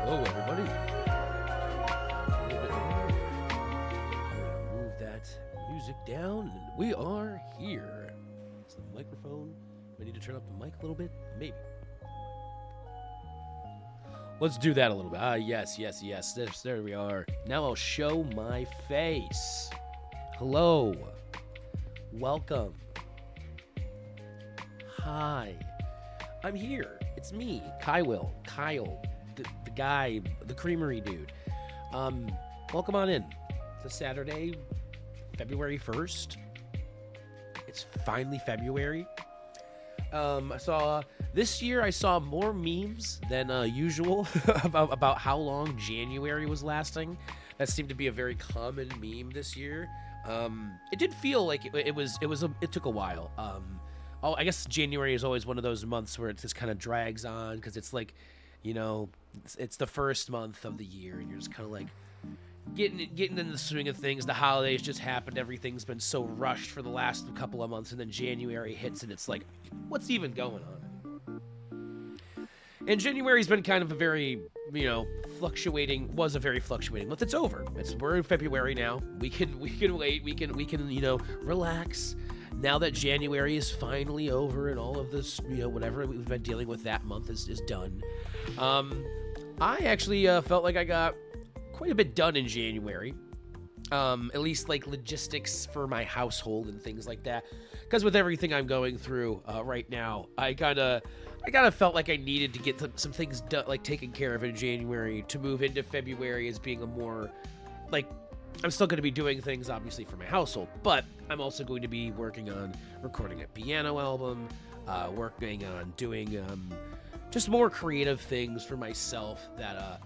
Hello, everybody. A little bit louder. Move that music down, and we are here. It's the microphone. I need to turn up the mic a little bit, maybe. Let's do that a little bit. Yes. There we are. Now I'll show my face. Hello. Welcome. Hi. I'm here. It's me, Kyle, the guy, the creamery dude. Welcome on in. It's a Saturday, February 1st. It's finally February. This year I saw more memes than usual about how long January was lasting. That seemed to be a very common meme this year. It did feel like it took a while. I guess January is always one of those months where it just kind of drags on because it's like, it's the first month of the year and you're just kind of like getting in the swing of things. The holidays just happened. Everything's been so rushed for the last couple of months, and then January hits and it's like, what's even going on? And January's been kind of a very, fluctuating month. It's over. We're in February now. We can wait. We can relax. Now that January is finally over and all of this, whatever we've been dealing with that month is done. I actually felt like I got quite a bit done in January. At least like logistics for my household and things like that. Because with everything I'm going through right now, I kind of felt like I needed to get some things done, like taken care of in January to move into February as being a more like. I'm still going to be doing things, obviously, for my household, but I'm also going to be working on recording a piano album, working on doing just more creative things for myself that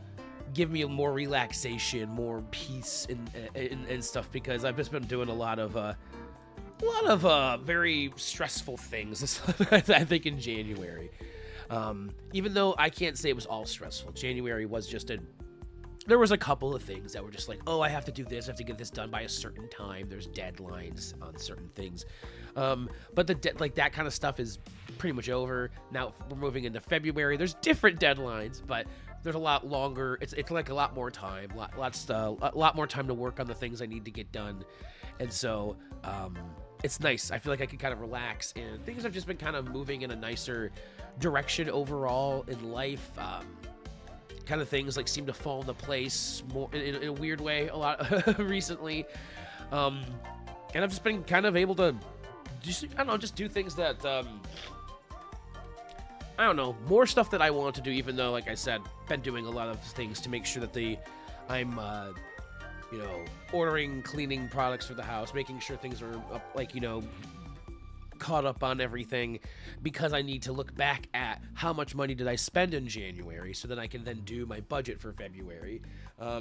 give me more relaxation, more peace, and stuff. Because I've just been doing a lot of very stressful things. I think in January, even though I can't say it was all stressful, January was just there was a couple of things that were just like, oh, I have to do this. I have to get this done by a certain time. There's deadlines on certain things. But that kind of stuff is pretty much over. Now we're moving into February. There's different deadlines, but there's a lot longer. It's like a lot more time, a lot more time to work on the things I need to get done. And so it's nice. I feel like I can kind of relax, and things have just been kind of moving in a nicer direction overall in life. Kind of things like seem to fall into place more in a weird way a lot recently, and I've just been kind of able to just do things that more stuff that I want to do, even though, like I said, been doing a lot of things to make sure that I'm ordering cleaning products for the house, making sure things are up, caught up on everything, because I need to look back at how much money did I spend in January so that I can then do my budget for February,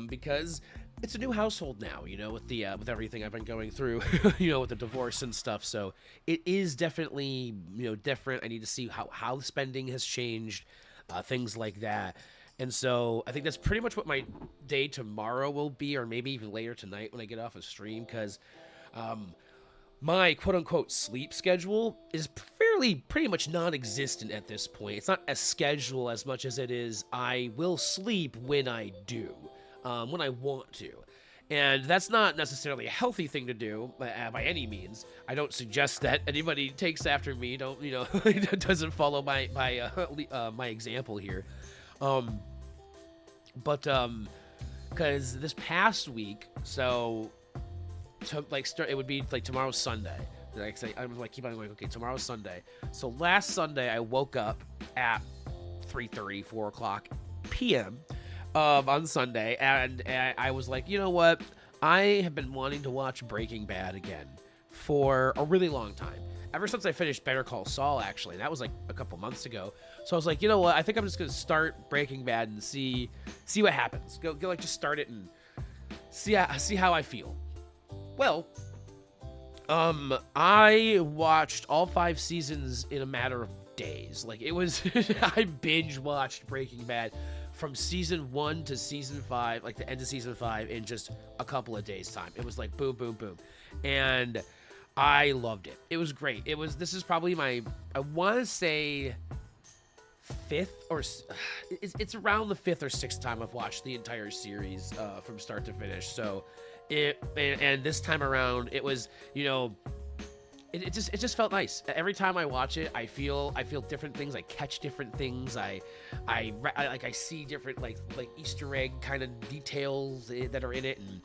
because it's a new household now, with everything I've been going through, with the divorce and stuff. So it is definitely, different. I need to see how the spending has changed, things like that. And so I think that's pretty much what my day tomorrow will be, or maybe even later tonight when I get off a stream, because my quote-unquote sleep schedule is pretty much non-existent at this point. It's not a schedule as much as it is I will sleep when I do, when I want to. And that's not necessarily a healthy thing to do by any means. I don't suggest that anybody takes after me. Doesn't follow my example here. Because this past week, so it would be like tomorrow's Sunday. I'm like keep on going. Okay, tomorrow's Sunday. So last Sunday I woke up at 3:30, 4 o'clock p.m. On Sunday, and I was like, you know what? I have been wanting to watch Breaking Bad again for a really long time. Ever since I finished Better Call Saul, actually. That was like a couple months ago. So I was like, you know what? I think I'm just gonna start Breaking Bad and see what happens. Go just start it and see how I feel. Well, I watched all 5 seasons in a matter of days. Like, it was, I binge watched Breaking Bad from season 1 to season 5, like the end of season 5, in just a couple of days' time. It was like boom, boom, boom. And I loved it. It was great. This is probably I want to say fifth or it's around the fifth or sixth time I've watched the entire series from start to finish. So and this time around it was, you know, it just felt nice. Every time I watch it, I feel different things. I catch different things. I see different like Easter egg kind of details that are in it, and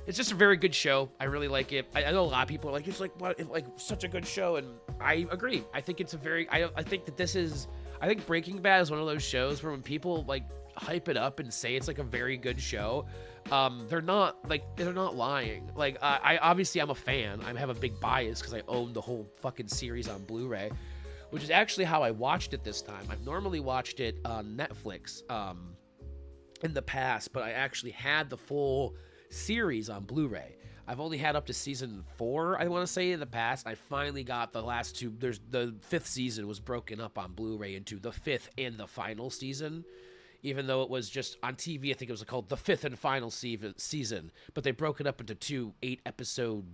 it's just a very good show. I really like it. I know a lot of people are like, it's like what, like such a good show, and I agree. I think it's a very. I think that this is. I think Breaking Bad is one of those shows where when people like hype it up and say it's like a very good show, they're not lying. Like I obviously I'm a fan. I have a big bias because I own the whole fucking series on Blu-ray, which is actually how I watched it this time. I've normally watched it on Netflix in the past, but I actually had the full series on Blu-ray. I've only had up to season 4, I want to say, in the past. I finally got the last 2. There's the 5th season was broken up on Blu-ray into the 5th and the final season. Even though it was just on TV, I think it was called the 5th and final season. But they broke it up into 2 8-episode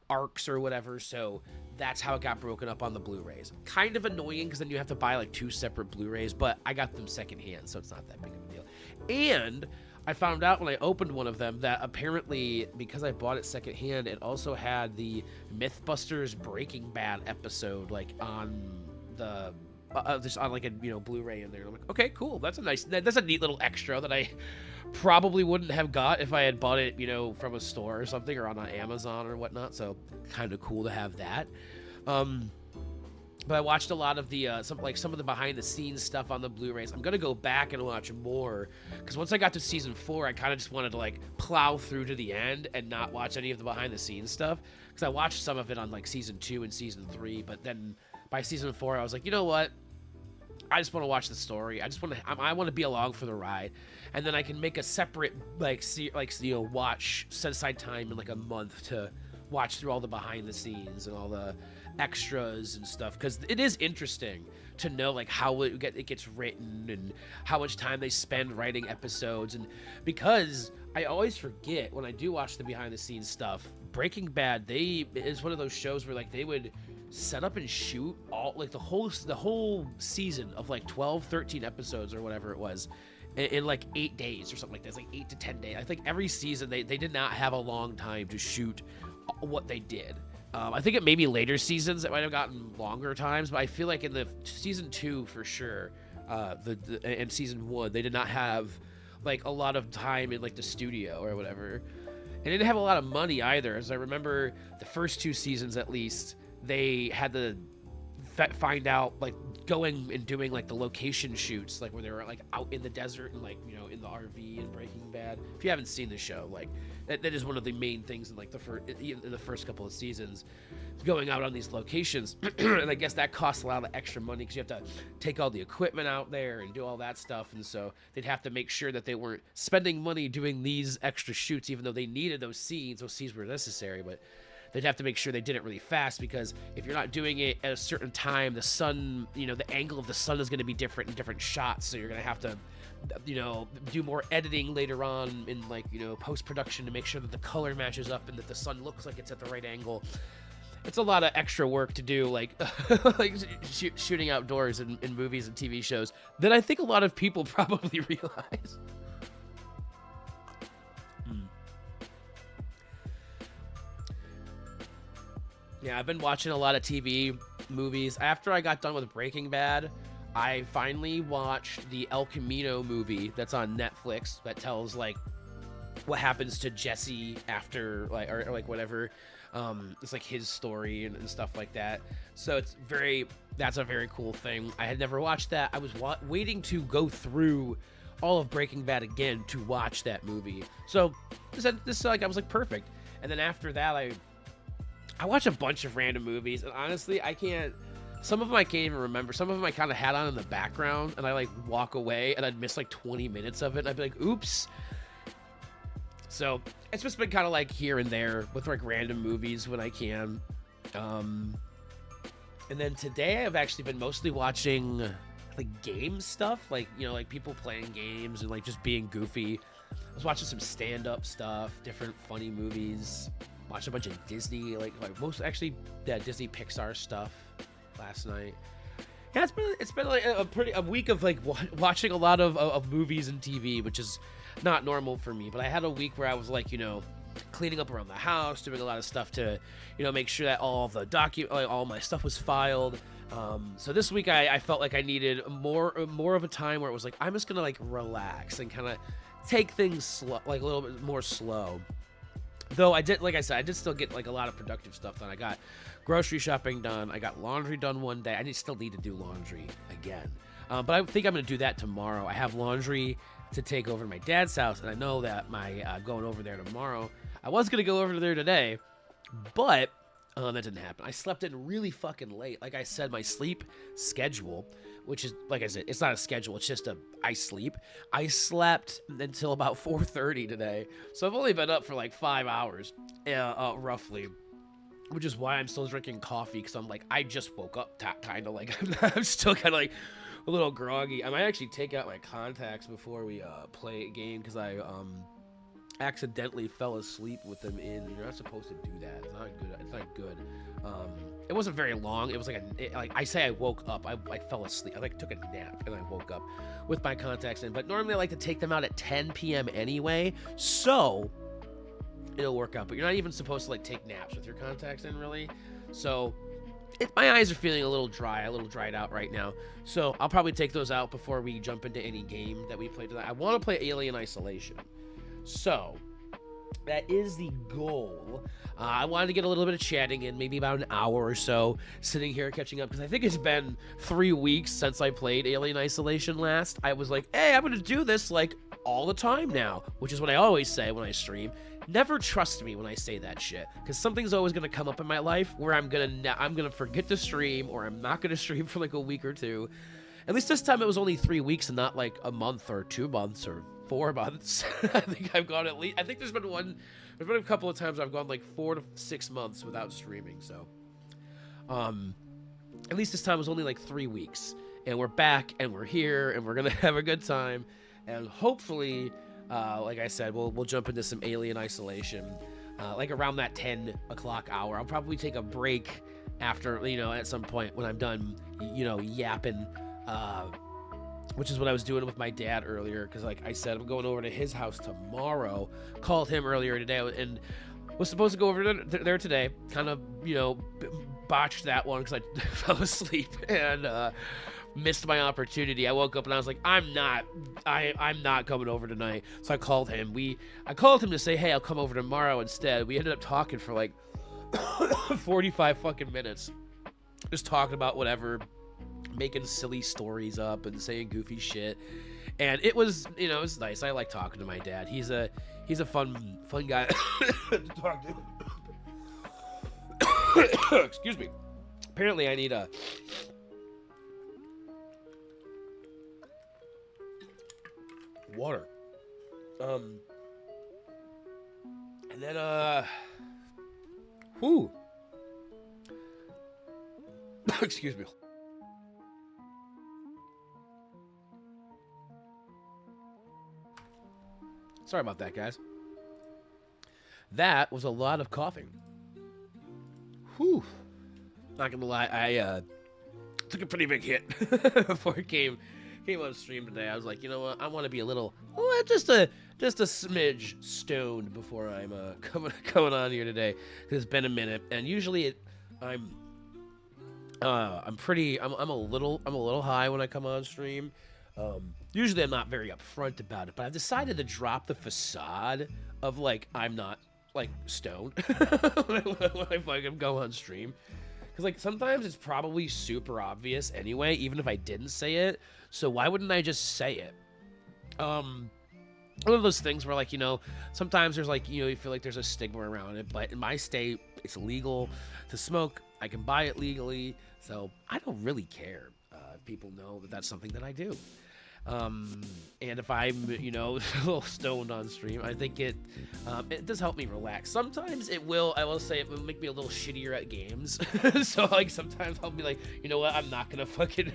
arcs or whatever. So that's how it got broken up on the Blu-rays. Kind of annoying because then you have to buy like 2 separate Blu-rays. But I got them secondhand, so it's not that big of a deal. And I found out when I opened one of them that apparently, because I bought it secondhand, it also had the Mythbusters Breaking Bad episode like on the just on like a, you know, Blu-ray in there. I'm like, okay, cool. That's a neat little extra that I probably wouldn't have got if I had bought it, you know, from a store or something or on Amazon or whatnot. So kind of cool to have that. But I watched a lot of the some of the behind the scenes stuff on the Blu-rays. I'm gonna go back and watch more because once I got to season 4, I kind of just wanted to like plow through to the end and not watch any of the behind the scenes stuff because I watched some of it on like season 2 and season 3. But then by season 4, I was like, you know what? I just want to watch the story. I want to be along for the ride, and then I can make a separate watch, set aside time in like a month to watch through all the behind the scenes and all the extras and stuff, because it is interesting to know like how it gets written and how much time they spend writing episodes. And because I always forget when I do watch the behind the scenes stuff, Breaking Bad is one of those shows where like they would set up and shoot all like the whole season of like 12 13 episodes or whatever it was in like 8 days or something like that. It's like 8 to 10 days. I think every season they did not have a long time to shoot what they did. I think it maybe later seasons it might have gotten longer times, but I feel like in the season 2 for sure, and season 1 they did not have like a lot of time in like the studio or whatever, and they didn't have a lot of money either. As I remember, the first 2 seasons at least, they had to find out like going and doing like the location shoots, like where they were like out in the desert and like, you know, in the RV in Breaking Bad. If you haven't seen the show, like that is one of the main things in like the first couple of seasons, going out on these locations. And I guess that costs a lot of extra money because you have to take all the equipment out there and do all that stuff, and so they'd have to make sure that they weren't spending money doing these extra shoots, even though they needed those scenes were necessary. But they'd have to make sure they did it really fast, because if you're not doing it at a certain time, the sun, you know, the angle of the sun is going to be different in different shots. So you're going to have to, you know, do more editing later on in like, you know, post-production to make sure that the color matches up and that the sun looks like it's at the right angle. It's a lot of extra work to do, like, like shooting outdoors in movies and TV shows that I think a lot of people probably realize. Yeah, I've been watching a lot of TV, movies. After I got done with Breaking Bad, I finally watched the El Camino movie that's on Netflix that tells, like, what happens to Jesse after, like, or like, whatever. It's, like, his story and stuff like that. So that's a very cool thing. I had never watched that. I was waiting to go through all of Breaking Bad again to watch that movie. So, this like, I was like, perfect. And then after that, I watch a bunch of random movies, and honestly, some of them I can't even remember. Some of them I kind of had on in the background, and I like walk away, and I'd miss like 20 minutes of it, and I'd be like, oops. So it's just been kind of like here and there with like random movies when I can. And then today I've actually been mostly watching like game stuff, like, you know, like people playing games and like just being goofy. I was watching some stand-up stuff, different funny movies. Watched a bunch of Disney, like most actually, Disney Pixar stuff last night. Yeah, it's been like a week of like watching a lot of movies and TV, which is not normal for me. But I had a week where I was like, cleaning up around the house, doing a lot of stuff to, make sure that all the all my stuff was filed. So this week I felt like I needed more of a time where it was like I'm just gonna like relax and kind of take things slow, like a little bit more slow. Though I did, like I said, I did still get like a lot of productive stuff done. I got grocery shopping done. I got laundry done one day. Still need to do laundry again. But I think I'm going to do that tomorrow. I have laundry to take over to my dad's house, and I know that my going over there tomorrow. I was going to go over there today, but that didn't happen. I slept in really fucking late. Like I said, my sleep schedule, which is, like I said, it's not a schedule. It's just I sleep. I slept until about 4:30 today. So I've only been up for like 5 hours, roughly. Which is why I'm still drinking coffee, because I'm like, I just woke up kind of like, I'm still kind of like a little groggy. I might actually take out my contacts before we play a game, because I accidentally fell asleep with them in. You're not supposed to do that. It's not good. It's not good. It wasn't very long. It was like I say I woke up. I fell asleep. I like took a nap and I woke up with my contacts in. But normally I like to take them out at 10 p.m. anyway, so it'll work out. But you're not even supposed to like take naps with your contacts in, really. So my eyes are feeling a little dried out right now. So I'll probably take those out before we jump into any game that we play tonight. I want to play Alien Isolation. So that is the goal. I wanted to get a little bit of chatting in, maybe about an hour or so, sitting here catching up, because I think it's been 3 weeks since I played Alien Isolation last. I was like, hey, I'm going to do this like all the time now, which is what I always say when I stream. Never trust me when I say that shit, because something's always going to come up in my life where I'm gonna forget to stream, or I'm not going to stream for like a week or two. At least this time it was only 3 weeks and not like a month or 2 months or 4 months. I think I've gone at least, I think there's been a couple of times I've gone like 4 to 6 months without streaming. So, at least this time was only like 3 weeks, and we're back and we're here and we're going to have a good time. And hopefully, like I said, we'll jump into some Alien Isolation, like around that 10 o'clock hour. I'll probably take a break after, at some point when I'm done, yapping, which is what I was doing with my dad earlier, because like I said, I'm going over to his house tomorrow. Called him earlier today and was supposed to go over there today. Kind of, botched that one because I fell asleep and missed my opportunity. I woke up and I was like, I'm not coming over tonight. So I called him. I called him to say, hey, I'll come over tomorrow instead. We ended up talking for like 45 fucking minutes, just talking about whatever, making silly stories up and saying goofy shit. And it was, it was nice. I like talking to my dad. He's a fun guy to talk to. Excuse me. Apparently I need water. And then whew. Excuse me. Sorry about that, guys. That was a lot of coughing. Whew. Not gonna lie, I took a pretty big hit before it came on stream today. I was like, you know what? I want to be a little, just a smidge stoned before I'm coming on here today, because it's been a minute. And usually I'm a little high when I come on stream. Usually I'm not very upfront about it, but I've decided to drop the facade of like I'm not like stoned when I fucking go on stream, because like sometimes it's probably super obvious anyway, even if I didn't say it. So why wouldn't I just say it? One of those things where like, sometimes there's like, you feel like there's a stigma around it, but in my state it's illegal to smoke. I can buy it legally, so I don't really care if people know that that's something that I do. And if I'm, a little stoned on stream, I think it does help me relax. Sometimes I will say it will make me a little shittier at games. So like sometimes I'll be like, you know what, I'm not gonna fucking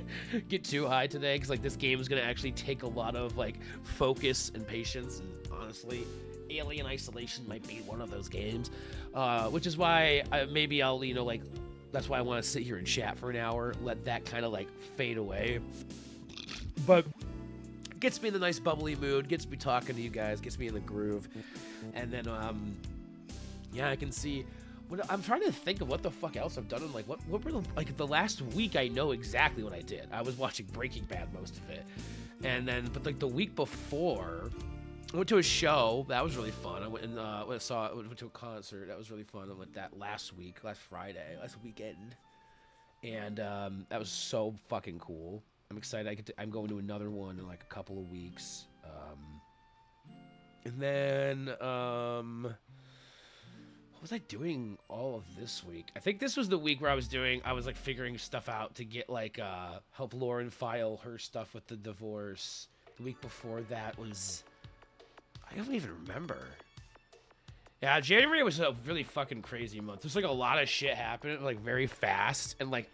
get too high today, because like this game is gonna actually take a lot of like focus and patience, and honestly, Alien Isolation might be one of those games, which is why maybe I'll, like That's why I want to sit here and chat for an hour, let that kind of like fade away. But gets me in the nice bubbly mood, gets me talking to you guys, gets me in the groove. And then, yeah, I can see. I'm trying to think of what the fuck else I've done. And like, what were the last week? I know exactly what I did. I was watching Breaking Bad most of it, and then but like the week before, I went to a show that was really fun. I went and went to a concert that was really fun. I went that last Friday, last weekend, and that was so fucking cool. I'm excited. I'm going to another one in like a couple of weeks, and then what was I doing all of this week? I think this was the week where I was like figuring stuff out to get like help Lauren file her stuff with the divorce. The week before that was, I don't even remember. Yeah, January was a really fucking crazy month. There's like a lot of shit happening like very fast, and like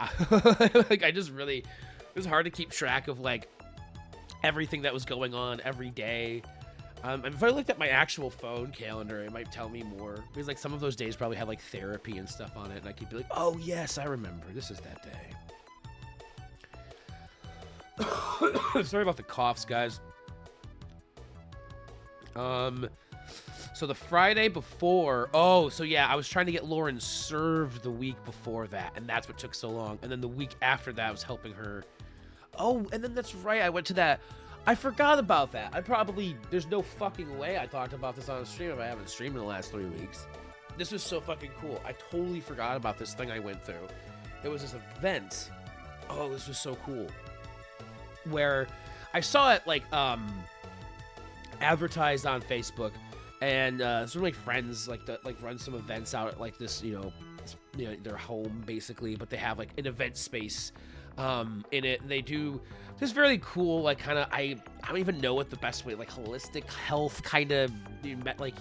like I just really, it was hard to keep track of like everything that was going on every day. And if I looked at my actual phone calendar, it might tell me more. Because like some of those days probably had like therapy and stuff on it, and I could be like, oh yes, I remember. This is that day. Sorry about the coughs, guys. So the Friday before, so yeah, I was trying to get Lauren served the week before that, and that's what took so long. And then the week after that, I was helping her. Oh, and then that's right, I went to that. I forgot about that. There's no fucking way I talked about this on a stream if I haven't streamed in the last 3 weeks. This was so fucking cool. I totally forgot about this thing I went through. It was this event. Oh, this was so cool. Where I saw it like advertised on Facebook, and some of my friends like run some events out at like this, their home basically, but they have like an event space in it, and they do this really cool, like kind of, I don't even know what the best way, like holistic health kind of, like,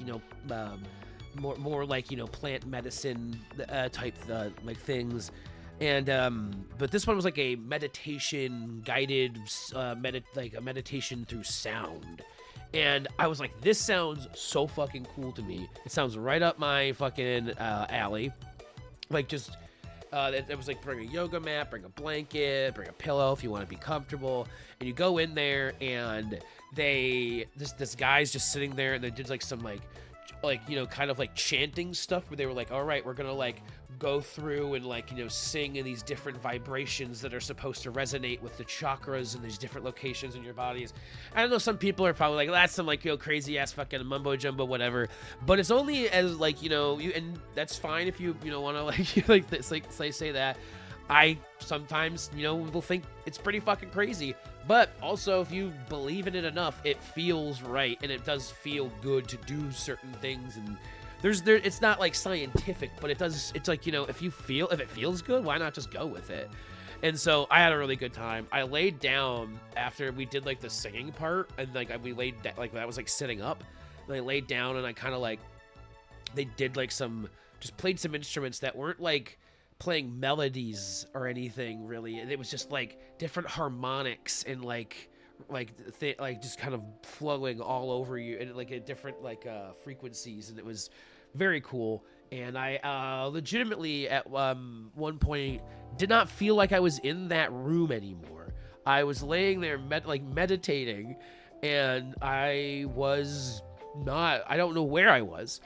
more like, plant medicine type like things. And but this one was like a meditation guided like a meditation through sound. And I was like, this sounds so fucking cool to me. It sounds right up my fucking alley. Like just it was like, bring a yoga mat, bring a blanket, bring a pillow if you want to be comfortable. And you go in there, and this guy's just sitting there, and they did like some like kind of like chanting stuff where they were like, all right, we're gonna like go through and like, sing in these different vibrations that are supposed to resonate with the chakras and these different locations in your bodies. I don't know, some people are probably like, that's some like, crazy ass fucking mumbo jumbo, whatever. But it's only as like, you, and that's fine if you want to like this, like say that. I sometimes, will think it's pretty fucking crazy. But also, if you believe in it enough, it feels right, and it does feel good to do certain things. And it's not like scientific, but it does. It's like, if it feels good, why not just go with it? And so I had a really good time. I laid down after we did like the singing part, and like we laid like that was like sitting up. And I laid down, and I kind of like they did like just played some instruments that weren't like playing melodies or anything really, and it was just like different harmonics and like just kind of flowing all over you, and like at different like frequencies, and it was very cool. And I legitimately at one point did not feel like I was in that room anymore. I was laying there meditating, and I don't know where I was.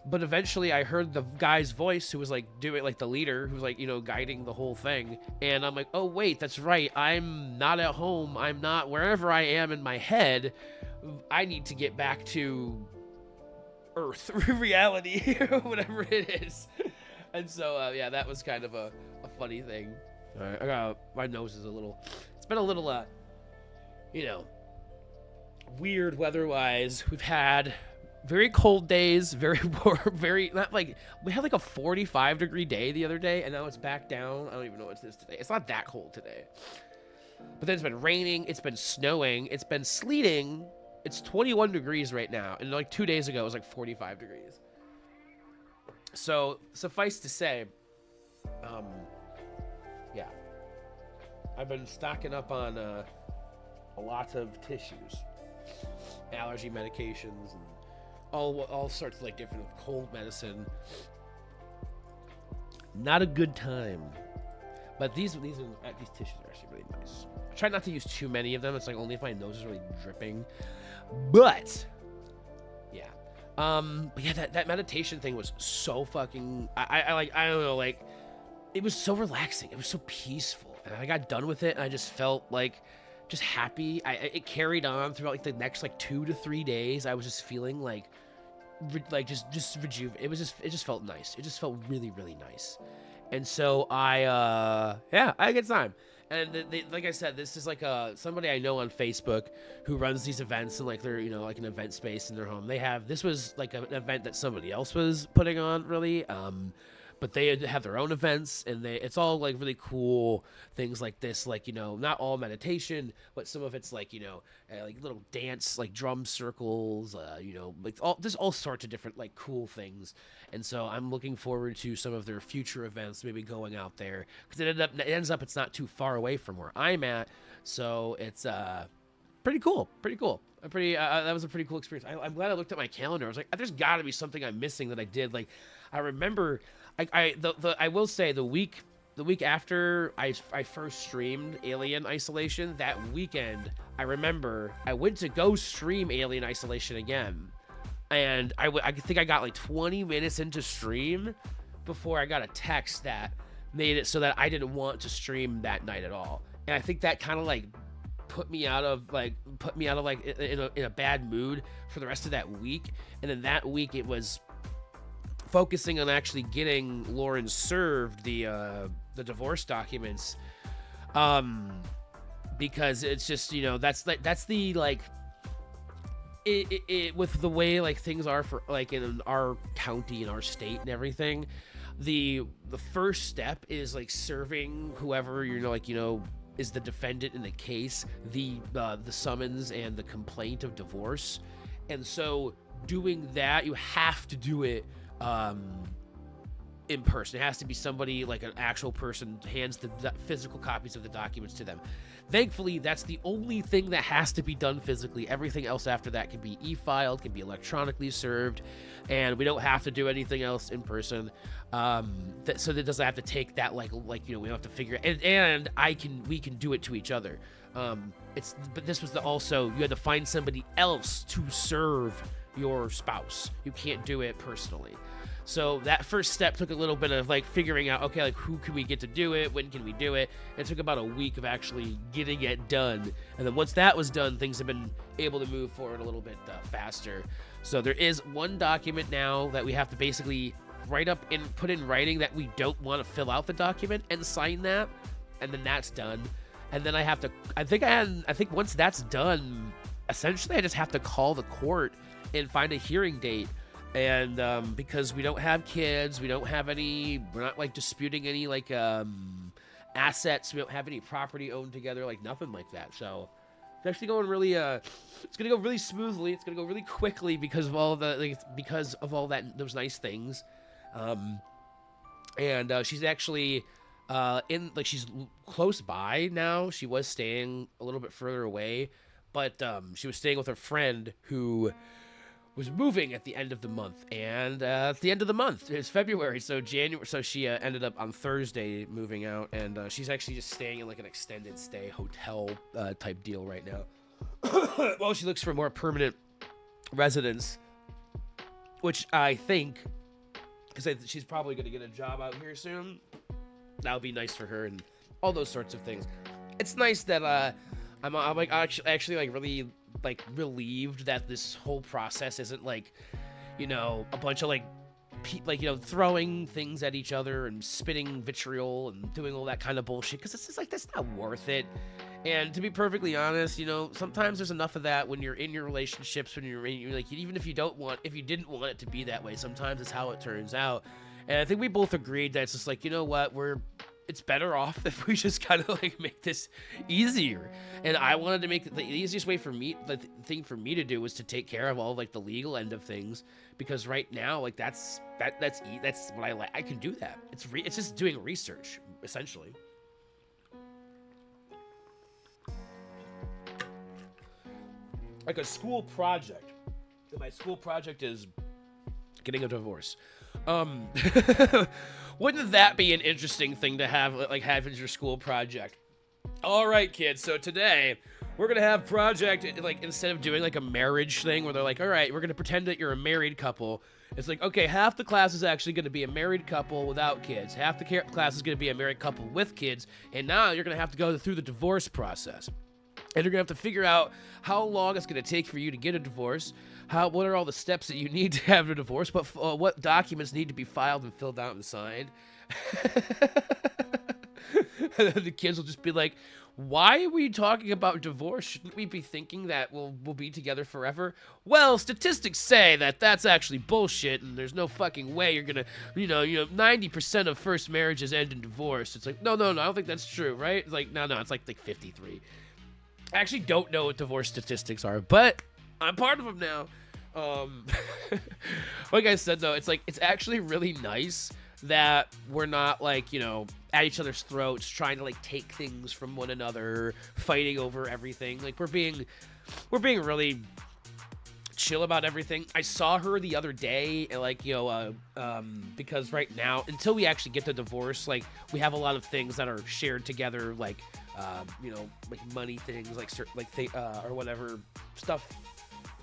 But eventually I heard the guy's voice who was like doing like the leader who's like, guiding the whole thing. And I'm like, oh wait, that's right. I'm not at home. I'm not wherever I am in my head. I need to get back to Earth, reality, whatever it is. And so, yeah, that was kind of a funny thing. All right, my nose is it's been a little, weird weather-wise. We've had very cold days, very warm, not like, we had like a 45-degree day the other day, and now it's back down. I don't even know what it is today. It's not that cold today. But then it's been raining, it's been snowing, it's been sleeting. It's 21 degrees right now, and like 2 days ago it was like 45 degrees. So, suffice to say, yeah. I've been stocking up on a lot of tissues, allergy medications, and all sorts of like different cold medicine. Not a good time. But these tissues are actually really nice. I try not to use too many of them. It's like only if my nose is really dripping. But yeah. But yeah, that meditation thing was so fucking I don't know, like it was so relaxing. It was so peaceful. And I got done with it and I just felt like just happy. It carried on throughout like the next like 2 to 3 days. I was just feeling like just rejuvenated. It just felt nice. It just felt really, really nice. And so I had a good time. And like I said, this is like somebody I know on Facebook who runs these events and like they're like an event space in their home. This was like an event that somebody else was putting on, really. But they have their own events, and it's all like really cool things like this, like not all meditation, but some of it's like like little dance, like drum circles, like all sorts of different like cool things. And so I'm looking forward to some of their future events, maybe going out there, because it's not too far away from where I'm at, so it's pretty cool. That was a pretty cool experience. I'm glad I looked at my calendar. I was like, there's got to be something I'm missing that I did. Like, I remember, I will say the week after I first streamed Alien Isolation, that weekend, I remember I went to go stream Alien Isolation again, and I think I got like 20 minutes into stream before I got a text that made it so that I didn't want to stream that night at all. And I think that kind of like put me out of in a bad mood for the rest of that week. And then that week it was focusing on actually getting Lauren served the divorce documents, because it's just that's the like it with the way like things are for like in our county, in our state and everything, the first step is like serving whoever is the defendant in the case, the summons and the complaint of divorce. And so doing that, you have to do it in person. It has to be somebody, like an actual person, hands the physical copies of the documents to them. Thankfully, that's the only thing that has to be done physically. Everything else after that can be e-filed, can be electronically served, and we don't have to do anything else in person. So that doesn't have to take that we don't have to figure it. And we can do it to each other. But this was also you had to find somebody else to serve your spouse. You can't do it personally. So that first step took a little bit of like figuring out, okay, like who can we get to do it? When can we do it? And it took about a week of actually getting it done. And then once that was done, things have been able to move forward a little bit faster. So there is one document now that we have to basically write up and put in writing that we don't want to fill out the document and sign that. And then that's done. And then I think once that's done, essentially I just have to call the court and find a hearing date. And because we don't have kids, we're not like disputing any like assets, we don't have any property owned together, like nothing like that. So it's actually going really it's gonna go really smoothly, it's gonna go really quickly because of all those nice things. And she's actually she's close by now. She was staying a little bit further away, but she was staying with her friend who was moving at the end of the month, and at the end of the month is February, so January. So she ended up on Thursday moving out, and she's actually just staying in like an extended stay hotel type deal right now. Well, she looks for more permanent residence, which I think, because she's probably going to get a job out here soon. That would be nice for her, and all those sorts of things. It's nice that I'm like actually like really like relieved that this whole process isn't like a bunch of throwing things at each other and spitting vitriol and doing all that kind of bullshit, because it's just like that's not worth it. And to be perfectly honest, sometimes there's enough of that when you're in your relationships, when you're like, even if you didn't want it to be that way, sometimes it's how it turns out. And I think we both agreed that it's just like, it's better off if we just kind of like make this easier. And I wanted to make the easiest way for me, the thing for me to do was to take care of all like the legal end of things, because right now, like that's what I like. I can do that. It's just doing research essentially. Like a school project. My school project is getting a divorce. Um, wouldn't that be an interesting thing to have, like, have as your school project? All right, kids. So today we're gonna have project, like, instead of doing like a marriage thing where they're like, all right, we're gonna pretend that you're a married couple. It's like, okay, half the class is actually gonna be a married couple without kids. Half the class is gonna be a married couple with kids, and now you're gonna have to go through the divorce process. And you're gonna have to figure out how long it's gonna take for you to get a divorce. What are all the steps that you need to have a divorce? What documents need to be filed and filled out and signed? And then the kids will just be like, why are we talking about divorce? Shouldn't we be thinking that we'll be together forever? Well, statistics say that that's actually bullshit, and there's no fucking way you're gonna, 90% of first marriages end in divorce. It's like, no, I don't think that's true, right? It's like, no, it's like 53. I actually don't know what divorce statistics are, but I'm part of them now. Like I said, though, it's like, it's actually really nice that we're not, like, at each other's throats, trying to, like, take things from one another, fighting over everything. Like, we're being really chill about everything. I saw her the other day, and, like, because right now, until we actually get the divorce, like, we have a lot of things that are shared together, like, like money things, like, or whatever stuff.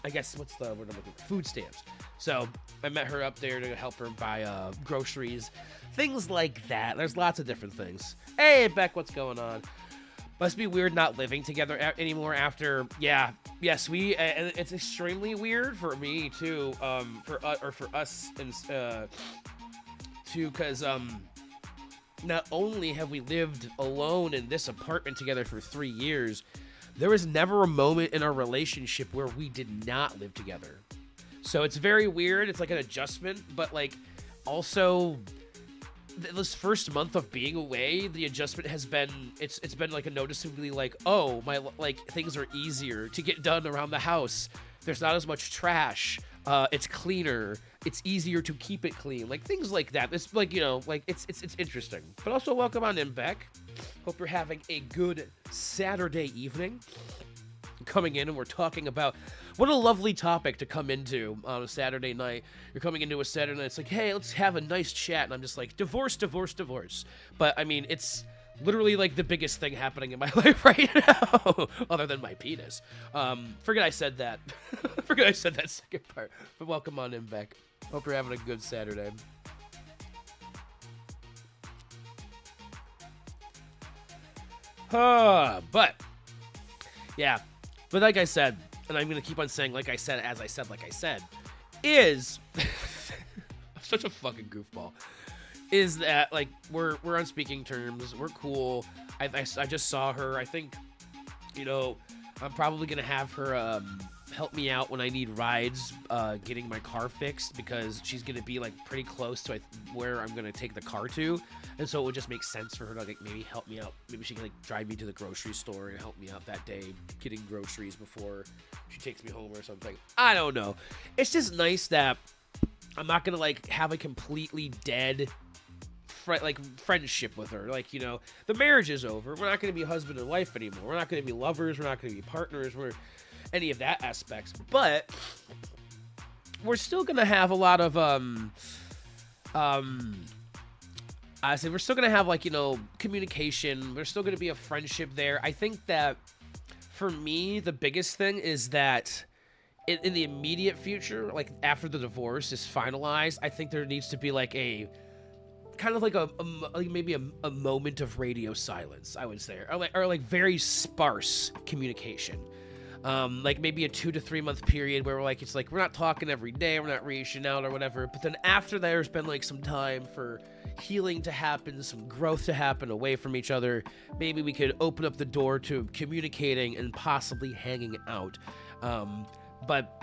I guess, what's the word I'm looking for? Food stamps. So I met her up there to help her buy groceries, things like that. There's lots of different things. Hey, Beck, what's going on? Must be weird not living together anymore after. Yes, and it's extremely weird for me too. For us and too, because not only have we lived alone in this apartment together for 3 years, there was never a moment in our relationship where we did not live together. So it's very weird. It's like an adjustment, but, like, also this first month of being away, the adjustment has been, it's been like a noticeably, like, oh, my, like, things are easier to get done around the house. There's not as much trash. It's cleaner. It's easier to keep it clean. Like, things like that. It's like, like, it's interesting. But also, welcome on in, Beck. Hope you're having a good Saturday evening. Coming in, and we're talking about, what a lovely topic to come into on a Saturday night. You're coming into a Saturday night, it's like, hey, let's have a nice chat. And I'm just like, divorce. But, I mean, it's literally, like, the biggest thing happening in my life right now, other than my penis. Forget I said that. Forget I said that second part. But welcome on in, Beck. Hope you're having a good Saturday. But, yeah. But like I said, and I'm going to keep on saying like I said, as I said, like I said, is... I'm such a fucking goofball. Is that, like, we're on speaking terms. We're cool. I just saw her. I think, I'm probably going to have her help me out when I need rides getting my car fixed, because she's going to be, like, pretty close to where I'm going to take the car to. And so it would just make sense for her to, like, maybe help me out. Maybe she can, like, drive me to the grocery store and help me out that day getting groceries before she takes me home or something. I don't know. It's just nice that I'm not going to, like, have a completely dead friendship with her. Like, the marriage is over. We're not going to be husband and wife anymore. We're not going to be lovers. We're not going to be partners. We're any of that aspects. But we're still going to have a lot of I say we're still going to have, like, communication. There's still going to be a friendship there. I think that for me, the biggest thing is that in the immediate future, like after the divorce is finalized, I think there needs to be like a kind of like maybe a moment of radio silence, I would say, or like very sparse communication. Like maybe a 2 to 3 month period where it's like we're not talking every day, we're not reaching out or whatever. But then after there's been like some time for healing to happen, some growth to happen away from each other, maybe we could open up the door to communicating and possibly hanging out. But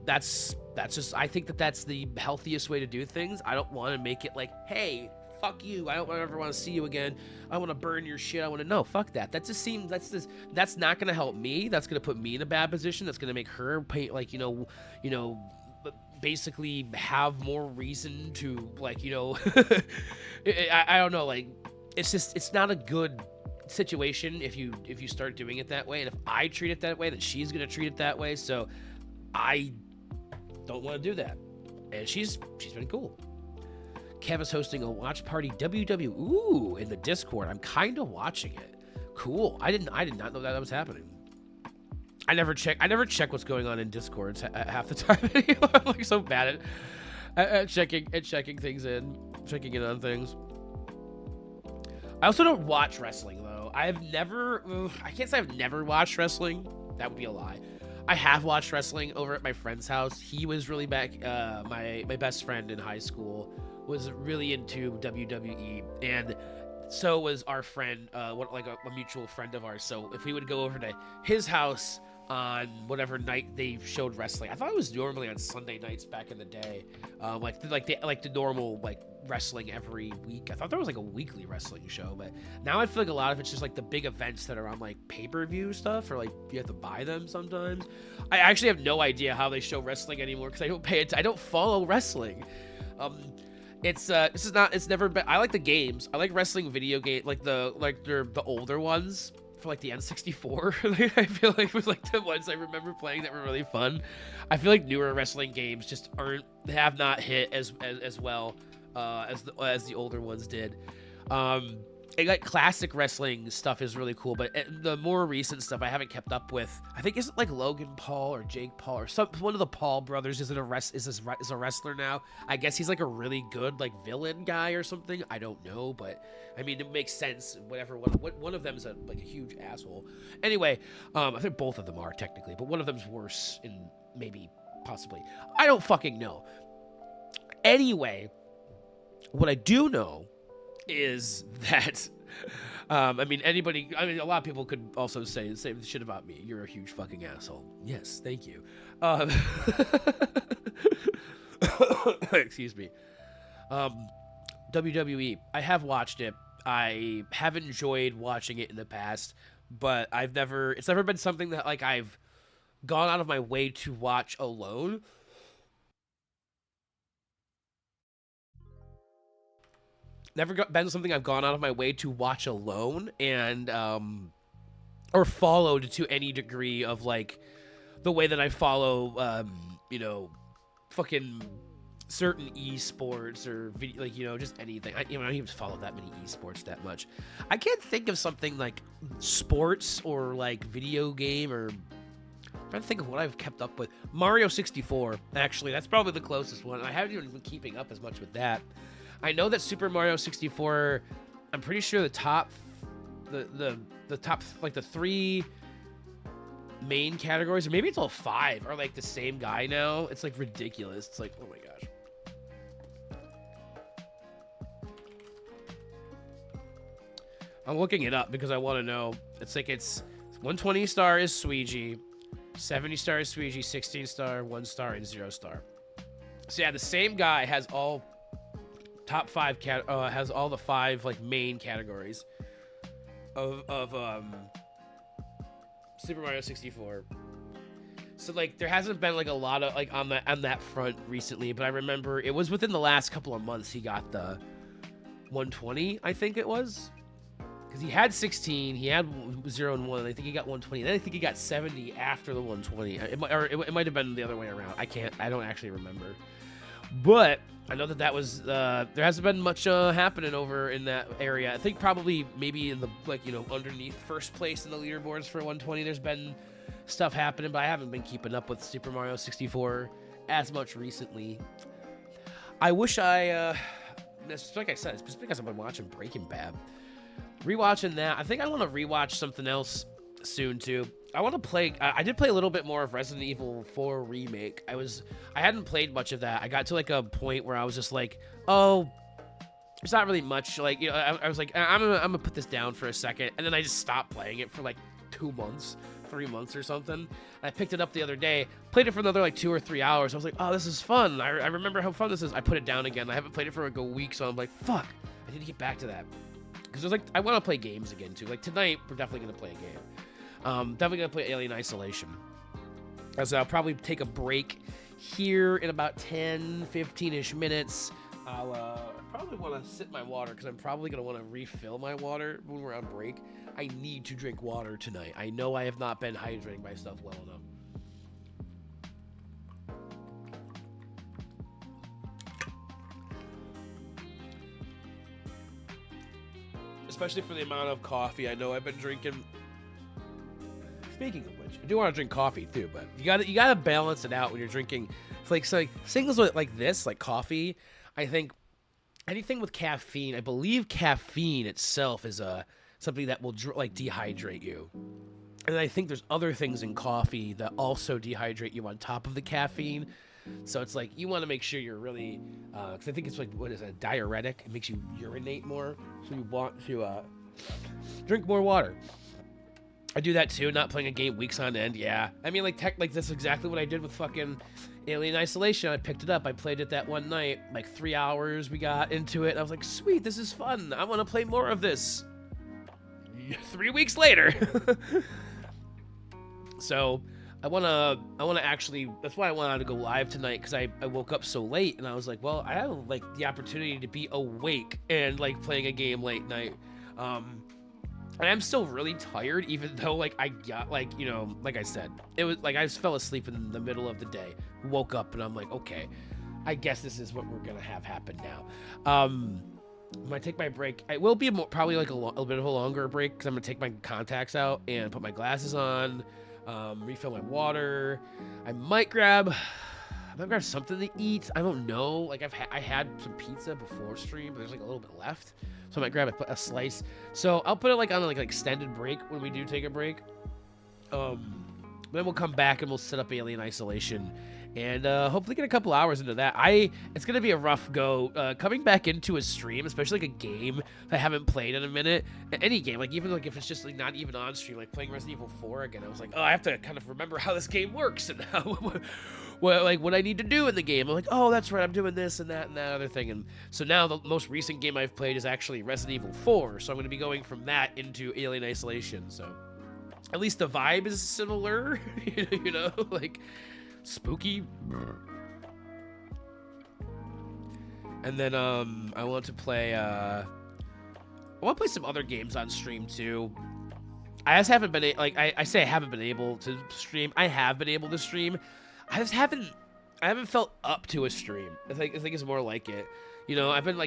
that's just, I think that's the healthiest way to do things. I don't want to make it like, hey, fuck you, I don't ever want to see you again, I want to burn your shit, I want to, no, fuck that. That just seems, that's not going to help me. That's going to put me in a bad position. That's going to make her pay, like, basically have more reason to, like, I don't know, like, it's not a good situation if you start doing it that way. And if I treat it that way, then she's going to treat it that way. So I don't want to do that. and she's been cool. Kev is hosting a watch party WW ooh in the Discord. I'm kind of watching it. Cool. I did not know that was happening. I never check what's going on in Discords half the time anymore. I'm like so bad at checking in on things. I also don't watch wrestling though. I can't say I've never watched wrestling. That would be a lie. I have watched wrestling over at my friend's house. He was really back. My best friend in high school was really into WWE, and so was our friend, like a mutual friend of ours. So if we would go over to his house on whatever night they showed wrestling, I thought it was normally on Sunday nights back in the day, like the normal like wrestling every week. I thought there was like a weekly wrestling show, but now I feel like a lot of it's just like the big events that are on like pay-per-view stuff, or like you have to buy them sometimes. I actually have no idea how they show wrestling anymore because I don't follow wrestling. It's never been. I like the games. I like wrestling video game, like the older ones for like the N64. I feel like was like the ones I remember playing that were really fun. I feel like newer wrestling games just have not hit as well as the older ones did. Like classic wrestling stuff is really cool, but the more recent stuff I haven't kept up with. I think isn't like Logan Paul or Jake Paul or one of the Paul brothers is a wrestler now. I guess he's like a really good like villain guy or something. I don't know, but I mean it makes sense. Whatever. One of them is like a huge asshole. Anyway, I think both of them are technically, but one of them's worse in maybe possibly. I don't fucking know. Anyway, what I do know is that a lot of people could also say the same shit about me. You're a huge fucking asshole. Yes, thank you. Excuse me. WWE, I have watched it. I have enjoyed watching it in the past, but it's never been something that like I've gone out of my way to watch alone. Never been something I've gone out of my way to watch alone, and or followed to any degree of like the way that I follow fucking certain esports or video, like just anything. I don't even follow that many esports that much. I can't think of something like sports or like video game, or I'm trying to think of what I've kept up with. Mario 64, actually, that's probably the closest one. I haven't even been keeping up as much with that. I know that Super Mario 64, I'm pretty sure the top, like the three main categories, or maybe it's all five, are like the same guy now. It's like ridiculous. It's like, oh my gosh. I'm looking it up because I want to know. It's like it's 120 star is Suigi, 70 star is Suigi, 16 star, 1 star, and 0 star. So yeah, the same guy has all top five has all the five like main categories of Super Mario 64. So like there hasn't been like a lot of like on that front recently, but I remember it was within the last couple of months he got the 120, I think it was. Because he had 16, he had 0 and 1, I think he got 120, then I think he got 70 after the 120. It might have been the other way around. I don't actually remember. But I know that was there hasn't been much happening over in that area. I think probably maybe in the underneath first place in the leaderboards for 120 there's been stuff happening, but I haven't been keeping up with Super Mario 64 as much recently. I wish like I said, it's just because I've been watching Breaking Bad. Rewatching that, I think I want to rewatch something else soon too. I want to play. I did play a little bit more of Resident Evil 4 Remake. I hadn't played much of that. I got to like a point where I was just like, oh, there's not really much. Like I was like, I'm gonna put this down for a second, and then I just stopped playing it for like 2 months, 3 months or something. And I picked it up the other day, played it for another like 2 or 3 hours. I was like, oh, this is fun. I remember how fun this is. I put it down again. I haven't played it for like a week, so I'm like, fuck, I need to get back to that. Because there's like, I want to play games again too. Like tonight, we're definitely gonna play a game. Definitely gonna play Alien Isolation. As I'll probably take a break here in about 10-15ish minutes. I'll probably want to sip my water because I'm probably gonna want to refill my water when we're on break. I need to drink water tonight. I know I have not been hydrating myself well enough. especially for the amount of coffee I know I've been drinking. Speaking of which, I do want to drink coffee too, but you gotta balance it out when you're drinking. It's like, so like things like this, like coffee. I think anything with caffeine, I believe caffeine itself is something that will like dehydrate you. And I think there's other things in coffee that also dehydrate you on top of the caffeine. So it's like you want to make sure you're really, because I think it's like, what is it, a diuretic? It makes you urinate more, so you want to drink more water. I do that too, not playing a game weeks on end. Yeah, I mean, like that's exactly what I did with fucking Alien Isolation. I picked it up, I played it that one night, like 3 hours. We got into it, and I was like, sweet, this is fun. I want to play more of this. 3 weeks later. So I wanna actually, that's why I wanted to go live tonight, because I woke up so late and I was like, well, I have like the opportunity to be awake and like playing a game late night. And I'm still really tired, even though like I got like, you know, like I said, it was like I just fell asleep in the middle of the day, woke up, and I'm like, okay, I guess this is what we're gonna have happen now. When I take my break, it will be probably like a bit of a longer break, because I'm gonna take my contacts out and put my glasses on. Refill my water. I might grab something to eat. I don't know. Like I had some pizza before stream, but there's like a little bit left, so I might grab a slice. So I'll put it like on like an extended break when we do take a break. Then we'll come back and we'll set up Alien Isolation, and hopefully get a couple hours into that. It's gonna be a rough go coming back into a stream, especially like a game that I haven't played in a minute. Any game, like even like if it's just like not even on stream, like playing Resident Evil 4 again. I was like, oh, I have to kind of remember how this game works and how what I need to do in the game. I'm like, oh, that's right, I'm doing this and that other thing. And so now the most recent game I've played is actually Resident Evil 4. So I'm gonna be going from that into Alien Isolation. So at least the vibe is similar, you know, like spooky. And then I want to play some other games on stream too. I just haven't been I say I haven't been able to stream. I have been able to stream. I haven't felt up to a stream. I think it's more like it. You know, I've been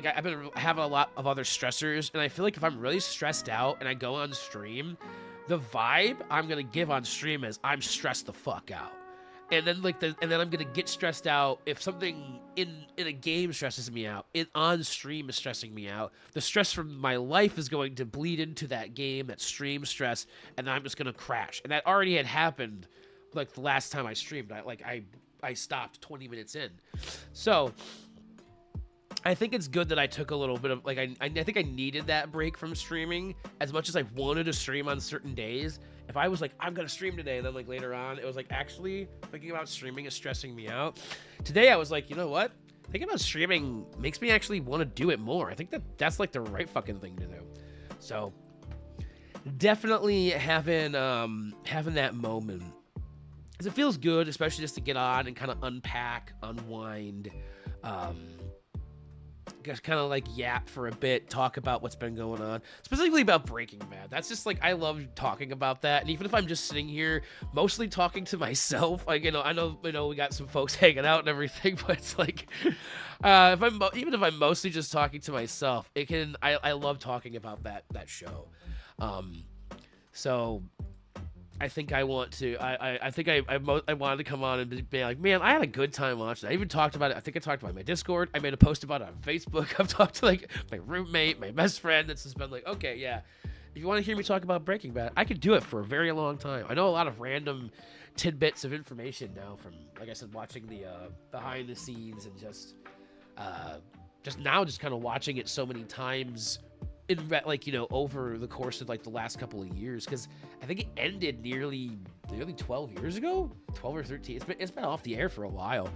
having a lot of other stressors, and I feel like if I'm really stressed out and I go on stream, the vibe I'm gonna give on stream is I'm stressed the fuck out. And then and then I'm gonna get stressed out if something in a game stresses me out. It on stream is stressing me out. The stress from my life is going to bleed into that game, that stream stress, and then I'm just gonna crash. And that already had happened, like the last time I streamed. I stopped 20 minutes in. So I think it's good that I took a little bit of, like, I think I needed that break from streaming as much as I wanted to stream on certain days. If I was like, I'm going to stream today, and then, like, later on, it was like, actually, thinking about streaming is stressing me out. Today, I was like, you know what? Thinking about streaming makes me actually want to do it more. I think that's, like, the right fucking thing to do. So, definitely having that moment. Because it feels good, especially just to get on and kind of unpack, unwind, just kind of like yap for a bit, talk about what's been going on, specifically about Breaking Bad. That's just like, I love talking about that. And even if I'm just sitting here mostly talking to myself, like, you know, I know we got some folks hanging out and everything, but it's like, even if I'm mostly just talking to myself, I love talking about that show. So I think I want to. I think I wanted to come on and be like, man, I had a good time watching it. I even talked about it. I think I talked about it on my Discord. I made a post about it on Facebook. I've talked to like my roommate, my best friend. That's just been like, okay, yeah. If you want to hear me talk about Breaking Bad, I could do it for a very long time. I know a lot of random tidbits of information now from, like I said, watching the behind the scenes and just kind of watching it so many times. Like, you know, over the course of like the last couple of years, because I think it ended nearly 12 years ago, 12 or 13. It's been off the air for a while,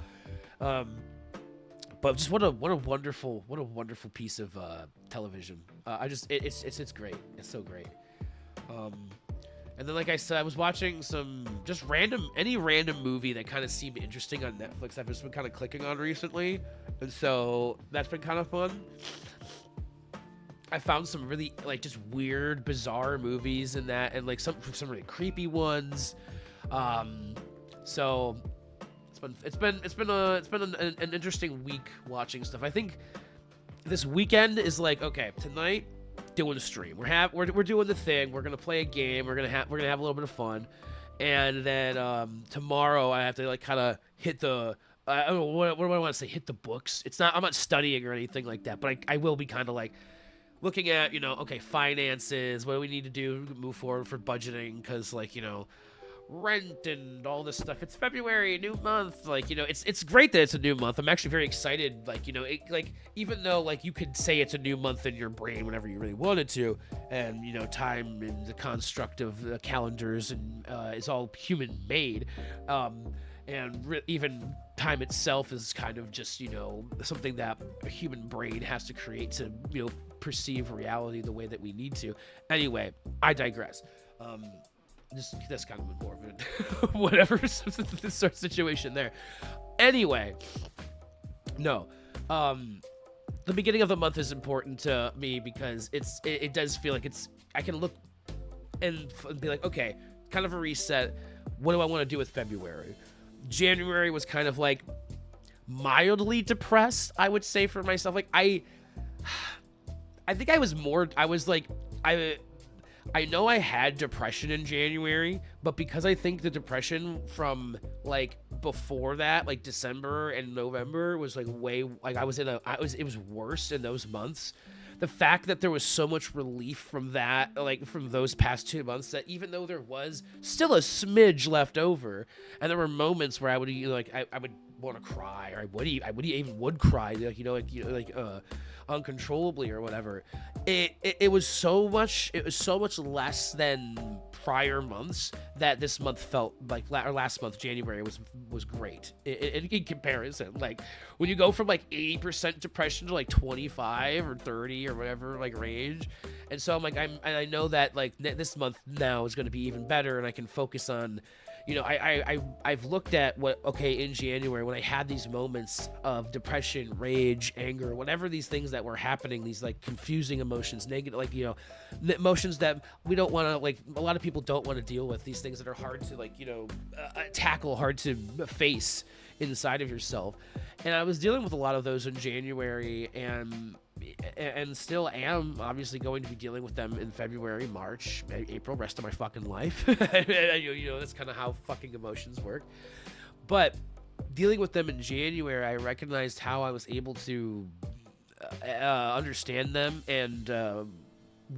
but just what a wonderful piece of television. It's great. It's so great. And then, like I said, I was watching any random movie that kind of seemed interesting on Netflix. I've just been kind of clicking on recently, and so that's been kind of fun. I found some really like just weird, bizarre movies in that, and like some really creepy ones. So it's been an interesting week watching stuff. I think this weekend is like, okay, tonight doing a stream. We're doing the thing. We're gonna play a game. We're gonna have a little bit of fun, and then tomorrow I have to like kind of hit the. I don't know what do I want to say. Hit the books. It's not. I'm not studying or anything like that. But I will be kind of like looking at okay, finances. What do we need to do to move forward for budgeting? Because like rent and all this stuff. It's February, new month. Like it's great that it's a new month. I'm actually very excited. Like even though like you could say it's a new month in your brain whenever you really wanted to, and time and the construct of the calendars and is all human made. And even time itself is kind of just something that a human brain has to create to perceive reality the way that we need to. Anyway, I digress. That's kind of more of a whatever sort of situation there. Anyway, no. The beginning of the month is important to me because it does feel like I can look and be like, okay, kind of a reset. What do I want to do with February? January was kind of like mildly depressed, I would say, for myself. Like I think I was like I know I had depression in January, but because I think the depression from like before that, like December and November was like it was worse in those months. The fact that there was so much relief from that, like from those past 2 months, that even though there was still a smidge left over, and there were moments where I would I would want to cry, or I would cry, uncontrollably or whatever. It was so much less than prior months that this month felt like, or last month, January, was great in comparison. Like when you go from like 80% depression to like 25 or 30 or whatever like range, and so I'm like I know that like this month now is going to be even better, and I can focus on I've looked at in January when I had these moments of depression, rage, anger, whatever these things that were happening, these like confusing emotions, negative, like emotions that we don't want to, like, a lot of people don't want to deal with, these things that are hard to tackle, hard to face inside of yourself. And I was dealing with a lot of those in January, and still am obviously going to be dealing with them in February, March, April, rest of my fucking life. That's kind of how fucking emotions work. But dealing with them in January, I recognized how I was able to understand them and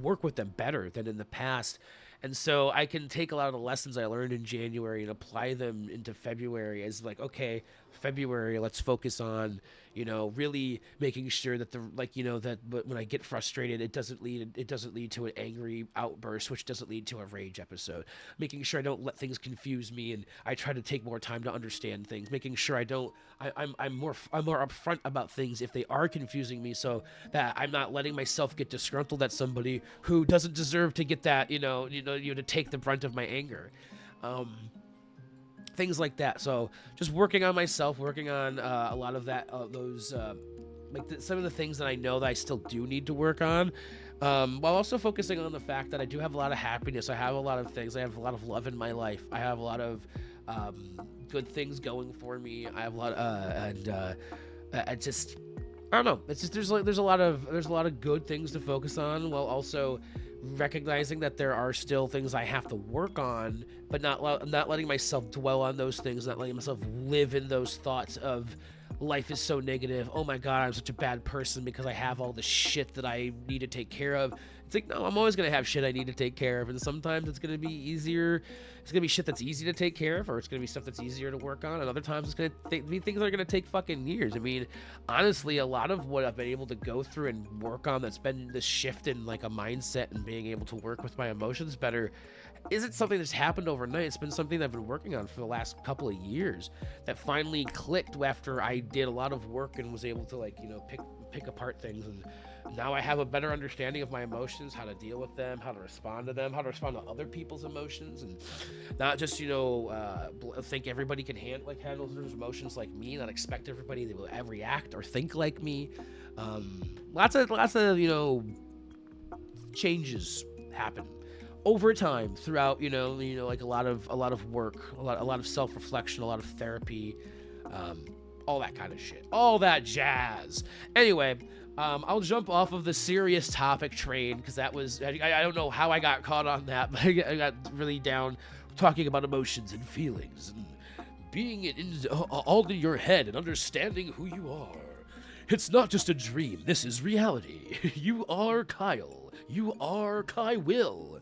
work with them better than in the past. And so I can take a lot of the lessons I learned in January and apply them into February as like, okay, February, let's focus on, really making sure that that when I get frustrated, it doesn't lead to an angry outburst, which doesn't lead to a rage episode. Making sure I don't let things confuse me, and I try to take more time to understand things. Making sure I'm more upfront about things if they are confusing me, so that I'm not letting myself get disgruntled at somebody who doesn't deserve to get that, to take the brunt of my anger. Things like that. So just working on myself, working on a lot of that, some of the things that I know that I still do need to work on, while also focusing on the fact that I do have a lot of happiness. I have a lot of things. I have a lot of love in my life. I have a lot of good things going for me. I have a lot, I don't know. It's just there's a lot of good things to focus on, while also recognizing that there are still things I have to work on, but not letting myself dwell on those things, not letting myself live in those thoughts of life is so negative. Oh my God, I'm such a bad person because I have all the shit that I need to take care of. It's like, no, I'm always going to have shit I need to take care of. And sometimes it's going to be easier. It's going to be shit that's easy to take care of, or it's going to be stuff that's easier to work on. And other times it's going to be things that are going to take fucking years. I mean, honestly, a lot of what I've been able to go through and work on that's been this shift in like a mindset and being able to work with my emotions better isn't something that's happened overnight. It's been something that I've been working on for the last couple of years that finally clicked after I did a lot of work and was able to pick apart things. And now I have a better understanding of my emotions, how to deal with them, how to respond to them, how to respond to other people's emotions, and not just think everybody can handle their emotions like me, not expect everybody to react or think like me. Lots of changes happen over time throughout, like a lot of work, a lot of self-reflection, a lot of therapy, all that kind of shit, all that jazz. Anyway, I'll jump off of the serious topic train because that was, I don't know how I got caught on that, but I got really down talking about emotions and feelings and being all in your head and understanding who you are. It's not just a dream. This is reality. You are Kyle. You are Kai Will.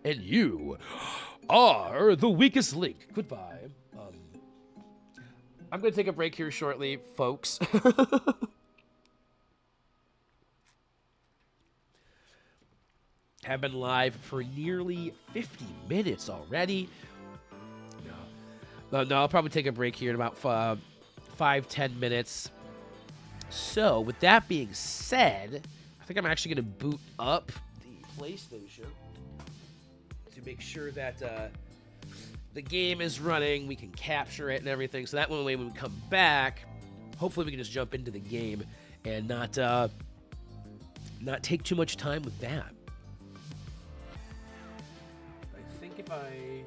And you are the weakest link. Goodbye. I'm going to take a break here shortly, folks. Have been live for nearly 50 minutes already. No, I'll probably take a break here in about 5-10 minutes. So, with that being said, I think I'm actually going to boot up the PlayStation to make sure that the game is running, we can capture it and everything. So that way when we come back, hopefully we can just jump into the game and not take too much time with that. I think if I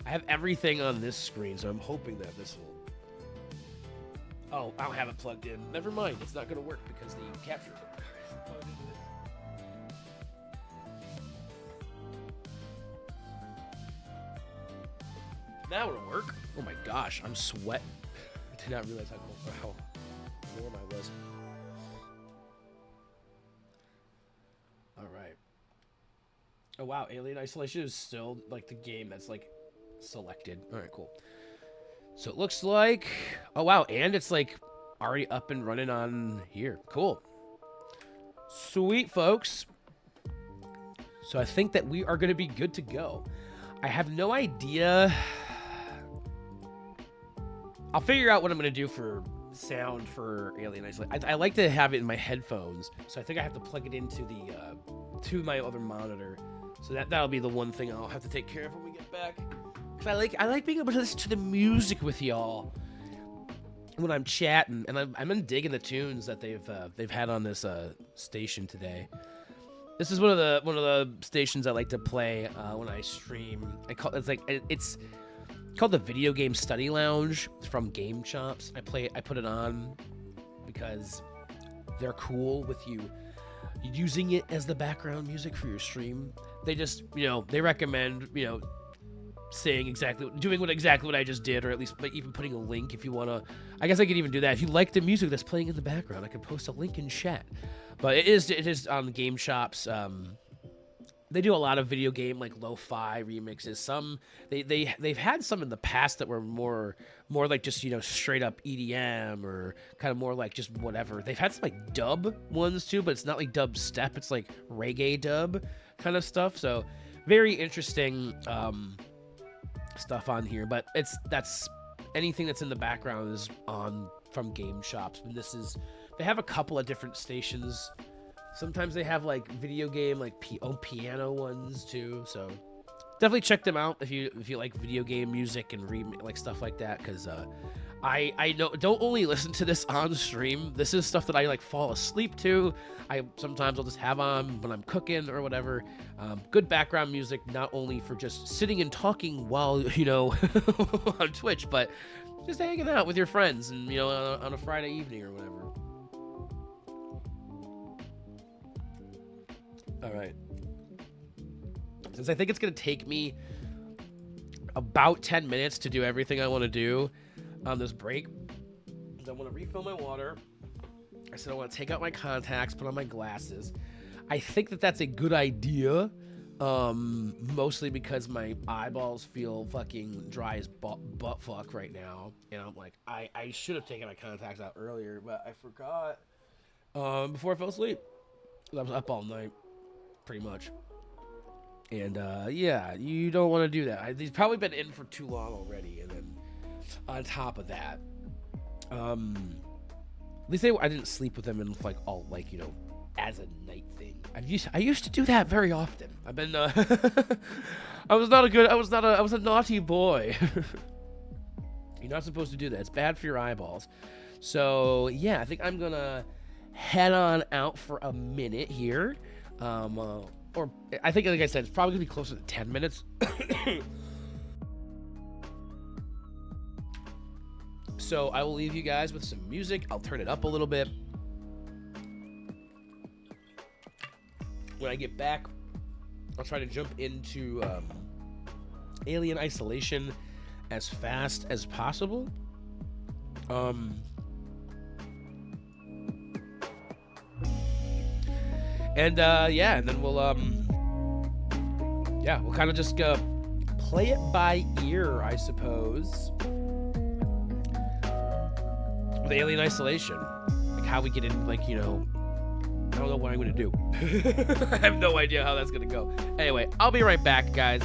have everything on this screen, so I'm hoping that this will... Oh, I don't have it plugged in. Never mind. It's not going to work because the capture... Now it'll work. Oh my gosh, I'm sweating. I did not realize how warm I was. All right. Oh wow, Alien Isolation is still like the game that's like selected. All right, cool. So it looks like, oh wow, and it's like already up and running on here. Cool. Sweet, folks. So I think that we are going to be good to go. I have no idea. I'll figure out what I'm going to do for sound for Alien Isolation. I like to have it in my headphones, so I think I have to plug it into the to my other monitor. So that'll be the one thing I'll have to take care of when we get back. I like being able to listen to the music with y'all when I'm chatting, and I'm been digging the tunes that they've had on this station today. This is one of the stations I like to play when I stream. It's called the Video Game Study Lounge from Game Chops. I put it on because they're cool with you using it as the background music for your stream. They just, they recommend, saying doing exactly what I just did, or at least even putting a link if you want to. I guess I could even do that. If you like the music that's playing in the background, I could post a link in chat. But it is on Game Chops. They do a lot of video game like lo-fi remixes. Some they've had some in the past that were more like just straight up EDM or kind of more like just whatever. They've had some like dub ones too, but it's not like dub step. It's like reggae dub kind of stuff. So very interesting stuff on here. But that's anything that's in the background is on from Game Chops. And they have a couple of different stations. Sometimes they have like video game like piano ones too, so definitely check them out if you like video game music and like stuff like that. Because I don't only listen to this on stream. This is stuff that I like fall asleep to. Sometimes I'll just have on when I'm cooking or whatever. Good background music, not only for just sitting and talking while on Twitch, but just hanging out with your friends and on a Friday evening or whatever. All right. Since I think it's going to take me about 10 minutes to do everything I want to do on this break, I want to refill my water. I said I want to take out my contacts, put on my glasses. I think that that's a good idea, mostly because my eyeballs feel fucking dry as butt fuck right now. And I'm like, I should have taken my contacts out earlier, but I forgot before I fell asleep. I was up all night. Pretty much. And yeah, you don't want to do that. He's probably been in for too long already. And then on top of that, at least I didn't sleep with them in like all like as a night thing. I used to do that very often. I've been I was a naughty boy. You're not supposed to do that. It's bad for your eyeballs. So yeah, I think I'm gonna head on out for a minute here. Or I think, like I said, it's probably gonna be closer to 10 minutes. So I will leave you guys with some music. I'll turn it up a little bit. When I get back, I'll try to jump into Alien Isolation as fast as possible. And then we'll we'll kind of just play it by ear, I suppose. With Alien Isolation, like how we get in, like, you know, I don't know what I'm gonna do. I have no idea how that's gonna go. Anyway, I'll be right back, guys.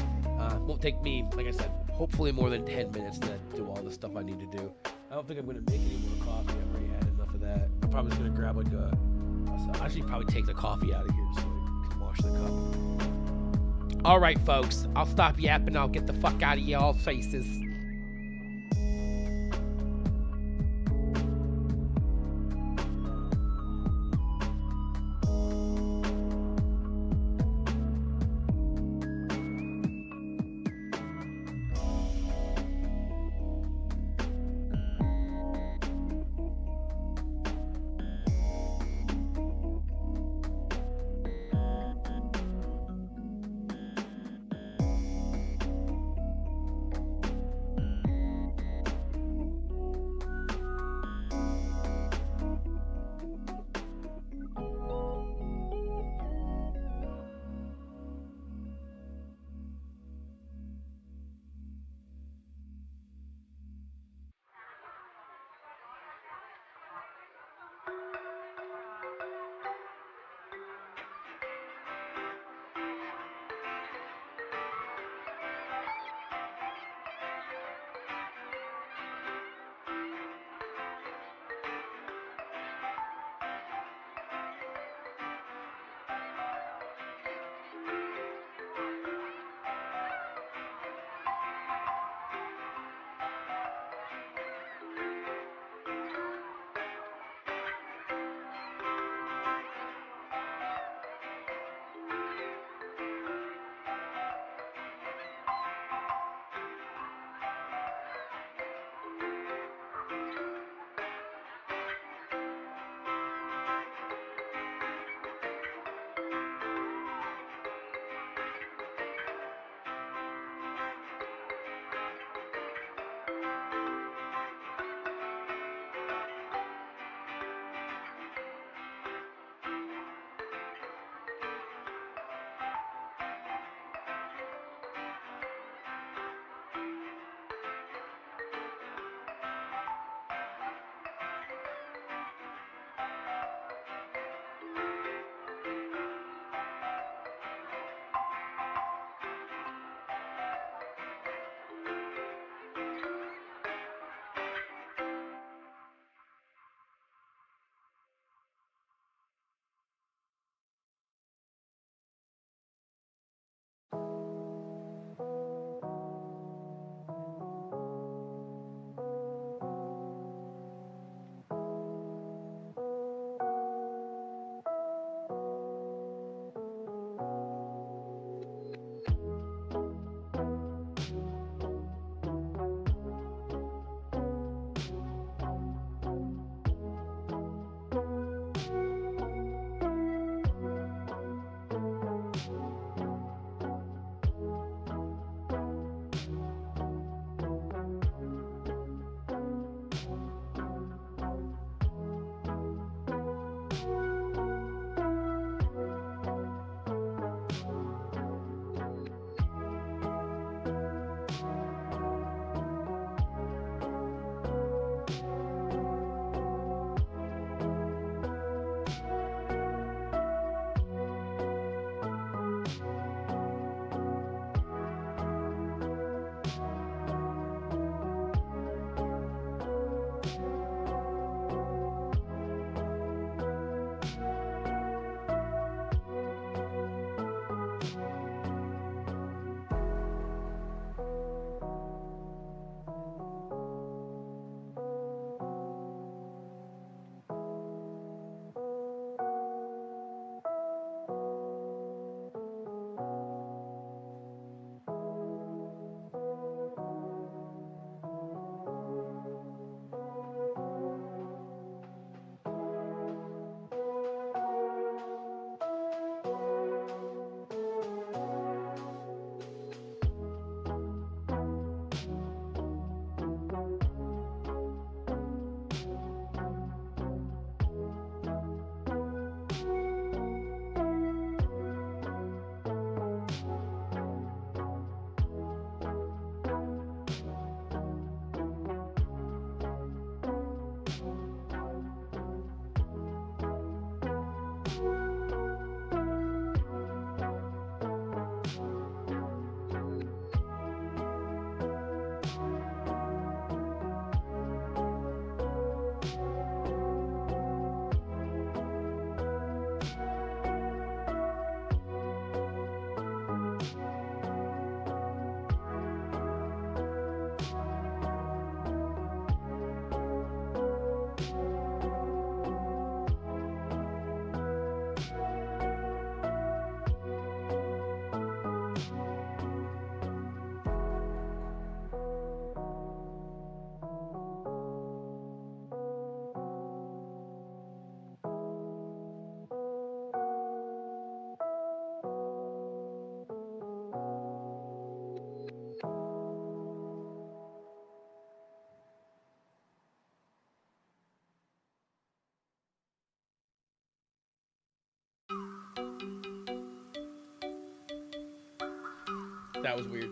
Won't take me, like I said, hopefully more than 10 minutes to do all the stuff I need to do. I don't think I'm gonna make any more coffee. I've already had enough of that. I'm probably just gonna grab like I'll actually probably take the coffee out of here so I can wash the cup. All right, folks, I'll stop yapping. I'll get the fuck out of y'all faces. That was weird.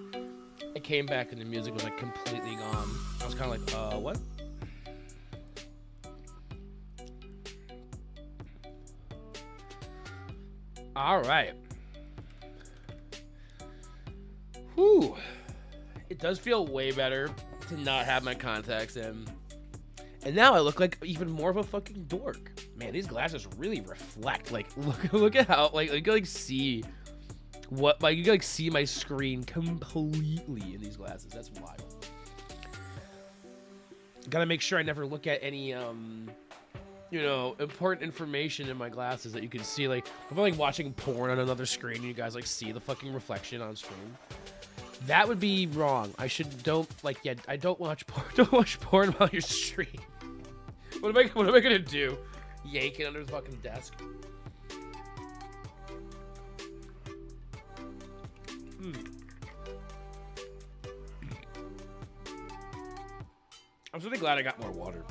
I came back and the music was like completely gone. I was kind of like, what? All right. Whew. It does feel way better to not have my contacts in. And now I look like even more of a fucking dork. Man, these glasses really reflect. Like, look at how, like, you can, like, see what, like, you can, like, see my screen completely in these glasses. That's wild. Gotta make sure I never look at any, you know, important information in my glasses that you can see. Like, if I'm, like, watching porn on another screen and you guys, like, see the fucking reflection on screen. That would be wrong. I don't watch porn. Don't watch porn while you're streaming. What am I gonna do? Yank it under the fucking desk. I'm really glad I got more water.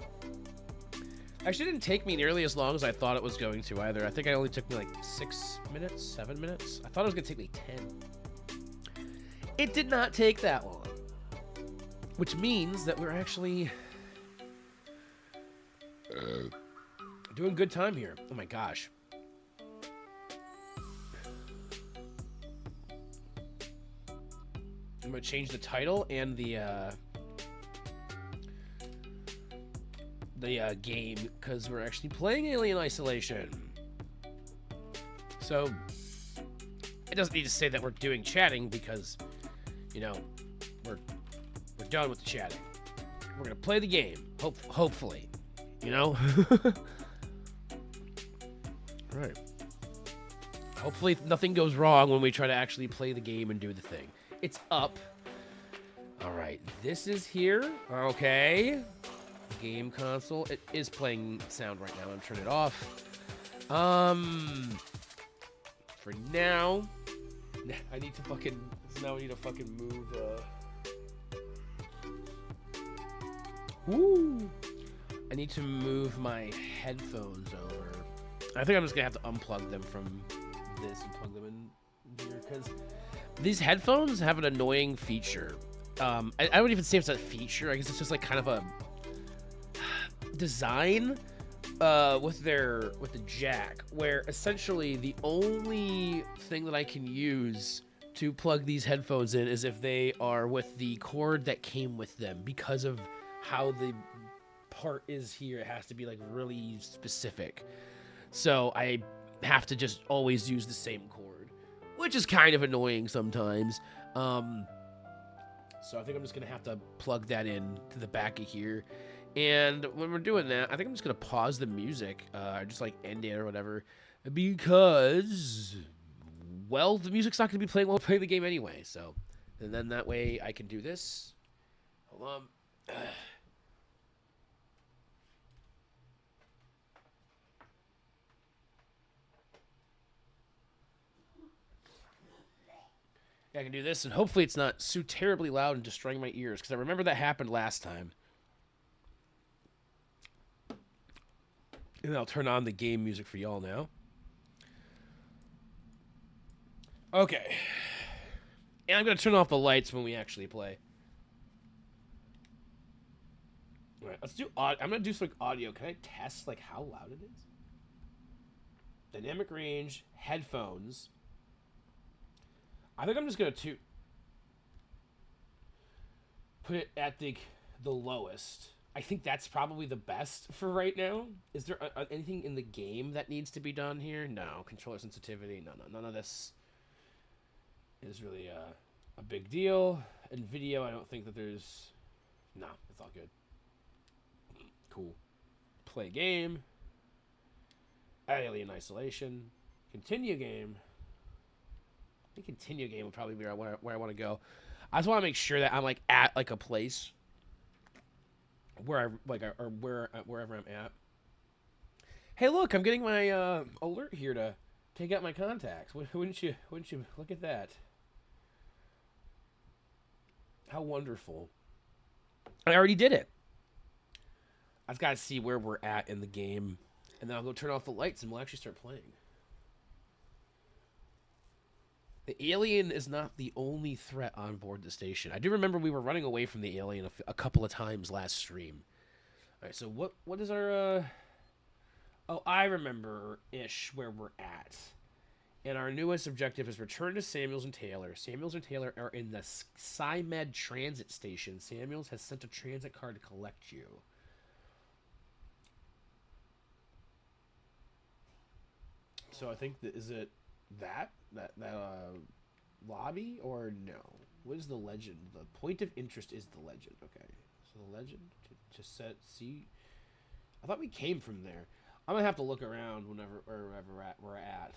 Actually, it didn't take me nearly as long as I thought it was going to either. I think it only took me like 6 minutes, 7 minutes. I thought it was gonna take me 10. It did not take that long. Which means that we're actually doing good time here. Oh my gosh. I'm gonna change the title and the game because we're actually playing Alien Isolation. So it doesn't need to say that we're doing chatting because, you know, we're done with the chatting. We're gonna play the game, hopefully, you know. Right. Hopefully nothing goes wrong when we try to actually play the game and do the thing. It's up. All right, this is here. Okay. Game console. It is playing sound right now. I'm turning it off. For now, I need to fucking. Now I need to fucking move. Woo! I need to move my headphones over. I think I'm just gonna have to unplug them from this and plug them in here because these headphones have an annoying feature. I don't even say it's a feature. I guess it's just like kind of a design with the jack, where essentially the only thing that I can use to plug these headphones in is if they are with the cord that came with them, because of how the part is here. It has to be like really specific, so I have to just always use the same cord, which is kind of annoying sometimes. So I think I'm just gonna have to plug that in to the back of here. And when we're doing that, I think I'm just gonna pause the music, just like end it or whatever, because, well, the music's not gonna be playing while I play the game anyway. So, and then that way I can do this. Hold on. I can do this, and hopefully it's not so terribly loud and destroying my ears, because I remember that happened last time. And I'll turn on the game music for y'all now. Okay. And I'm going to turn off the lights when we actually play. All right, let's do audio. I'm going to do some audio. Can I test like how loud it is? Dynamic range, headphones. I think I'm just going to put it at the lowest. I think that's probably the best for right now. Is there anything in the game that needs to be done here? No. Controller sensitivity? No. None of this is really a big deal. In video, I don't think that there's... No, it's all good. Cool. Play game. Alien Isolation. Continue game. I think continue game would probably be where I want to go. I just want to make sure that I'm like at like a place where I like or wherever I'm at. Hey, look, I'm getting my alert here to take out my contacts. Wouldn't you look at that? How wonderful. I already did it. I've got to see where we're at in the game, and then I'll go turn off the lights and we'll actually start playing. The alien is not the only threat on board the station. I do remember we were running away from the alien a couple of times last stream. All right, so what is our? Oh, I remember ish where we're at. And our newest objective is return to Samuels and Taylor. Samuels and Taylor are in the SciMed transit station. Samuels has sent a transit car to collect you. So I think that is it that lobby or no? What is the legend? The point of interest is the legend. Okay, so the legend to set see. I thought we came from there. I'm gonna have to look around wherever we're at.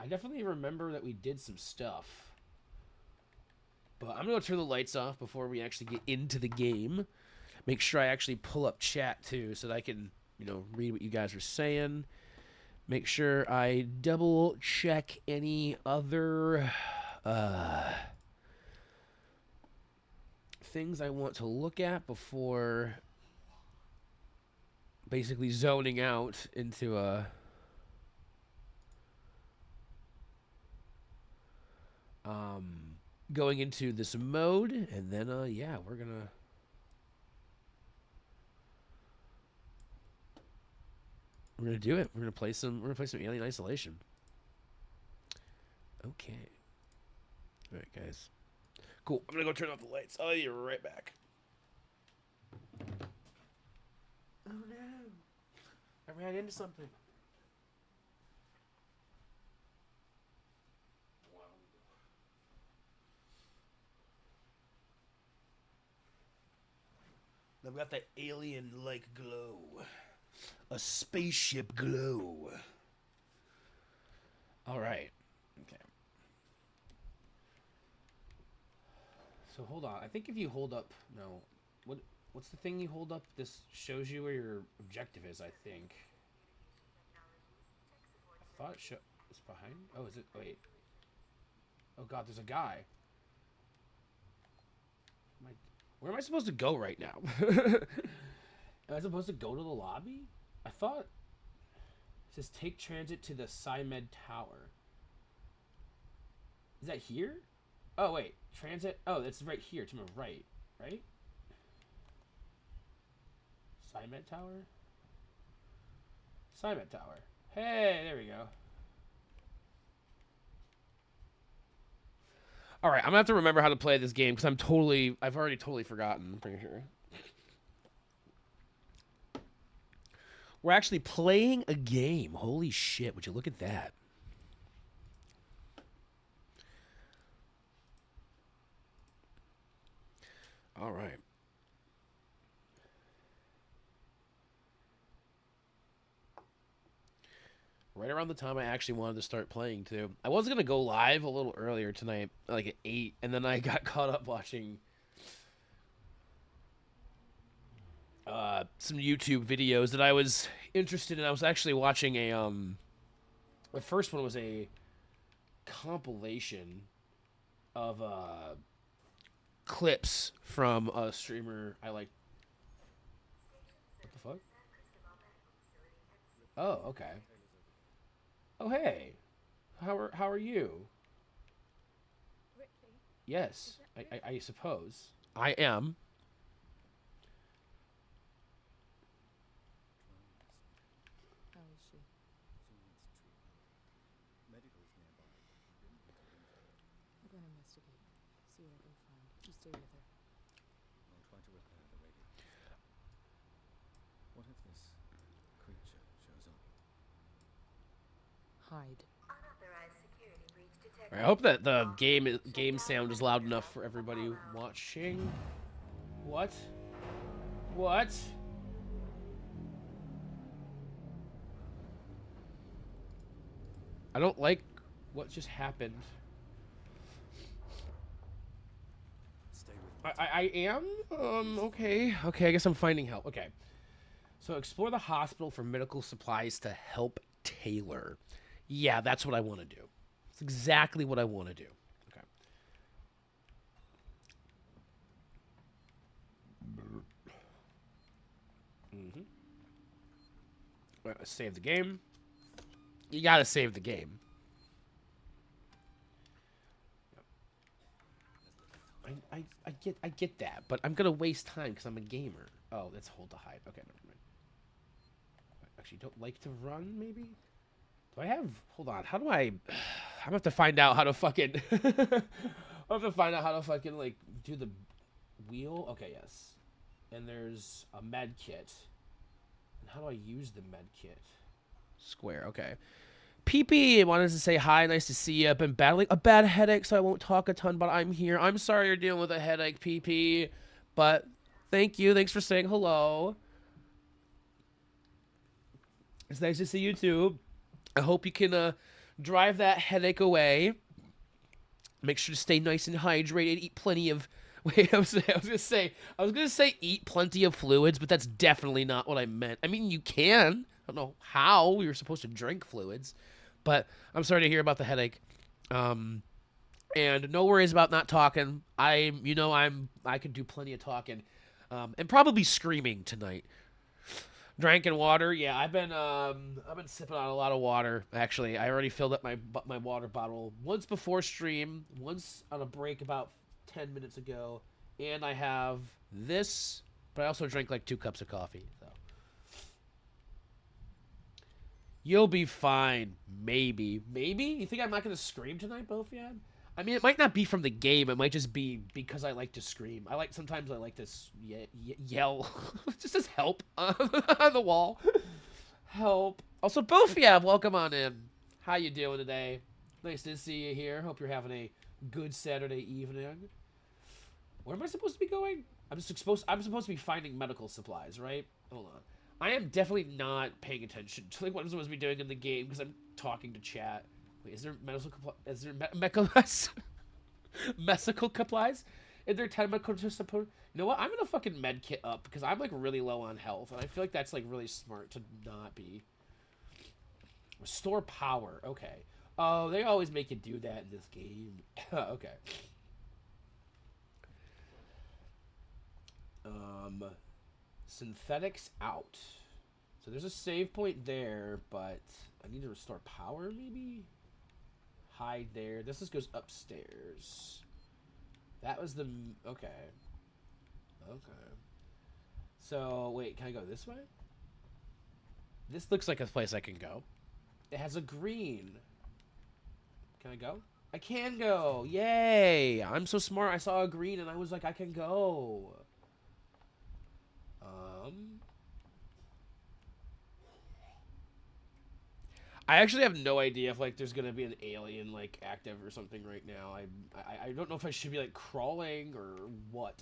I definitely remember that we did some stuff, but I'm gonna turn the lights off before we actually get into the game. Make sure I actually pull up chat too, so that I can read what you guys are saying. Make sure I double check any other things I want to look at before basically zoning out into a going into this mode, and then yeah, we're gonna do it. We're gonna play some Alien Isolation. Okay. All right, guys. Cool. I'm gonna go turn off the lights. I'll be right back. Oh no! I ran into something. I've got that alien-like glow. A spaceship glow. All right. Okay. So hold on. I think if you hold up, no. What's the thing you hold up? This shows you where your objective is. I think. I thought it's behind. Oh, is it? Wait. Oh God, there's a guy. Where am I supposed to go right now? Am I supposed to go to the lobby? I thought it says take transit to the SciMed Tower. Is that here? Oh wait, transit. Oh, it's right here to my right, right? SciMed Tower. SciMed Tower. Hey, there we go. All right, I'm gonna have to remember how to play this game because I've already totally forgotten. I'm pretty sure. We're actually playing a game. Holy shit! Would you look at that? All right. Right around the time I actually wanted to start playing too. I was gonna go live a little earlier tonight, like at 8, and then I got caught up watching some YouTube videos that I was interested in. I was actually watching the first one was a compilation of clips from a streamer I like. What the fuck? Oh, okay. Oh, hey. How are you? Yes, I suppose. I am. How is she? She needs treatment. Medical's nearby, but we didn't get her info. I'll go and investigate. See what I can find. You stay with her. I'll try to repair the radio. What if this creature shows up? Hide. I hope that the game sound is loud enough for everybody watching. What? What? I don't like what just happened. Stay with me. I am? Okay. Okay, I guess I'm finding help. Okay. So explore the hospital for medical supplies to help Taylor. Yeah, that's what I want to do. It's exactly what I want to do. Okay. Mm-hmm. Save the game. You gotta save the game. I get that, but I'm gonna waste time because I'm a gamer. Oh, that's hold to hide. Okay, never mind. I actually don't like to run. Maybe. Do I have? Hold on. How do I? I'm gonna have to find out how to fucking. I have to find out how to fucking like do the wheel. Okay, yes. And there's a med kit. And how do I use the med kit? Square. Okay. PP wanted to say hi. Nice to see you. I've been battling a bad headache, so I won't talk a ton, but I'm here. I'm sorry you're dealing with a headache, PP. But thank you. Thanks for saying hello. It's nice to see you too. I hope you can drive that headache away. Make sure to stay nice and hydrated. Eat plenty of. Wait, I was gonna say eat plenty of fluids, but that's definitely not what I meant. I mean, you can. I don't know how you're supposed to drink fluids, but I'm sorry to hear about the headache. And no worries about not talking. I can do plenty of talking, and probably screaming tonight. Drinking water, yeah. I've been sipping on a lot of water. Actually, I already filled up my water bottle once before stream, once on a break about 10 minutes ago, and I have this, but I also drank like 2 cups of coffee. So you'll be fine, maybe. You think I'm not gonna scream tonight, Bofian? I mean, it might not be from the game. It might just be because I like to scream. Sometimes I like to yell. Just as help on the wall. Help. Also, Bofiab, welcome on in. How you doing today? Nice to see you here. Hope you're having a good Saturday evening. Where am I supposed to be going? I'm supposed to be finding medical supplies, right? Hold on. I am definitely not paying attention to like what I'm supposed to be doing in the game because I'm talking to chat. Wait, is there medical medical supplies? Is there 10 medical support? You know what? I'm gonna fucking med kit up because I'm like really low on health, and I feel like that's like really smart to not be. Restore power. Okay. Oh, they always make you do that in this game. Okay. Synthetics out. So there's a save point there, but I need to restore power maybe? Hide there. This just goes upstairs. That was the... Okay. Okay. So, wait, can I go this way? This looks like a place I can go. It has a green. Can I go? I can go! Yay! I'm so smart. I saw a green and I was like, I can go. I actually have no idea if like there's gonna be an alien like active or something right now. I don't know if I should be like crawling or what.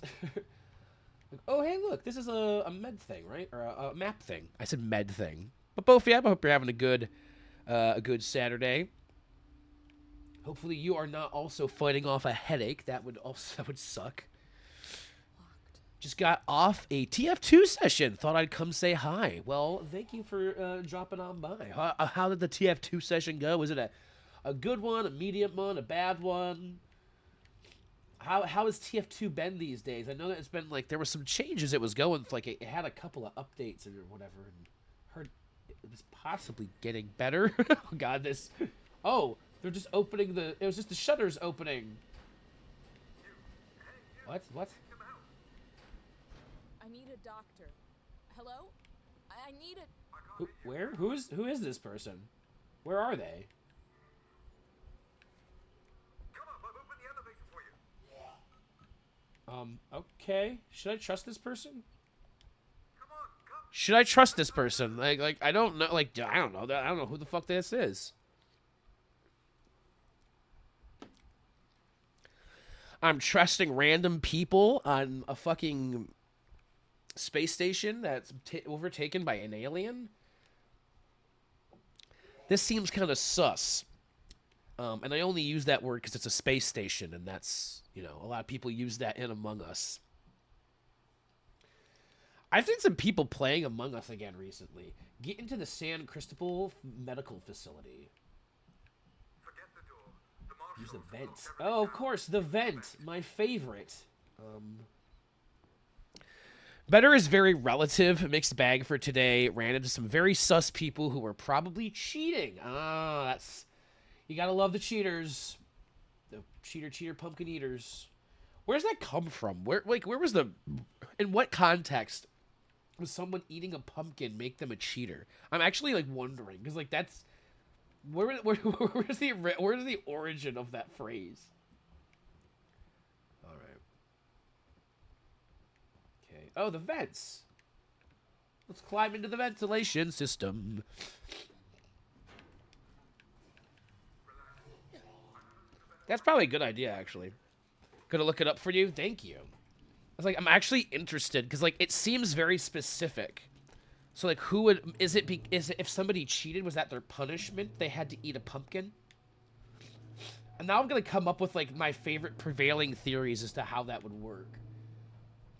Like, oh hey look, this is a med thing, right? Or a map thing. I said med thing. But Bofiab, I hope you're having a good Saturday. Hopefully you are not also fighting off a headache. That would suck. Locked. Just got off a TF2 session. Thought I'd come say hi. Well, thank you for dropping on by. How did the TF2 session go? Was it a good one, a medium one, a bad one? How has TF2 been these days? I know that it's been like there were some changes it was going like it had a couple of updates or whatever, and heard it was possibly getting better. Oh God, this. Oh, they're just opening the. It was just the shutters opening. What? What? I need a doctor. Hello? I need a... Where? Who is this person? Where are they? Come up, I've opened the elevator for you. Okay. Should I trust this person? Come on, come. Should I trust this person? Like I don't know. Like I don't know. I don't know who the fuck this is. I'm trusting random people on a fucking space station that's overtaken by an alien. This seems kind of sus. And I only use that word because it's a space station, and that's, you know, a lot of people use that in Among Us. I've seen some people playing Among Us again recently. Get into the San Cristobal Medical Facility. Forget the door. The marshal Use the locked vent. everything Oh, of down. course, the vent. My favorite. Better is very relative. Mixed bag for today. Ran into some very sus people who were probably cheating. Ah, that's... You gotta love the cheaters. The cheater pumpkin eaters. Where's that come from? Where was the, in what context was someone eating a pumpkin make them a cheater? I'm actually like wondering because like that's where's the origin of that phrase? All right. Okay. Oh, the vents. Let's climb into the ventilation system. That's probably a good idea, actually. Gonna look it up for you. Thank you. I was like, I'm actually interested because like it seems very specific. So like, who would is it? Is it if somebody cheated? Was that their punishment? They had to eat a pumpkin. And now I'm gonna come up with like my favorite prevailing theories as to how that would work.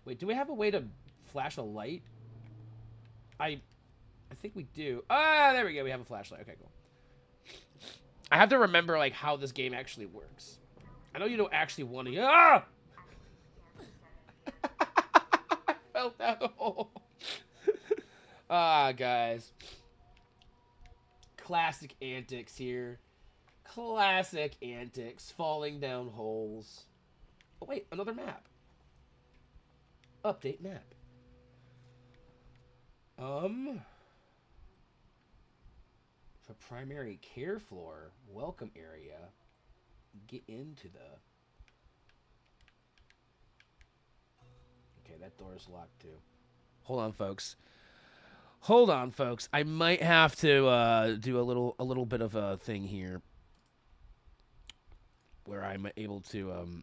Wait, do we have a way to flash a light? I think we do. Ah, there we go. We have a flashlight. Okay, cool. I have to remember like how this game actually works. I know you don't actually want to. Ah! I fell down the hole. Ah, guys. Classic antics here. Classic antics. Falling down holes. Oh, wait. Another map. Update map. The primary care floor. Welcome area. Get into the... Okay, that door is locked too. Hold on, folks. Hold on, folks. I might have to do a little bit of a thing here, where I'm able to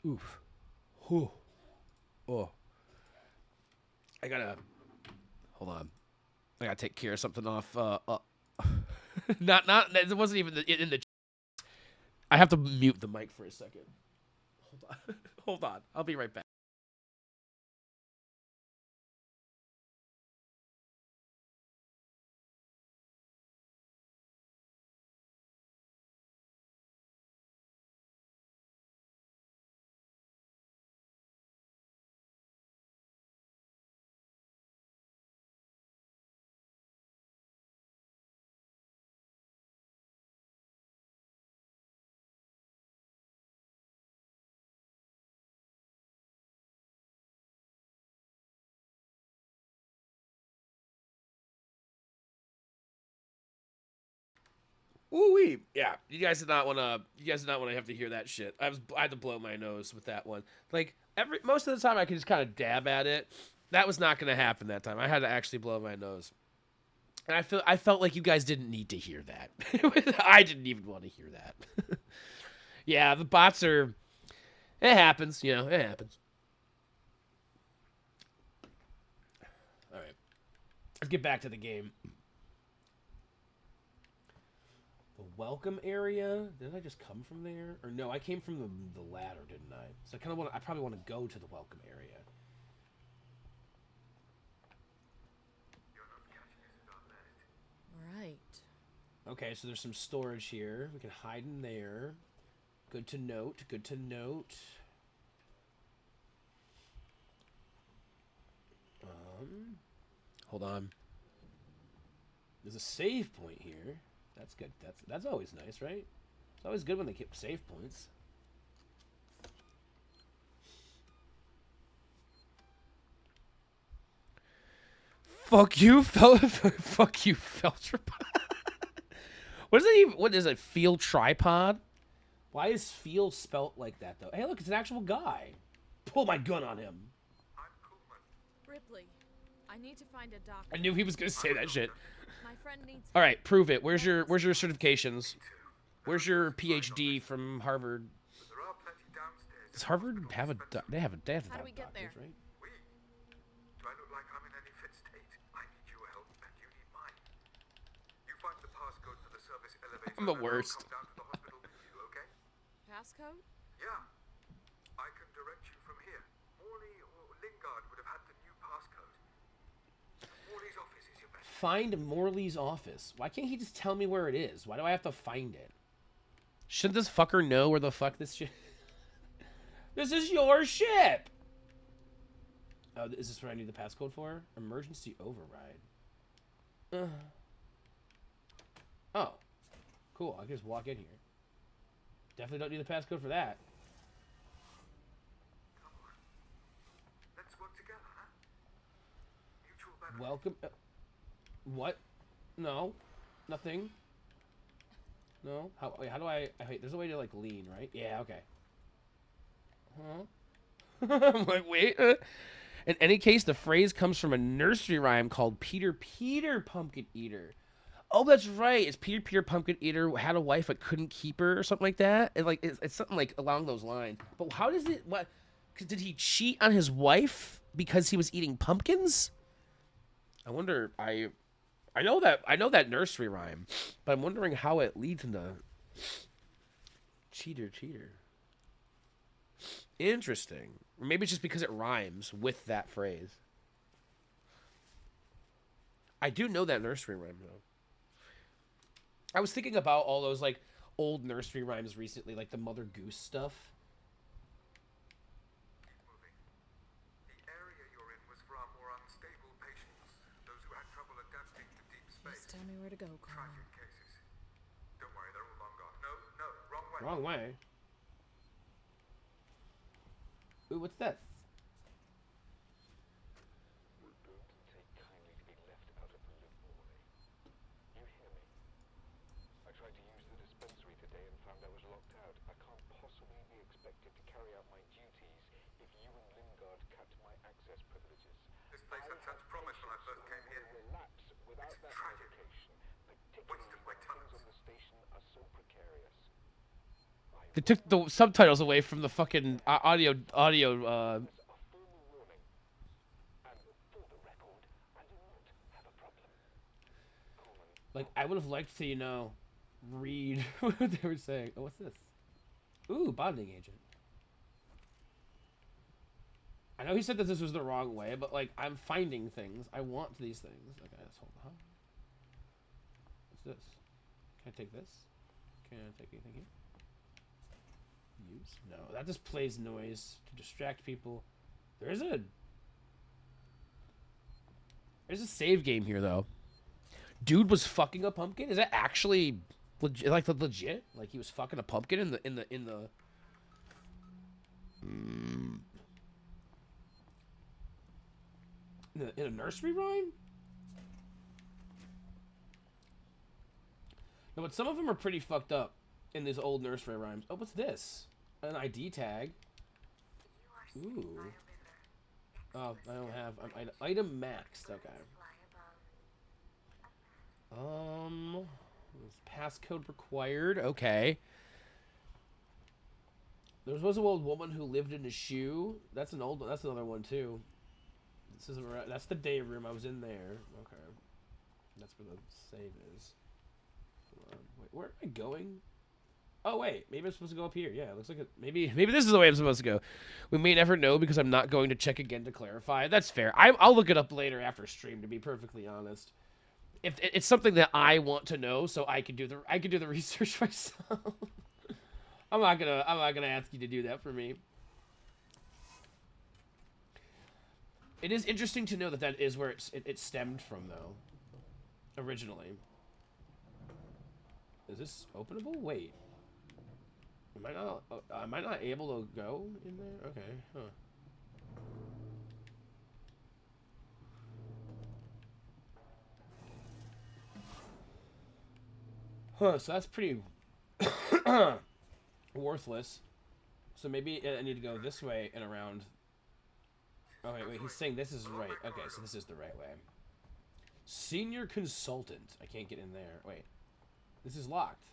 oof, whew, oh. I gotta hold on. I gotta take care of something off. Not. It wasn't even in the. I have to mute the mic for a second. Hold on. Hold on. I'll be right back. Ooh wee. Yeah, you guys did not want to. You guys did not want to have to hear that shit. I had to blow my nose with that one. Like most of the time, I could just kind of dab at it. That was not going to happen that time. I had to actually blow my nose, and I felt like you guys didn't need to hear that. I didn't even want to hear that. Yeah, the bots are. It happens, you know. It happens. All right, let's get back to the game. The welcome area? Did I just come from there? Or no, I came from the ladder, didn't I? So I probably want to go to the welcome area. Right. Okay, so there's some storage here. We can hide in there. Good to note. Good to note. Hold on. There's a save point here. That's good. That's always nice, right? It's always good when they keep save points. Fuck you, fuck you, Feltrapod. What is it even? What is it? Field tripod? Why is Field spelt like that though? Hey, look, it's an actual guy. Pull my gun on him. Ripley, I need to find a doctor. I knew he was gonna say that shit. My friend needs. All right, prove it. Where's your certifications? Where's your PhD from Harvard? Does Harvard have a they have How do we get there? Right? Do I look like I'm in any fit state? I need your help and you need mine. You find the passcode for the service elevator. I'm the and I'll worst. come down to the hospital with you, okay? Passcode? Yeah. I can direct you from here. Morley or Lingard would have had the new passcode. Morley's office is your best. Find Morley's office. Why can't he just tell me where it is? Why do I have to find it? Shouldn't this fucker know where the fuck this shit? This is your ship! Oh, is this what I need the passcode for? Emergency override. Oh. Cool, I can just walk in here. Definitely don't need the passcode for that. Welcome. What? No, nothing. No. How do I? Wait, there's a way to like lean, right? Yeah. Okay. Huh? I'm like, wait. In any case, the phrase comes from a nursery rhyme called Peter Peter Pumpkin Eater. Oh, that's right. It's Peter Peter Pumpkin Eater had a wife but couldn't keep her or something like that. It's something like along those lines. But how does it? What? 'Cause did he cheat on his wife because he was eating pumpkins? I wonder. I know that nursery rhyme, but I'm wondering how it leads into cheater. Interesting. Or maybe it's just because it rhymes with that phrase. I do know that nursery rhyme though. I was thinking about all those like old nursery rhymes recently, like the Mother Goose stuff. Moving. The area you're in was for our more unstable patients, those who had trouble adapting to deep space. Just tell me where to go, Colin. Tragic cases. Don't worry, they're all long gone. No, wrong way. Wrong way. Ooh, what's that? We don't take kindly to be left out of the loop, Morley. You hear me? I tried to use the dispensary today and found I was locked out. I can't possibly be expected to carry out my duties if you and Lingard cut my access privileges. This place had such promise when I first came here. Relapse without that tragic. medication, particularly Wasted my when talents. things on the station are so precarious. They took the subtitles away from the fucking audio. A formal warning. And for the record, I do not have a problem. Coleman, Like I would have liked to, read what they were saying. Oh, what's this? Ooh, bonding agent. I know he said that this was the wrong way, but like I'm finding things. I want these things. Okay, let's hold on. What's this? Can I take this? Can I take anything here? Use? No, that just plays noise to distract people. There's a save game here though. Dude was fucking a pumpkin. Is that actually legit? Like legit? Like he was fucking a pumpkin in a nursery rhyme? No, but some of them are pretty fucked up in these old nursery rhymes. Oh, what's this? An ID tag. Ooh. Oh, I don't have item maxed. Okay. Passcode required. Okay. There was an old woman who lived in a shoe. That's an old one. That's another one too. This isn't right. That's the day room. I was in there. Okay. That's where the save is. Hold on. Wait, where am I going? Oh wait, maybe I'm supposed to go up here. Yeah, it looks like it. Maybe this is the way I'm supposed to go. We may never know because I'm not going to check again to clarify. That's fair. I'll look it up later after stream. To be perfectly honest, if it's something that I want to know, so I can do the research myself. I'm not gonna ask you to do that for me. It is interesting to know that is where it stemmed from though. Originally. Is this openable? Wait. Am I not able to go in there? Okay, huh. Huh, so that's pretty worthless. So maybe I need to go this way and around. Oh, wait, he's saying this is right. Okay, so this is the right way. Senior consultant. I can't get in there. Wait. This is locked.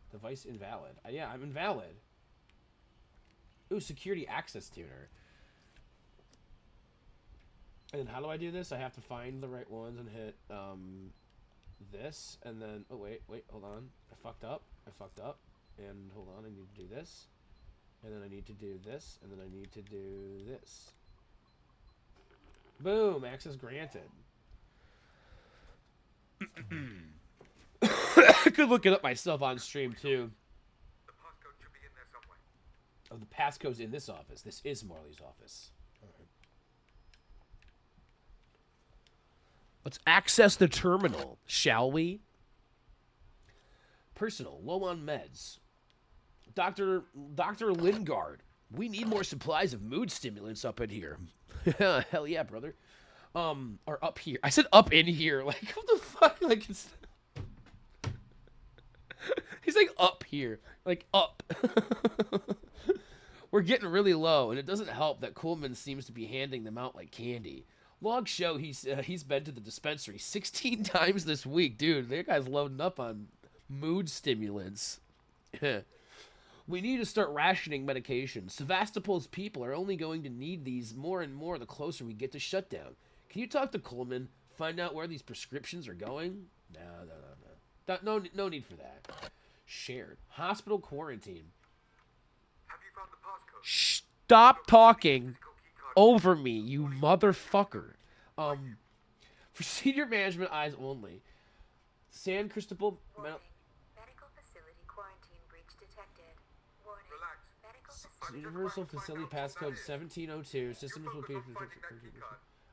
Device invalid. Yeah, I'm invalid. Ooh, security access tuner. And then how do I do this? I have to find the right ones and hit this, and then oh wait, hold on. I fucked up. And hold on, I need to do this. And then I need to do this, and then I need to do this. Boom, access granted. I could look it up myself on stream too. The passcode should be in there somewhere. Oh, the passcode's in this office. This is Marley's office. All right. Let's access the terminal, shall we? Personal, low on meds. Dr. Lingard, we need more supplies of mood stimulants up in here. Hell yeah, brother. Or up here. I said up in here. Like, what the fuck? Like, it's... He's like up here. Like, up. We're getting really low, and it doesn't help that Coolman seems to be handing them out like candy. Logs show he's been to the dispensary 16 times this week. Dude, that guy's loading up on mood stimulants. We need to start rationing medication. Sevastopol's people are only going to need these more and more the closer we get to shutdown. Can you talk to Coleman? Find out where these prescriptions are going? No need for that. Shared. Hospital quarantine. Have you found the passcode? Stop talking Physical keycard. over me, you motherfucker. For senior management eyes only. San Cristobal... Warning. Medical facility quarantine breach detected. Warning. Relax. Medical facility Universal Facility Passcode 1702. Systems will be...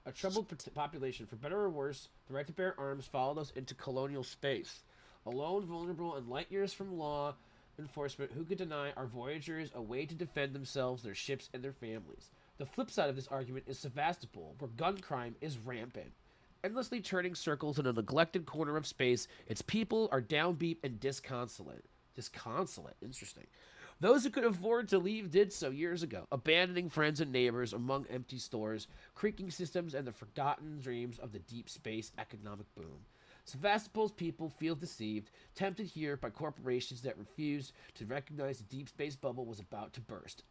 A troubled population. For better or worse, the right to bear arms followed us into colonial space. Alone, vulnerable, and light years from law enforcement, who could deny our voyagers a way to defend themselves, their ships, and their families? The flip side of this argument is Sevastopol, where gun crime is rampant. Endlessly turning circles in a neglected corner of space, its people are downbeat and disconsolate. Disconsolate, interesting. Those who could afford to leave did so years ago, abandoning friends and neighbors among empty stores, creaking systems, and the forgotten dreams of the deep space economic boom. Sevastopol's people feel deceived, tempted here by corporations that refused to recognize the deep space bubble was about to burst.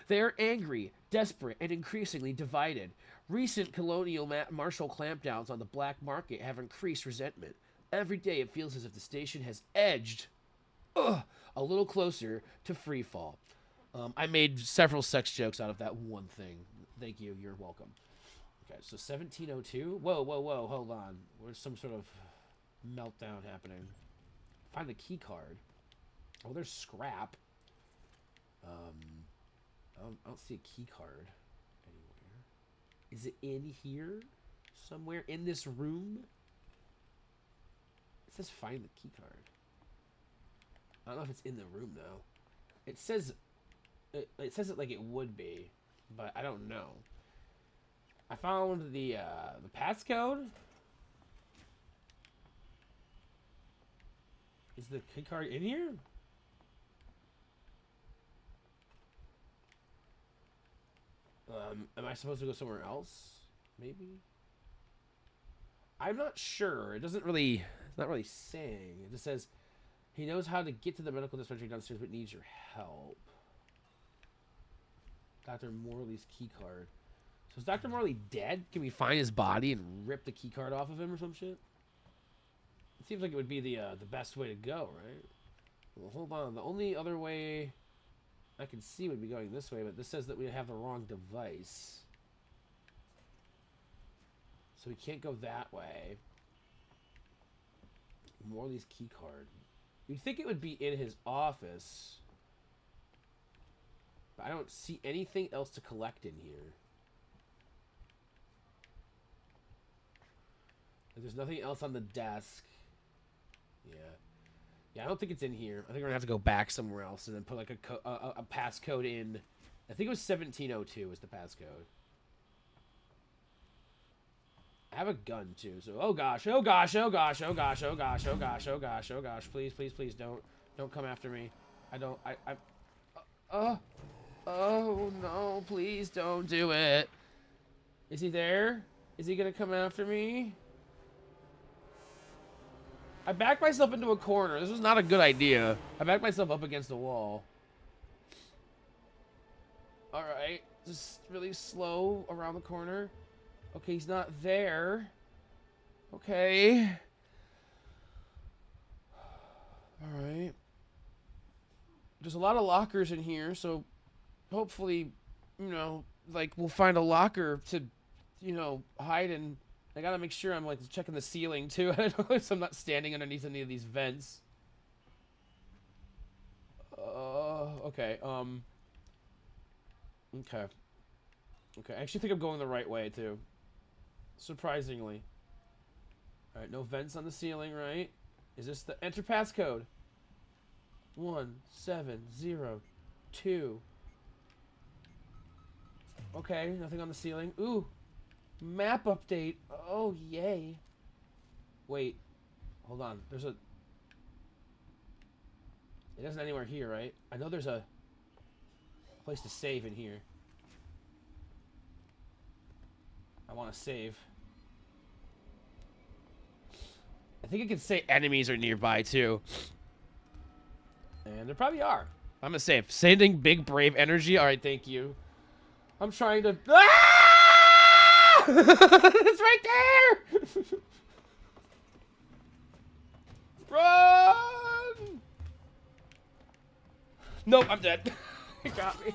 They are angry, desperate, and increasingly divided. Recent colonial martial clampdowns on the black market have increased resentment. Every day it feels as if the station has edged a little closer to free fall. I made several sex jokes out of that one thing. Thank you. You're welcome. Okay, so 1702. Whoa, hold on. There's some sort of meltdown happening. Find the key card. Oh, there's scrap. I don't see a key card anywhere. Is it in here? Somewhere in this room? It says find the key card. I don't know if it's in the room though. It says it like it would be, but I don't know. I found the passcode. Is the key card in here? Am I supposed to go somewhere else? Maybe. I'm not sure. It's not really saying. It just says he knows how to get to the medical dispensary downstairs, but needs your help. Dr. Morley's key card. So is Dr. Morley dead? Can we find his body and rip the key card off of him or some shit? It seems like it would be the best way to go, right? Well, hold on. The only other way I can see would be going this way, but this says that we have the wrong device. So we can't go that way. Morley's key card. You'd think it would be in his office. But I don't see anything else to collect in here. There's nothing else on the desk. Yeah, I don't think it's in here. I think we're gonna have to go back somewhere else and then put like a passcode in. I think it was 1702 was the passcode. I have a gun too, so oh gosh, please don't come after me. Oh no, please don't do it. Is he there? Is he gonna come after me? I backed myself into a corner. This was not a good idea. I backed myself up against the wall. Alright. Just really slow around the corner. Okay, he's not there. Okay. Alright. There's a lot of lockers in here, so hopefully, you know, like, we'll find a locker to, you know, hide in. I gotta make sure I'm, like, checking the ceiling, too. I don't know if I'm not standing underneath any of these vents. Okay, Okay. Okay, I actually think I'm going the right way, too. Surprisingly. Alright, no vents on the ceiling, right? Is this the enter passcode? 1702. Okay, nothing on the ceiling. Ooh. Map update. Oh, yay. Wait. Hold on. There's a... It isn't anywhere here, right? I know there's a place to save in here. I want to save. I think it can say enemies are nearby, too. And there probably are. I'm gonna save. Sending big brave energy. Alright, thank you. I'm trying to... Ah! It's right there! Run! Nope, I'm dead. It got me.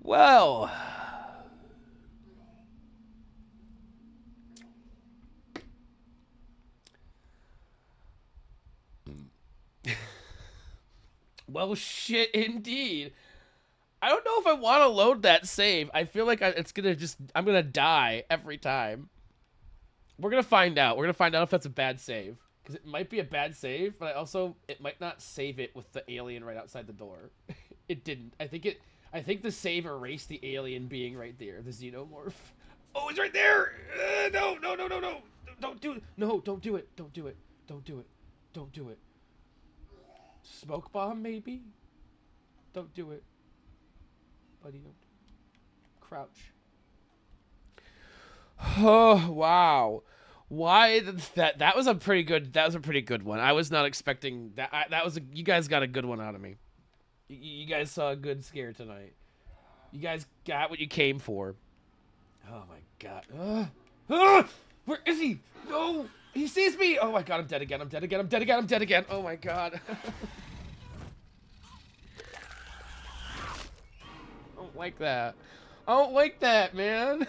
Well... Well, shit, indeed. I don't know if I want to load that save. I feel like it's gonna just... I'm gonna die every time. We're gonna find out. We're gonna find out if that's a bad save. Because it might be a bad save, but it might not save it with the alien right outside the door. It didn't. I think the save erased the alien being right there, the xenomorph. Oh, it's right there! No. Don't do it. No, don't do it. Don't do it. Don't do it. Don't do it. Smoke bomb, maybe? Don't do it. Buddy, don't. Crouch. Oh, wow. Why that was a pretty good one. I was not expecting that. You guys got a good one out of me. You guys saw a good scare tonight. You guys got what you came for. Oh my god. Where is he? No! He sees me! Oh my god, I'm dead again. I'm dead again. I'm dead again. I'm dead again. Oh my god. I don't like that. I don't like that, man.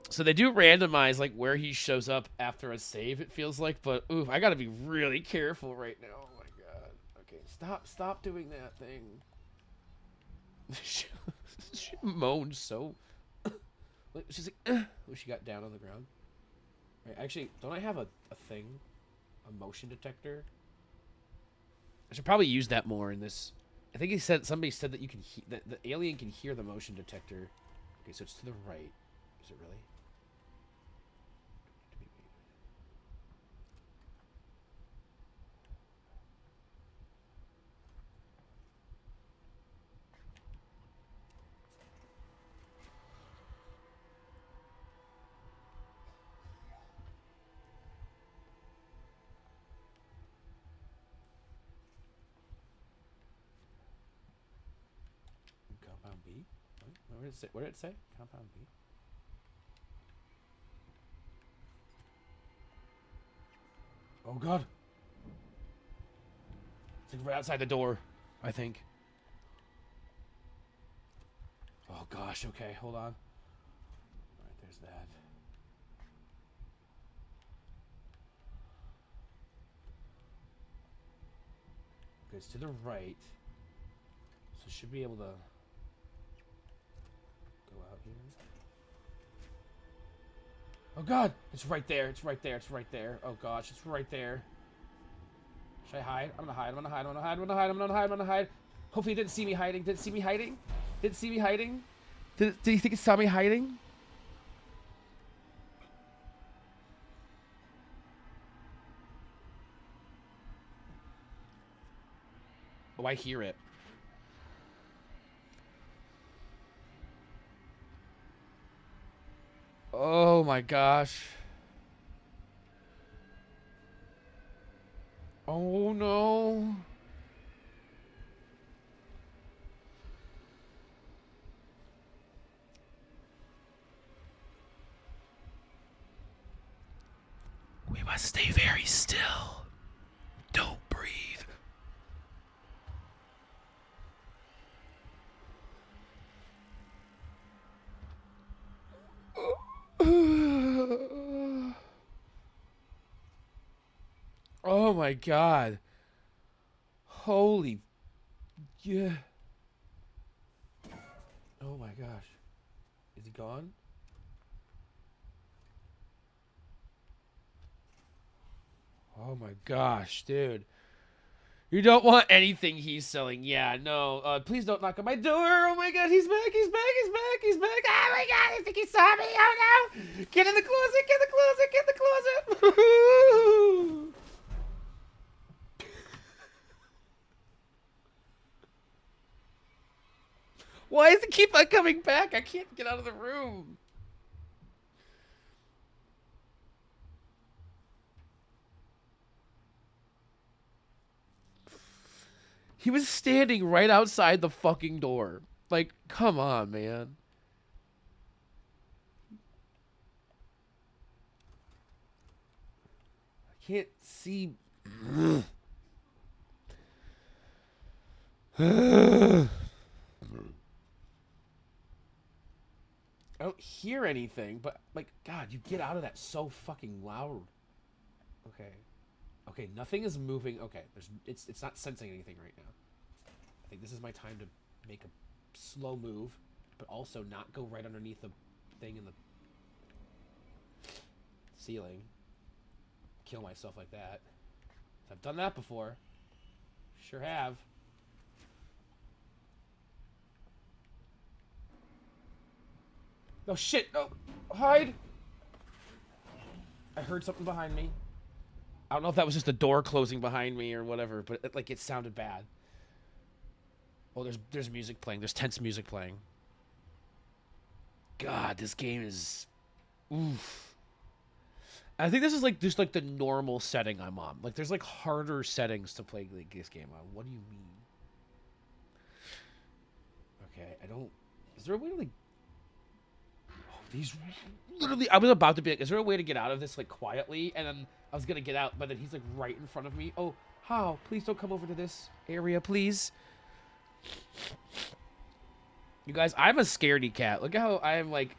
So they do randomize like where he shows up after a save, it feels like, but oof, I gotta be really careful right now. Oh my god. Okay, stop doing that thing. She moaned so. She's like, oh, she got down on the ground. Right, actually, don't I have a thing? A motion detector? I should probably use that more in this. I think somebody said that you can that the alien can hear the motion detector. Okay, so it's to the right. Is it really? Compound B? What did it say? What did it say? Compound B? Oh god. It's like right outside the door, I think. Oh gosh, okay, hold on. Alright, there's that. Okay, it's to the right. So it should be able to go out here. Oh god! It's right there, it's right there, it's right there. Oh gosh, it's right there. Should I hide? I'm gonna hide, I'm gonna hide, I'm gonna hide, I'm gonna hide, I'm gonna hide, I'm gonna hide. Hopefully he didn't see me hiding. Did it see me hiding? Did it see me hiding? Did you think it saw me hiding? Oh, I hear it. Oh my gosh. Oh no. We must stay very still. Don't breathe. Oh my god. Holy. Yeah. Oh my gosh. Is he gone? Oh my gosh, dude. You don't want anything he's selling. Yeah, no. Please don't knock on my door. Oh my god, he's back, he's back, he's back, he's back. Oh my god, I think he saw me. Oh no. Get in the closet, get in the closet, get in the closet. Why does it keep on coming back? I can't get out of the room. He was standing right outside the fucking door. Like, come on, man. I can't see. I don't hear anything, but, like, God, you get out of that so fucking loud. Okay. Okay, nothing is moving. Okay, it's not sensing anything right now. I think this is my time to make a slow move, but also not go right underneath the thing in the ceiling. Kill myself like that. I've done that before. Sure have. Oh shit! Oh, hide! I heard something behind me. I don't know if that was just the door closing behind me or whatever, but it sounded bad. Oh, there's music playing. There's tense music playing. God, this game is... Oof. I think this is like just like the normal setting I'm on. Like there's like harder settings to play like, this game on. What do you mean? Okay, I don't... Is there a way to like... He's literally... I was about to be like, is there a way to get out of this, like, quietly? And then I was gonna get out, but then he's, like, right in front of me. Oh, how? Please don't come over to this area, please. You guys, I'm a scaredy cat. Look at how I am, like...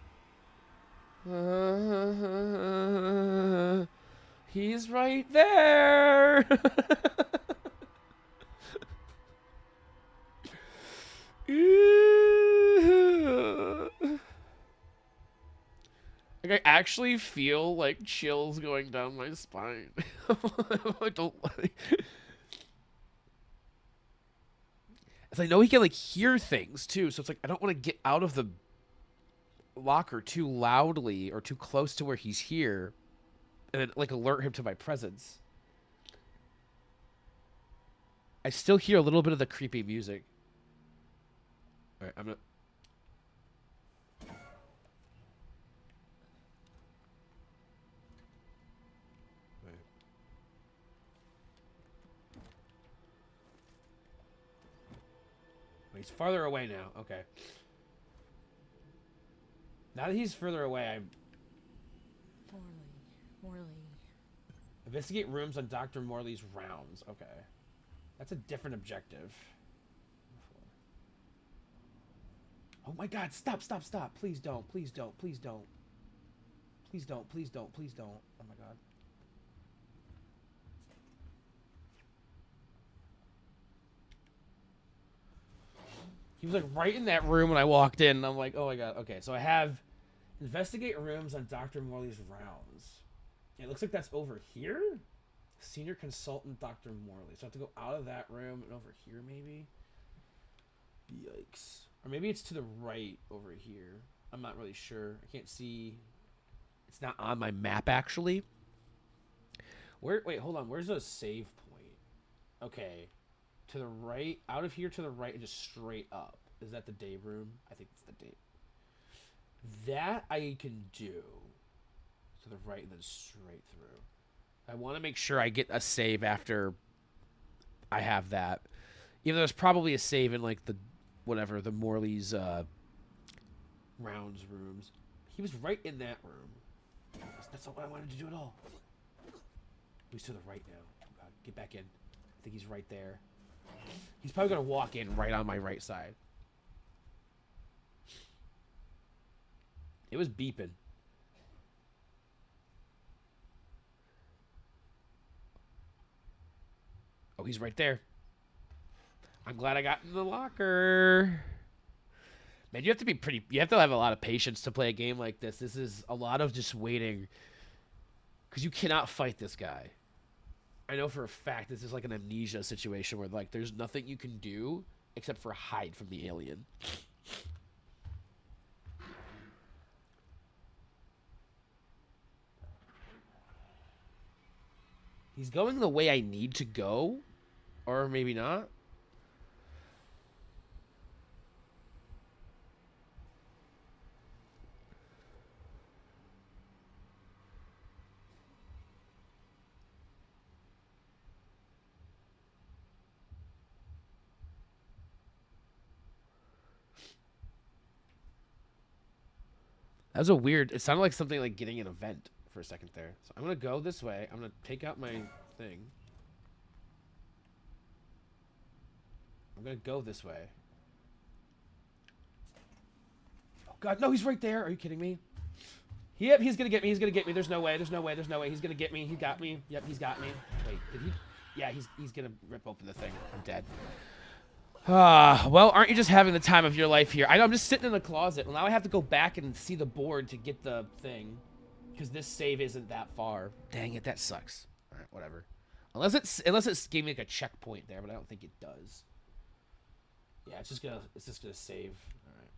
He's right there! Like, I actually feel, like, chills going down my spine. I don't like... It's like, I know he can, like, hear things, too, so it's like, I don't want to get out of the locker too loudly or too close to where he's here and then, like, alert him to my presence. I still hear a little bit of the creepy music. Alright, I'm gonna... He's farther away now. Okay. Now that he's further away, I'm... Morley. Investigate rooms on Dr. Morley's rounds. Okay. That's a different objective. Oh my god, stop. Please don't. Please don't. Please don't. Please don't. Please don't. Please don't. Oh my god. He was like right in that room when I walked in. And I'm like, oh my god. Okay, so I have investigate rooms on Dr. Morley's rounds. It looks like that's over here. Senior consultant Dr. Morley. So I have to go out of that room and over here maybe. Yikes. Or maybe it's to the right over here. I'm not really sure. I can't see. It's not on my map actually. Where? Wait, hold on. Where's a save point? Okay. To the right, out of here to the right, and just straight up. Is that the day room? I think it's the day. That I can do. To the right and then straight through. I want to make sure I get a save after I have that. Even though there's probably a save in like the, whatever, the Morley's rounds rooms. He was right in that room. That's not what I wanted to do at all. He's to the right now. Oh God, get back in. I think he's right there. He's probably going to walk in right on my right side. It was beeping. Oh, he's right there. I'm glad I got in the locker. Man, you have to be pretty... You have to have a lot of patience to play a game like this. This is a lot of just waiting. Because you cannot fight this guy. I know for a fact this is like an amnesia situation where like there's nothing you can do except for hide from the alien. He's going the way I need to go, or maybe not. That was a weird. It sounded like something like getting an event for a second there. So I'm gonna go this way. I'm gonna take out my thing. I'm gonna go this way. Oh God, no! He's right there. Are you kidding me? Yep, he's gonna get me. He's gonna get me. There's no way. There's no way. There's no way. He's gonna get me. He got me. Yep, he's got me. Wait, did he? Yeah, he's gonna rip open the thing. I'm dead. Well, aren't you just having the time of your life here? I'm just sitting in the closet. Well, now I have to go back and see the board to get the thing. Because this save isn't that far. Dang it, that sucks. Alright, whatever. Unless it's gave me like a checkpoint there, but I don't think it does. Yeah, it's just gonna save. Alright.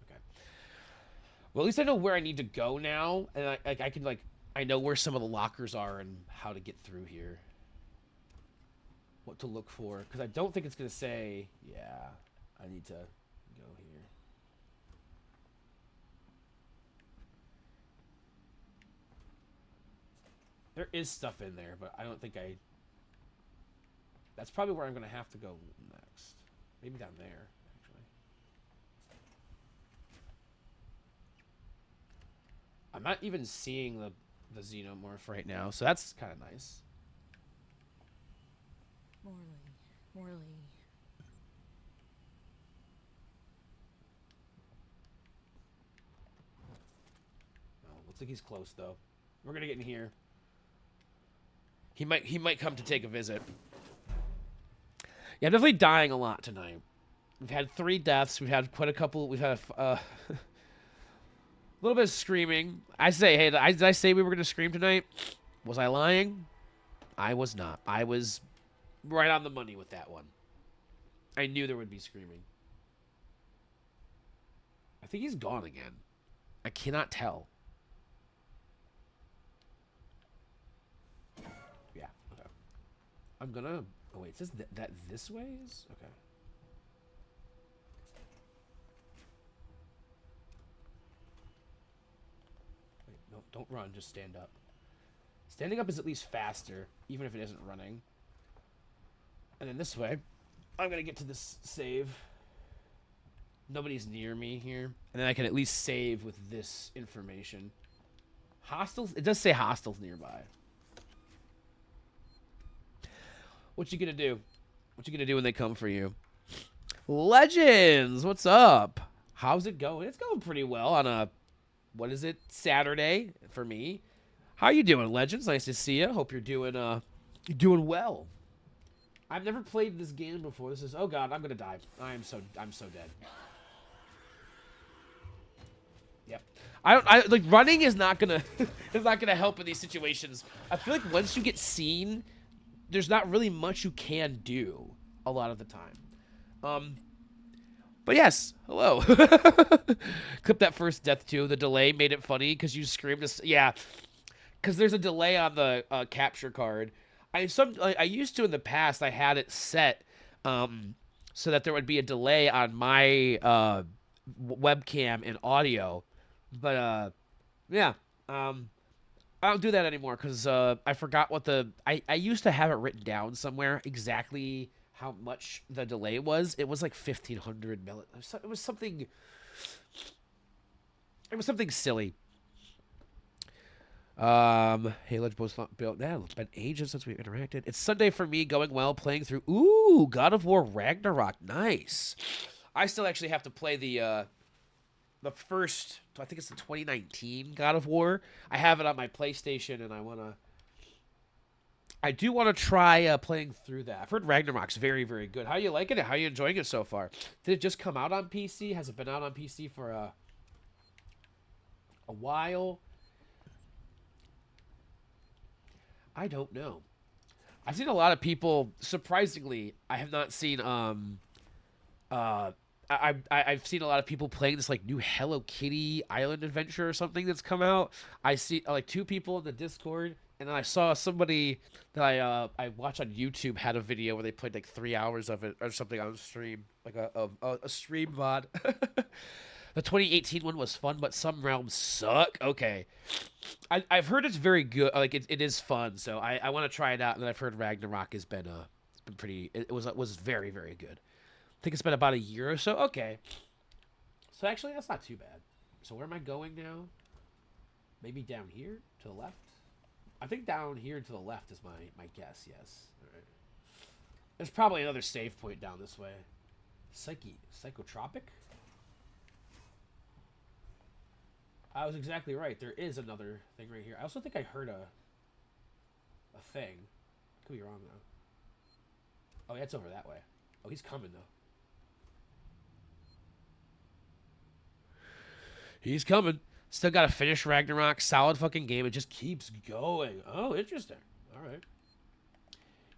Okay. Well, at least I know where I need to go now. And I know where some of the lockers are and how to get through here. What to look for, because I don't think it's gonna say, yeah, I need to go here. There is stuff in there, but I don't think that's probably where I'm gonna have to go next. Maybe down there, actually. I'm not even seeing the xenomorph right now, so that's kind of nice. Morley. Oh, looks like he's close though. We're gonna get in here. He might come to take a visit. Yeah, I'm definitely dying a lot tonight. We've had 3 deaths. We've had quite a couple. We've had a little bit of screaming. I say, hey, did I say we were gonna scream tonight? Was I lying? I was not. I was right on the money with that one. I knew there would be screaming. I think he's gone again. I cannot tell. Yeah, okay. I'm gonna... Oh, wait, it says that this way is? Okay. Wait, no, don't run, just stand up. Standing up is at least faster, even if it isn't running. And then this way, I'm going to get to this save. Nobody's near me here. And then I can at least save with this information. Hostiles? It does say hostiles nearby. What you going to do? What you going to do when they come for you? Legends! What's up? How's it going? It's going pretty well on a... What is it? Saturday for me. How you doing, Legends? Nice to see you. Hope you're doing well. I've never played this game before. This is... Oh, God. I'm going to die. I'm so dead. Yep. Like, running is not going to... is not going to help in these situations. I feel like once you get seen, there's not really much you can do a lot of the time. But yes, hello. Clip that first death, too. The delay made it funny because you screamed... Yeah. Because there's a delay on the capture card. I used to in the past. I had it set so that there would be a delay on my webcam and audio, but yeah, I don't do that anymore because I forgot what I used to have it written down somewhere exactly how much the delay was. It was like 1500 millisecond. It was something. It was something silly. Hey, let's both build. Yeah, it's been ages since we've interacted. It's Sunday for me, going well, playing through. Ooh, God of War Ragnarok, nice. I still actually have to play the first. I think it's the 2019 God of War. I have it on my PlayStation, and I do want to try playing through that. I've heard Ragnarok's very, very good. How are you liking it? How are you enjoying it so far? Did it just come out on PC? Has it been out on PC for a while? I don't know. I've seen a lot of people. Surprisingly, I have not seen. I've seen a lot of people playing this like new Hello Kitty Island Adventure or something that's come out. I see like 2 people in the Discord, and then I saw somebody that I watch on YouTube had a video where they played like 3 hours of it or something on stream, like a stream VOD. The 2018 one was fun, but some realms suck. Okay, I've heard it's very good. Like it is fun, so I want to try it out. And then I've heard Ragnarok has been it's been pretty. It was very very good. I think it's been about a year or so. Okay, so actually that's not too bad. So where am I going now? Maybe down here to the left. I think down here to the left is my guess. Yes. All right. There's probably another save point down this way. Psychotropic. I was exactly right. There is another thing right here. I also think I heard a thing. Could be wrong though. Oh, yeah, it's over that way. Oh, he's coming though. He's coming. Still got to finish Ragnarok. Solid fucking game. It just keeps going. Oh, interesting. All right.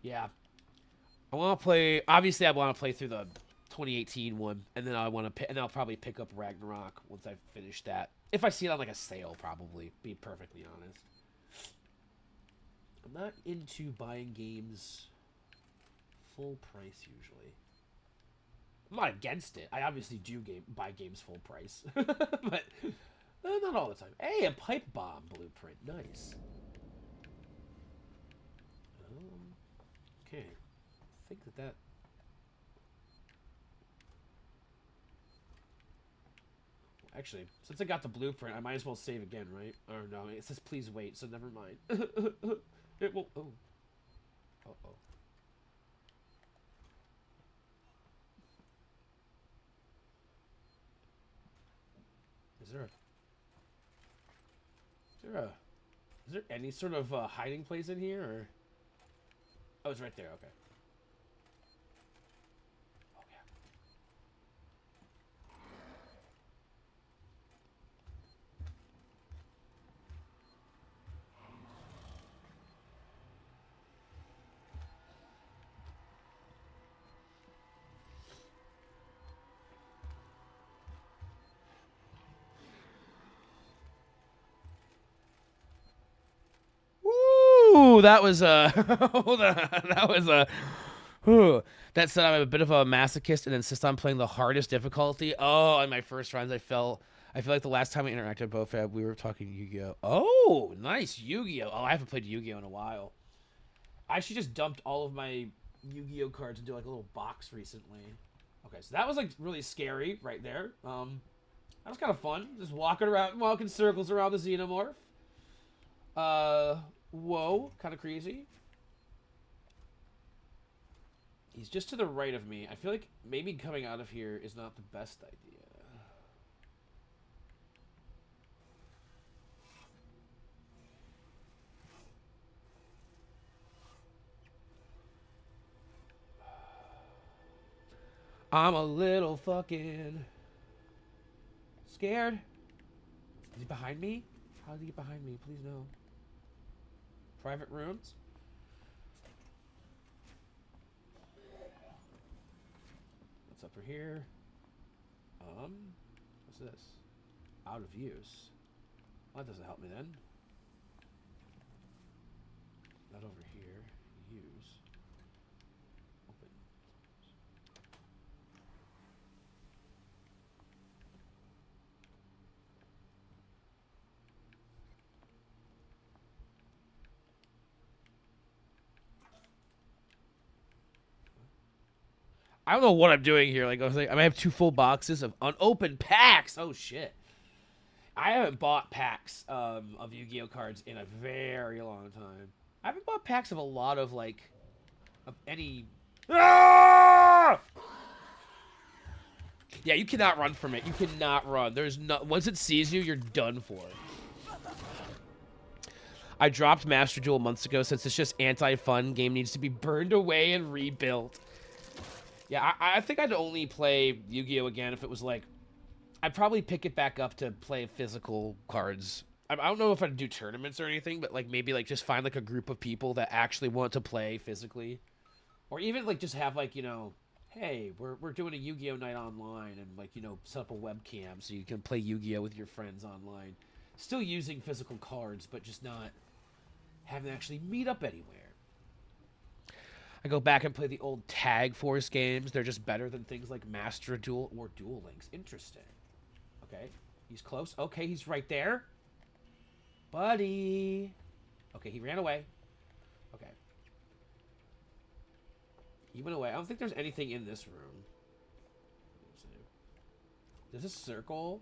Yeah. I want to play. Obviously, I want to play through the 2018 one, and then and I'll probably pick up Ragnarok once I finish that. If I see it on like a sale, probably. Be perfectly honest. I'm not into buying games full price usually. I'm not against it. I obviously do buy games full price, but not all the time. Hey, a pipe bomb blueprint. Nice. Okay. I think that. Actually, since I got the blueprint, I might as well save again, right? Or no, it says please wait, so never mind. It will. Oh. Uh-oh. Is there any sort of hiding place in here, or? Oh, it's right there. Okay. Oh yeah. Ooh, that was hold on. That was whew. That said, I'm a bit of a masochist and insist on playing the hardest difficulty. Oh, on my first runs, I feel like the last time we interacted with BoFab, we were talking Yu-Gi-Oh. Oh, nice Yu-Gi-Oh. Oh, I haven't played Yu-Gi-Oh in a while. I actually just dumped all of my Yu-Gi-Oh cards into like a little box recently. Okay, so that was like really scary right there. That was kind of fun, just walking circles around the Xenomorph. Whoa, kind of crazy. He's just to the right of me. I feel like maybe coming out of here is not the best idea. I'm a little fucking scared. Is he behind me? How did he get behind me? Please no. Private rooms? What's over here? What's this? Out of use. Well, that doesn't help me then. Not over here. Use. Open. I don't know what I'm doing here. Like I was like, I might have 2 full boxes of unopened packs. Oh shit! I haven't bought packs of Yu-Gi-Oh cards in a very long time. I haven't bought packs of a lot of like of any. Ah! Yeah, you cannot run from it. You cannot run. There's no. Once it sees you, you're done for. I dropped Master Duel months ago since it's just anti-fun. Game needs to be burned away and rebuilt. Yeah, I think I'd only play Yu-Gi-Oh again if it was like, I'd probably pick it back up to play physical cards. I don't know if I'd do tournaments or anything, but like maybe like just find like a group of people that actually want to play physically, or even like just have like, you know, hey, we're doing a Yu-Gi-Oh night online, and like, you know, set up a webcam so you can play Yu-Gi-Oh with your friends online, still using physical cards, but just not having to actually meet up anywhere. I go back and play the old Tag Force games. They're just better than things like Master Duel or Duel Links. Interesting. Okay, he's close. Okay, he's right there. Buddy. Okay, he ran away. Okay. He went away. I don't think there's anything in this room. There's a circle.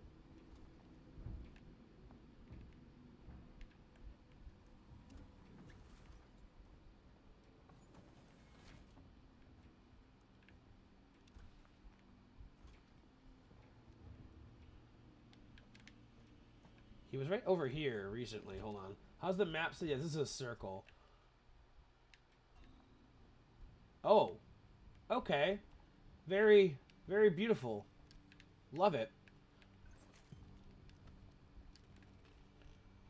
He was right over here recently. Hold on. How's the map say? Yeah, this is a circle. Oh. Okay. Very, very beautiful. Love it.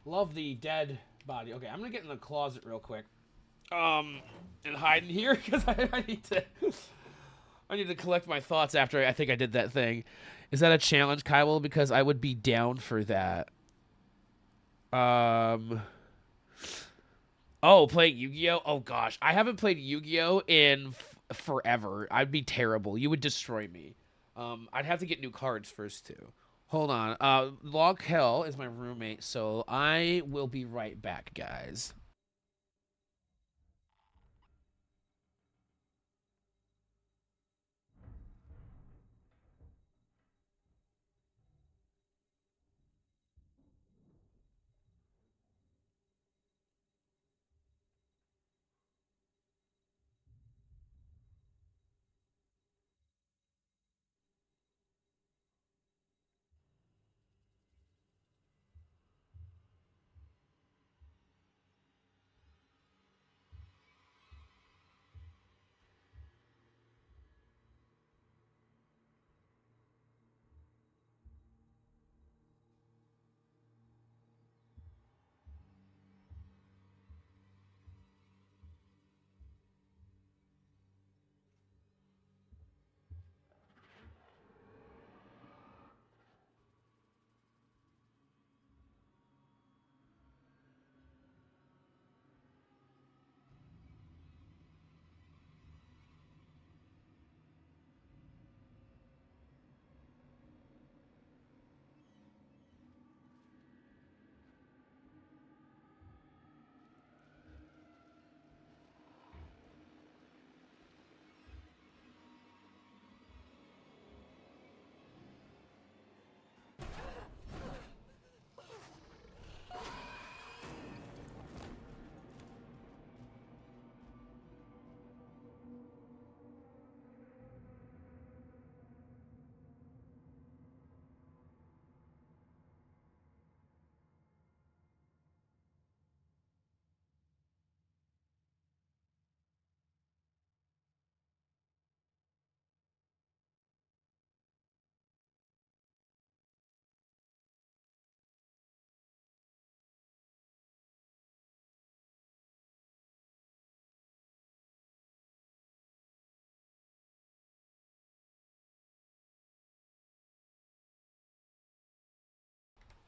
Love the dead body. Okay, I'm gonna get in the closet real quick. And hide in here because I need to. I need to collect my thoughts after I think I did that thing. Is that a challenge, Kyle? Because I would be down for that. Oh, playing Yu-Gi-Oh? Oh gosh, I haven't played Yu-Gi-Oh in forever. I'd be terrible. You would destroy me. I'd have to get new cards first too. Hold on. Log Hell is my roommate, so I will be right back, guys.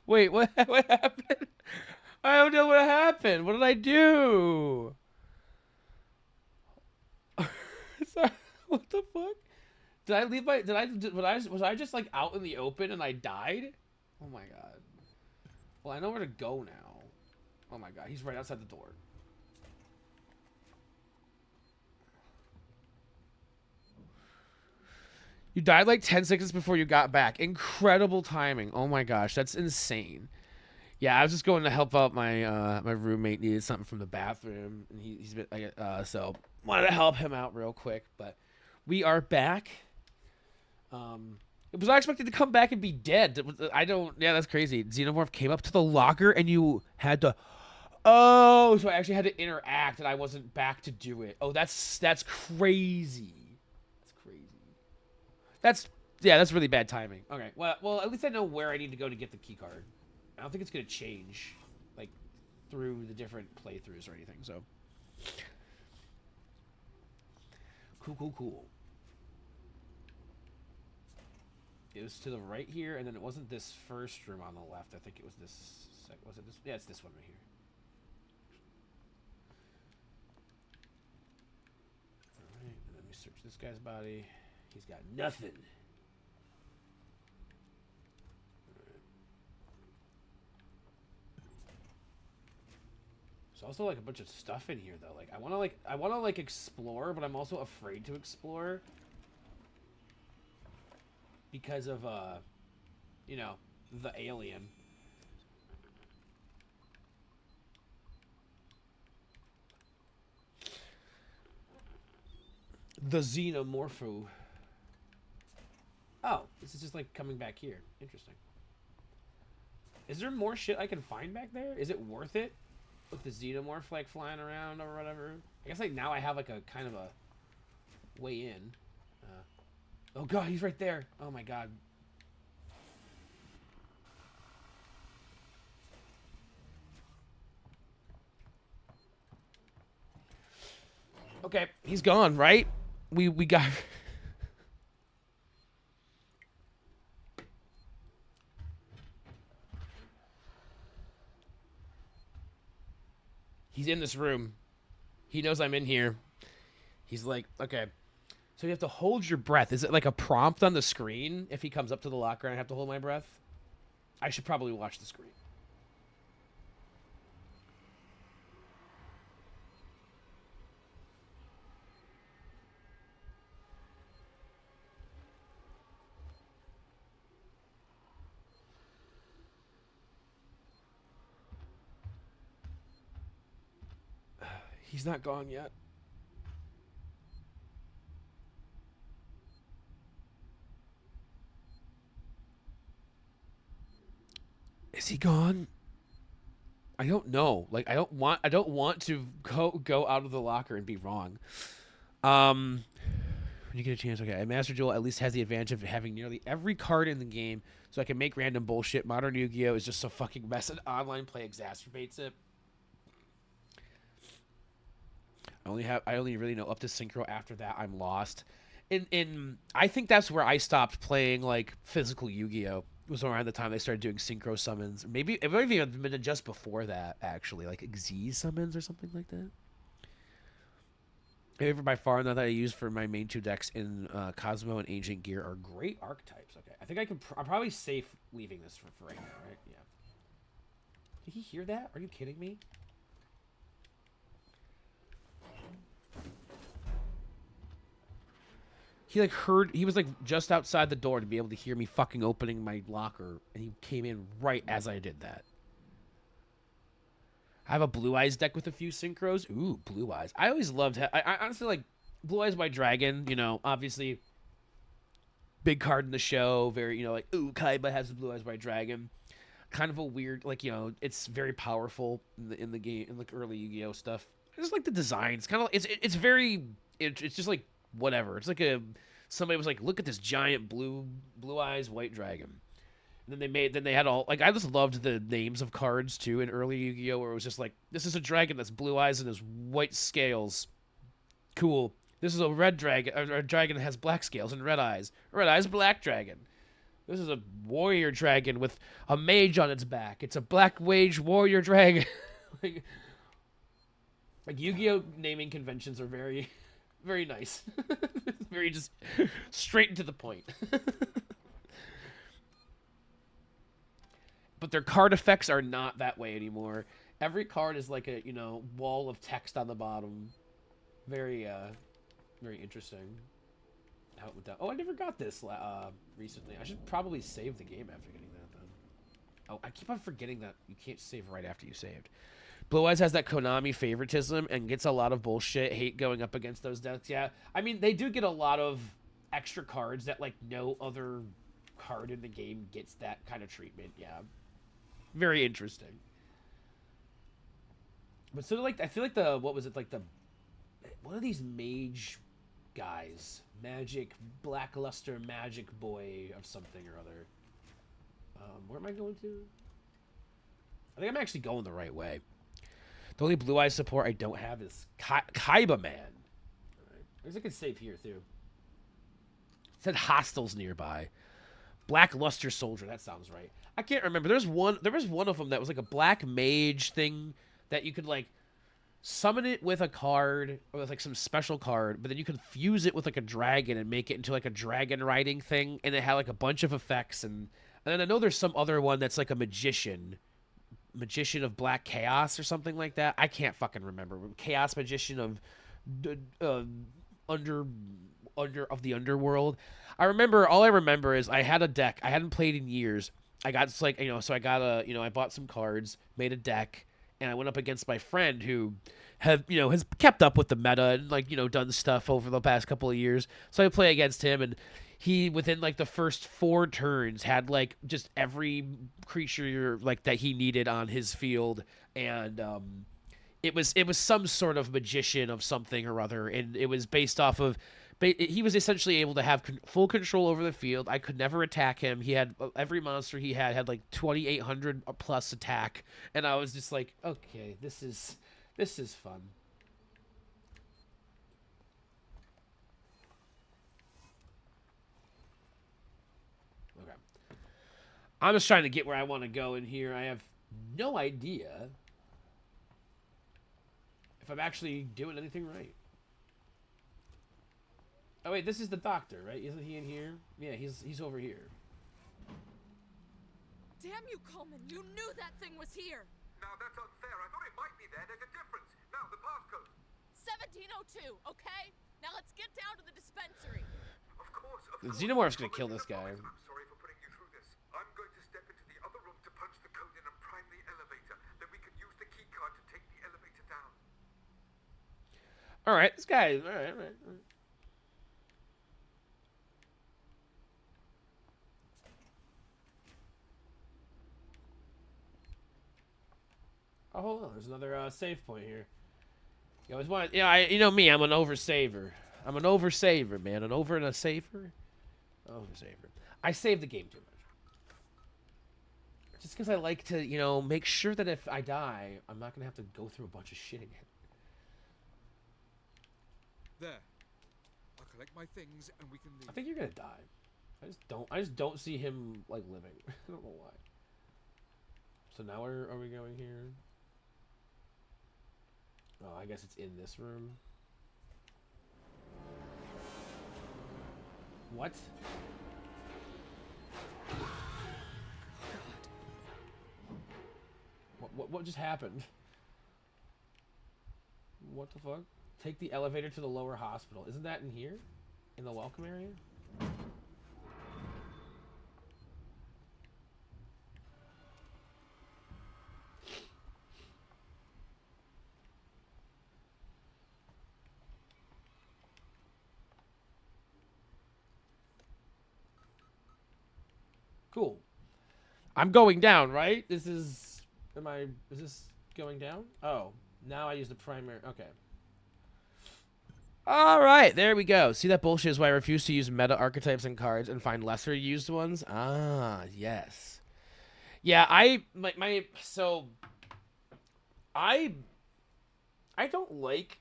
Wait, what? What happened? I don't know what happened. What did I do? Sorry, what the fuck? Did I leave my? Was I just like out in the open and I died? Oh my god. Well, I know where to go now. Oh my god, he's right outside the door. You died like 10 seconds before you got back. Incredible timing. Oh my gosh, that's insane. Yeah, I was just going to help out my my roommate needed something from the bathroom, and he's been so wanted to help him out real quick. But we are back. Was I expected to come back and be dead? I don't. Yeah, that's crazy. Xenomorph came up to the locker, and you had to. Oh, so I actually had to interact, and I wasn't back to do it. Oh, that's crazy. That's crazy. That's really bad timing. Okay, well, at least I know where I need to go to get the key card. I don't think it's gonna change. through the different playthroughs or anything. So cool. It was to the right here, and then it wasn't this first room on the left. I think it was this. Was it this? Yeah, it's this one right here. All right, and then we search this guy's body. He's got nothing. There's also like a bunch of stuff in here though. Like I wanna like explore, but I'm also afraid to explore because of you know, the alien. The xenomorpho. Oh, this is just like coming back here. Interesting. Is there more shit I can find back there? Is it worth it? With the xenomorph like flying around or whatever. I guess like now I have like a kind of a way in. Oh god, he's right there. Oh my god. Okay, he's gone, right? We got He's in this room. He knows I'm in here. He's like, okay. So you have to hold your breath. Is it like a prompt on the screen if he comes up to the locker and I have to hold my breath? I should probably watch the screen. He's not gone yet. Is he gone? I don't know. Like I don't want to go out of the locker and be wrong. When you get a chance, okay. Master Duel at least has the advantage of having nearly every card in the game, so I can make random bullshit. Modern Yu-Gi-Oh is just so fucking mess, and online play exacerbates it. I only really know up to Synchro. After that, I'm lost. I think that's where I stopped playing like physical Yu-Gi-Oh. It was around the time they started doing Synchro summons. Maybe it might have even been just before that, actually, like Xyz summons or something like that. My favorite by far, now that I use for my main two decks in Cosmo and Ancient Gear, are great archetypes. Okay, I think I can. I'm probably safe leaving this for right now, right? Yeah. Did he hear that? Are you kidding me? He like heard, he was like just outside the door to be able to hear me fucking opening my locker, and he came in right as I did that. I have a Blue Eyes deck with a few synchros. Ooh, Blue Eyes. I always loved, I honestly like Blue Eyes White Dragon, you know, obviously big card in the show, very, you know, like, ooh, Kaiba has the Blue Eyes White Dragon. Kind of a weird, like, you know, it's very powerful in the game, in like early Yu-Gi-Oh stuff. I just like the design. It's kind of, it's very, it's just like, whatever. It's like somebody was like, look at this giant blue eyes white dragon. And then they had all, like, I just loved the names of cards too in early Yu-Gi-Oh, where it was just like, this is a dragon that's blue eyes and has white scales. Cool. This is a red dragon, or a dragon that has black scales and red eyes. Red eyes, black dragon. This is a warrior dragon with a mage on its back. It's a black mage warrior dragon. like Yu-Gi-Oh naming conventions are very very nice. Very just straight and to the point. But their card effects are not that way anymore. Every card is like a, you know, wall of text on the bottom. Very, very interesting. How it went down. Oh, I never got this recently. I should probably save the game after getting that then. Oh, I keep on forgetting that you can't save right after you saved. Blue Eyes has that Konami favoritism and gets a lot of bullshit hate going up against those decks. Yeah, I mean, they do get a lot of extra cards that, like, no other card in the game gets that kind of treatment. Yeah, very interesting. But so, like, I feel like what was it, like, one of these mage guys, Blackluster Magic Boy of something or other. Where am I going to? I think I'm actually going the right way. The only Blue Eyes support I don't have is Kaiba Man. Alright. There's a good save here, too. It said hostiles nearby. Black Luster Soldier, that sounds right. I can't remember. There was one of them that was like a black mage thing that you could like summon it with a card or with like some special card, but then you could fuse it with like a dragon and make it into like a dragon riding thing, and it had like a bunch of effects. And then I know there's some other one that's like a magician of Black Chaos or something like that. I can't fucking remember. Chaos Magician of under of the underworld. All I remember is I had a deck I hadn't played in years. I got like, so I got I bought some cards, made a deck, and I went up against my friend who has kept up with the meta and like, done stuff over the past couple of years. So I play against him, and he, within like the first 4 turns, had like just every creature like that he needed on his field. And it was some sort of magician of something or other, and it was based off of he was essentially able to have full control over the field. I could never attack him. He had every monster he had like 2,800 plus attack, and I was just like, okay, this is fun. Okay, I'm just trying to get where I want to go in here. I have no idea if I'm actually doing anything right. Oh wait, this is the doctor, right? Isn't he in here? Yeah, he's over here. Damn you, Coleman! You knew that thing was here! Now that's unfair. I thought it might be there. There's a difference. Now, the passcode. 1702, okay? Now let's get down to the dispensary. Of course, The Xenomorph's gonna kill this guy. I'm sorry for putting you through this. I'm going to step into the other room to punch the code in and prime the elevator. Then we can use the key card to take the elevator down. Alright, this guy, alright. Oh, hold on. There's another save point here. You always want, you know me. I'm an oversaver. I'm an oversaver, man. An over and a saver. Oversaver. I save the game too much. Just because I like to, make sure that if I die, I'm not gonna have to go through a bunch of shit again. There. I'll collect my things and we can leave. I think you're gonna die. I just don't see him like living. I don't know why. So now where are we going here? Oh, I guess it's in this room. What? What just happened? What the fuck? Take the elevator to the lower hospital. Isn't that in here? In the welcome area? Cool. I'm going down, right? Is this going down? Oh, now I use the primary. Okay. All right, there we go. See, that bullshit is why I refuse to use meta archetypes and cards and find lesser used ones. Ah, yes. Yeah, I don't like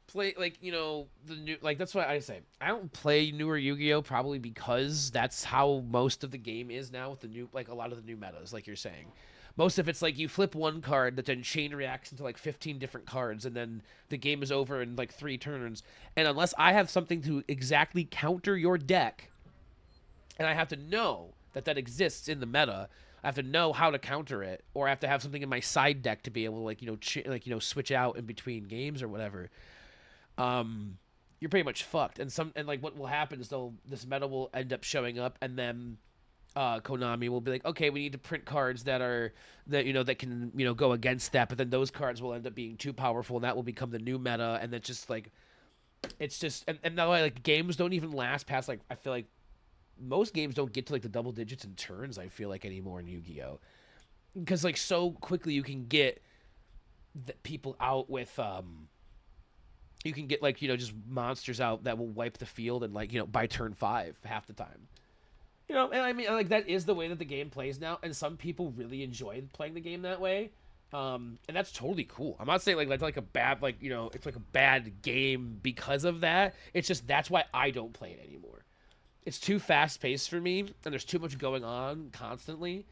play the new, that's what I say. I don't play newer Yu-Gi-Oh! Probably because that's how most of the game is now with the new, a lot of the new metas, like you're saying. Most of it's like you flip one card that then chain reacts into 15 different cards, and then the game is over in 3 turns. And unless I have something to exactly counter your deck, and I have to know that exists in the meta, I have to know how to counter it, or I have to have something in my side deck to be able to switch out in between games or whatever. You're pretty much fucked. And what will happen is this meta will end up showing up, and then Konami will be like, okay, we need to print cards that can go against that, but then those cards will end up being too powerful, and that will become the new meta. And it's just and that way games don't even last past I feel like most games don't get to the double digits in turns, I feel like, anymore in Yu-Gi-Oh, because so quickly you can get people out with you can get just monsters out that will wipe the field and by turn 5 half the time. And I mean, that is the way that the game plays now, and some people really enjoy playing the game that way. And that's totally cool. I'm not saying like a bad, like, you know, it's like a bad game because of that. It's just that's why I don't play it anymore. It's too fast paced for me, and there's too much going on constantly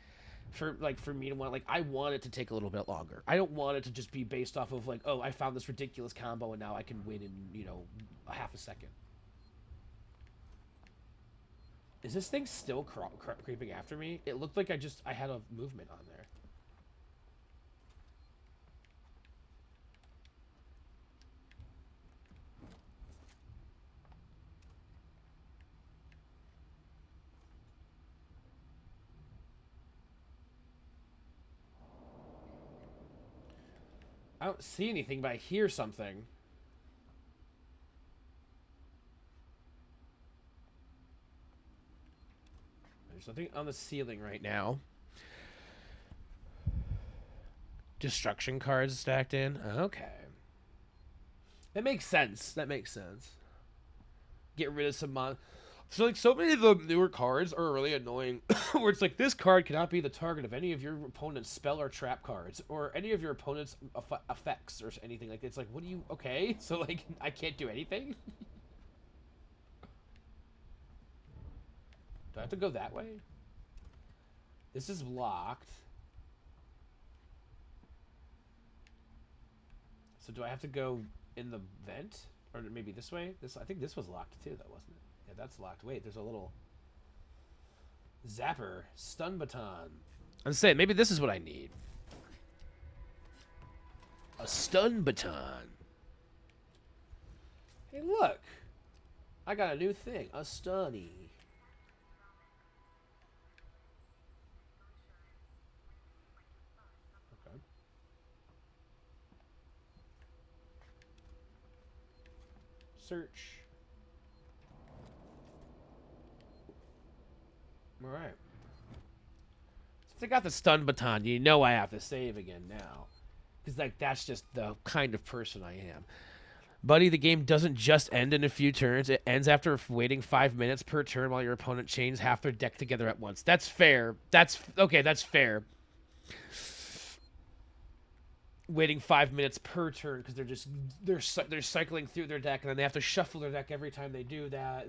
for me to want, like, I want it to take a little bit longer. I don't want it to just be based off of like, oh, I found this ridiculous combo and now I can win in, you know, a half a second. Is this thing still creeping after me? It looked like I had a movement on there. I don't see anything, but I hear something. There's something on the ceiling right now. Destruction cards stacked in. Okay. That makes sense. That makes sense. Get rid of some So, like, so many of the newer cards are really annoying, where it's like, this card cannot be the target of any of your opponent's spell or trap cards, or any of your opponent's effects, or anything. Like, it's like, what do you... Okay, so, like, I can't do anything? Do I have to go that way? This is locked. So do I have to go in the vent? Or maybe this way? I think this was locked too, though, wasn't it? Yeah, that's locked. Wait, there's a little zapper. Stun baton. I'm saying, maybe this is what I need. A stun baton. Hey, look. I got a new thing. A stunny. Okay. Search. Alright. Since I got the stun baton, you know I have to save again now. Because, like, that's just the kind of person I am. Buddy, the game doesn't just end in a few turns. It ends after waiting 5 minutes per turn while your opponent chains half their deck together at once. That's fair. Okay, that's fair. Waiting 5 minutes per turn because they're cycling through their deck and then they have to shuffle their deck every time they do that.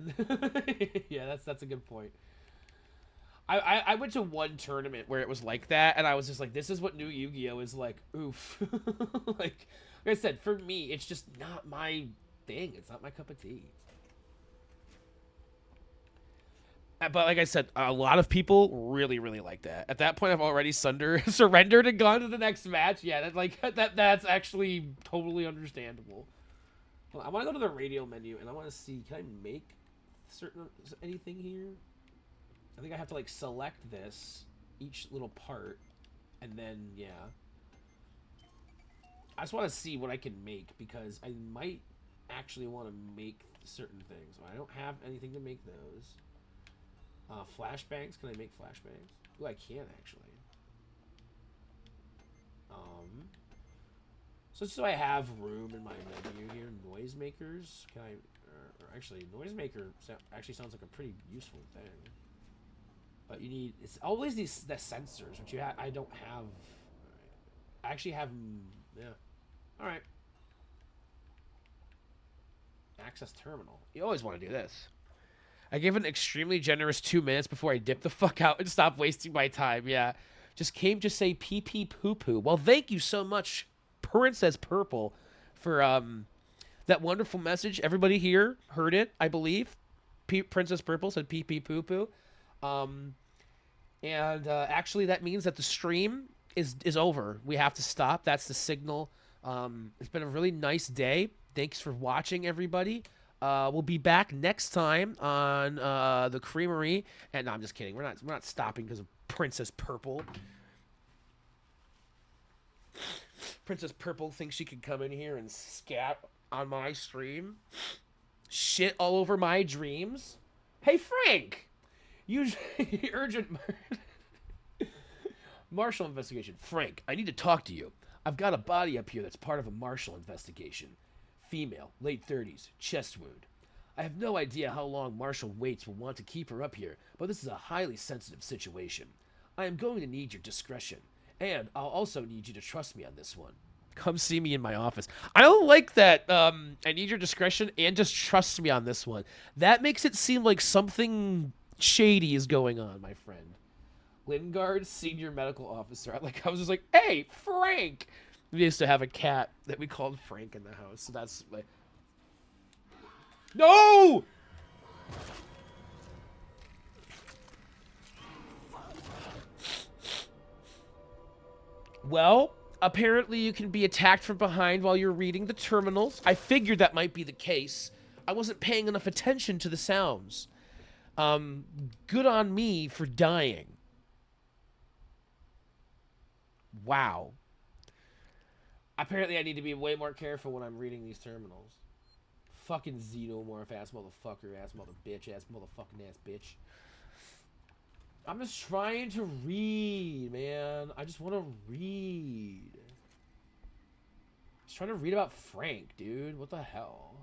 Yeah, that's a good point. I went to one tournament where it was like that, and I was just like, this is what new Yu-Gi-Oh! Is like. Oof. Like I said, for me, it's just not my thing. It's not my cup of tea. But like I said, a lot of people really, really like that. At that point, I've already surrendered and gone to the next match. Yeah, that's actually totally understandable. Well, I want to go to the radio menu, and I want to see, can I make anything here? I think I have to, like, select this, each little part, and then, yeah. I just want to see what I can make, because I might actually want to make certain things. I don't have anything to make those. Flashbangs, can I make flashbangs? Ooh, I can, actually. So just so I have room in my menu here, noisemakers, can I, or actually, noisemaker actually sounds like a pretty useful thing. But you need, it's always the sensors, which I don't have. I actually have, yeah. Alright. Access terminal. You always want to do this. I gave an extremely generous 2 minutes before I dip the fuck out and stop wasting my time, yeah. Just came to say pee pee poo poo. Well, thank you so much, Princess Purple, for that wonderful message. Everybody here heard it, I believe. Princess Purple said pee pee poo poo. Actually, that means that the stream is over. We have to stop. That's the signal. It's been a really nice day. Thanks for watching, everybody. We'll be back next time on the Creamery. And no, I'm just kidding. We're not stopping because of Princess Purple. Princess Purple thinks she can come in here and scat on my stream. Shit all over my dreams. Hey, Frank! Usually urgent Marshall investigation. Frank, I need to talk to you. I've got a body up here that's part of a Marshall investigation. Female, late 30s, chest wound. I have no idea how long Marshall Waits will want to keep her up here, but this is a highly sensitive situation. I am going to need your discretion. And I'll also need you to trust me on this one. Come see me in my office. I don't like that. I need your discretion and just trust me on this one. That makes it seem like something shady is going on, my friend. Lingard, senior medical officer. I was just like, hey, Frank. We used to have a cat that we called Frank in the house. So that's like, no. Well, apparently you can be attacked from behind while you're reading the terminals. I figured that might be the case. I wasn't paying enough attention to the sounds. Good on me for dying. Wow. Apparently I need to be way more careful when I'm reading these terminals. Fucking xenomorph ass motherfucker ass mother bitch ass motherfucking ass bitch. I'm just trying to read, man. I just want to read. Just trying to read about Frank, dude. What the hell?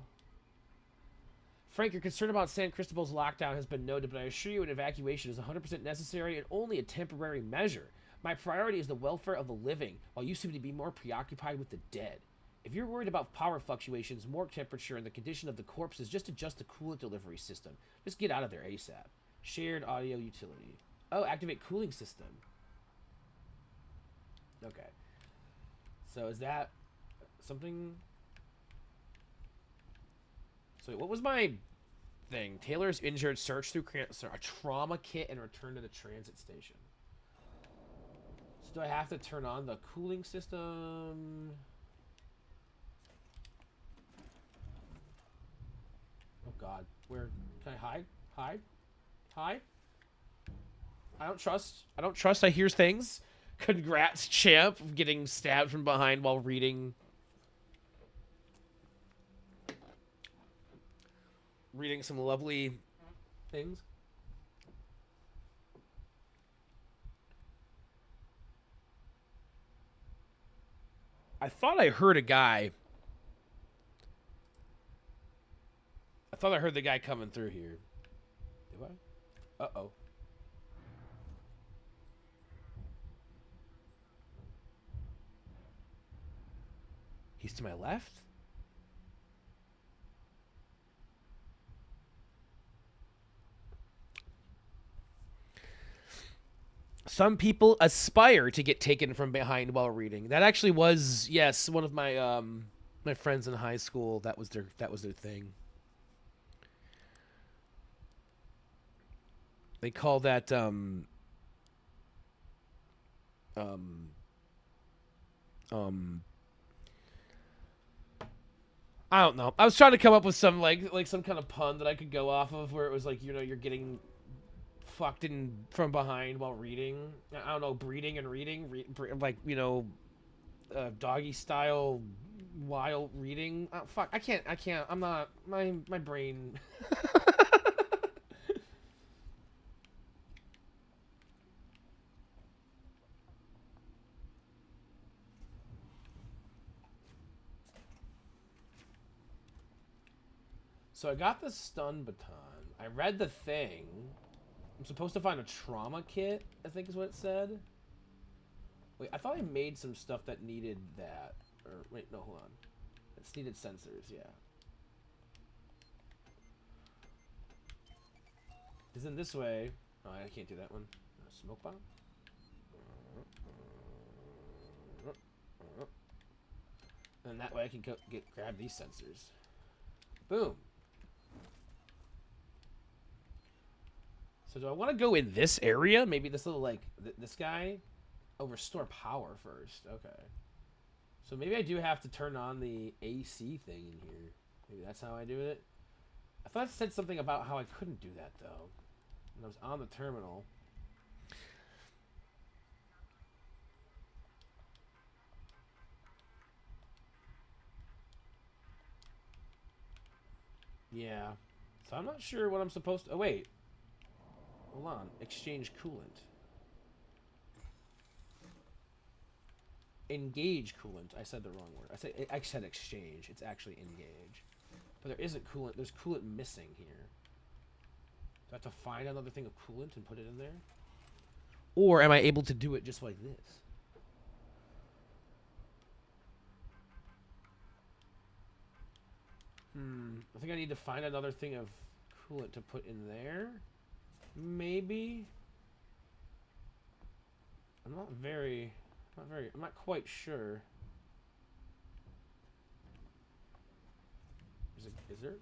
Frank, your concern about San Cristobal's lockdown has been noted, but I assure you an evacuation is 100% necessary and only a temporary measure. My priority is the welfare of the living, while you seem to be more preoccupied with the dead. If you're worried about power fluctuations, morgue temperature, and the condition of the corpses, just adjust the coolant delivery system. Just get out of there ASAP. Shared audio utility. Oh, activate cooling system. Okay. So is that something? So what was my thing? Taylor's injured. Search through a trauma kit and return to the transit station. So do I have to turn on the cooling system? Oh God, where can I hide? Hide? Hide? I don't trust. I hear things. Congrats, champ, getting stabbed from behind while reading some lovely things. I thought I heard a guy. I thought I heard the guy coming through here. Do I? Uh-oh. He's to my left? Some people aspire to get taken from behind while reading. That actually was, yes, one of my my friends in high school. That was their thing. They call that I don't know. I was trying to come up with some like some kind of pun that I could go off of where it was like, you know, you're getting fucked in from behind while reading. I don't know, breeding and reading, like, you know, doggy style while reading. Fuck, I can't. I'm not my brain. So I got the stun baton. I read the thing. I'm supposed to find a trauma kit, I think is what it said. Wait, I thought I made some stuff that needed that. Or, wait, no, hold on. It's needed sensors, yeah. Isn't this way? Oh, I can't do that one. Smoke bomb? And that way I can grab these sensors. Boom. So do I want to go in this area? Maybe this little, like, this guy? Oh, restore power first. Okay. So maybe I do have to turn on the AC thing in here. Maybe that's how I do it. I thought it said something about how I couldn't do that, though. When I was on the terminal. Yeah. So I'm not sure what I'm supposed to... Oh, wait. Hold on. Exchange coolant. Engage coolant. I said the wrong word. I said exchange. It's actually engage. But there isn't coolant. There's coolant missing here. Do I have to find another thing of coolant and put it in there? Or am I able to do it just like this? I think I need to find another thing of coolant to put in there. Maybe. I'm not quite sure. Is there?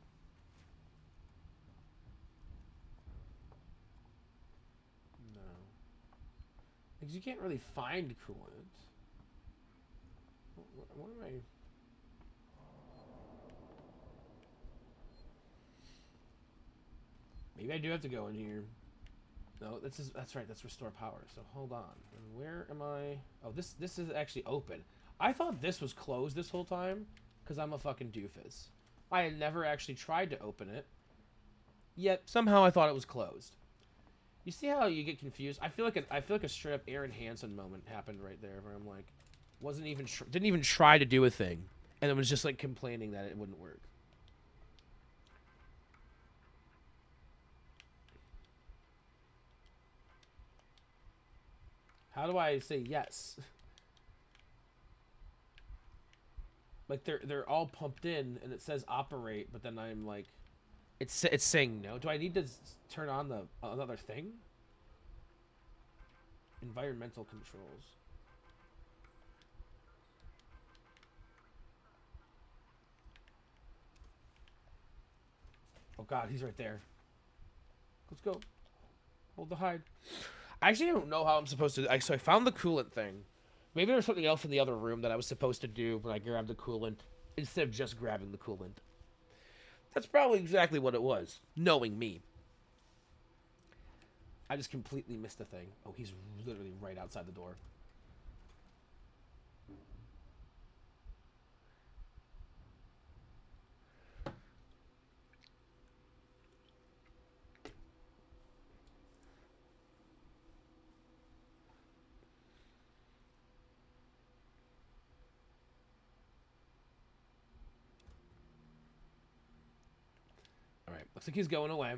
No. Because you can't really find coolant. What am I? Maybe I do have to go in here. No, that's right. That's restore power. So hold on. And where am I? Oh, this is actually open. I thought this was closed this whole time because I'm a fucking doofus. I had never actually tried to open it. Yet somehow I thought it was closed. You see how you get confused? I feel like a straight up Aaron Hansen moment happened right there, where I'm like, didn't even try to do a thing, and it was just like complaining that it wouldn't work. How do I say yes? Like they're all pumped in, and it says operate, but then I'm like, it's saying no. Do I need to turn on the another thing? Environmental controls. Oh God, he's right there. Let's go. Hold the hide. I actually don't know how I'm supposed to. So I found the coolant thing. Maybe there's something else in the other room that I was supposed to do when I grabbed the coolant instead of just grabbing the coolant. That's probably exactly what it was, knowing me. I just completely missed the thing. Oh, he's literally right outside the door. Alright, looks like he's going away.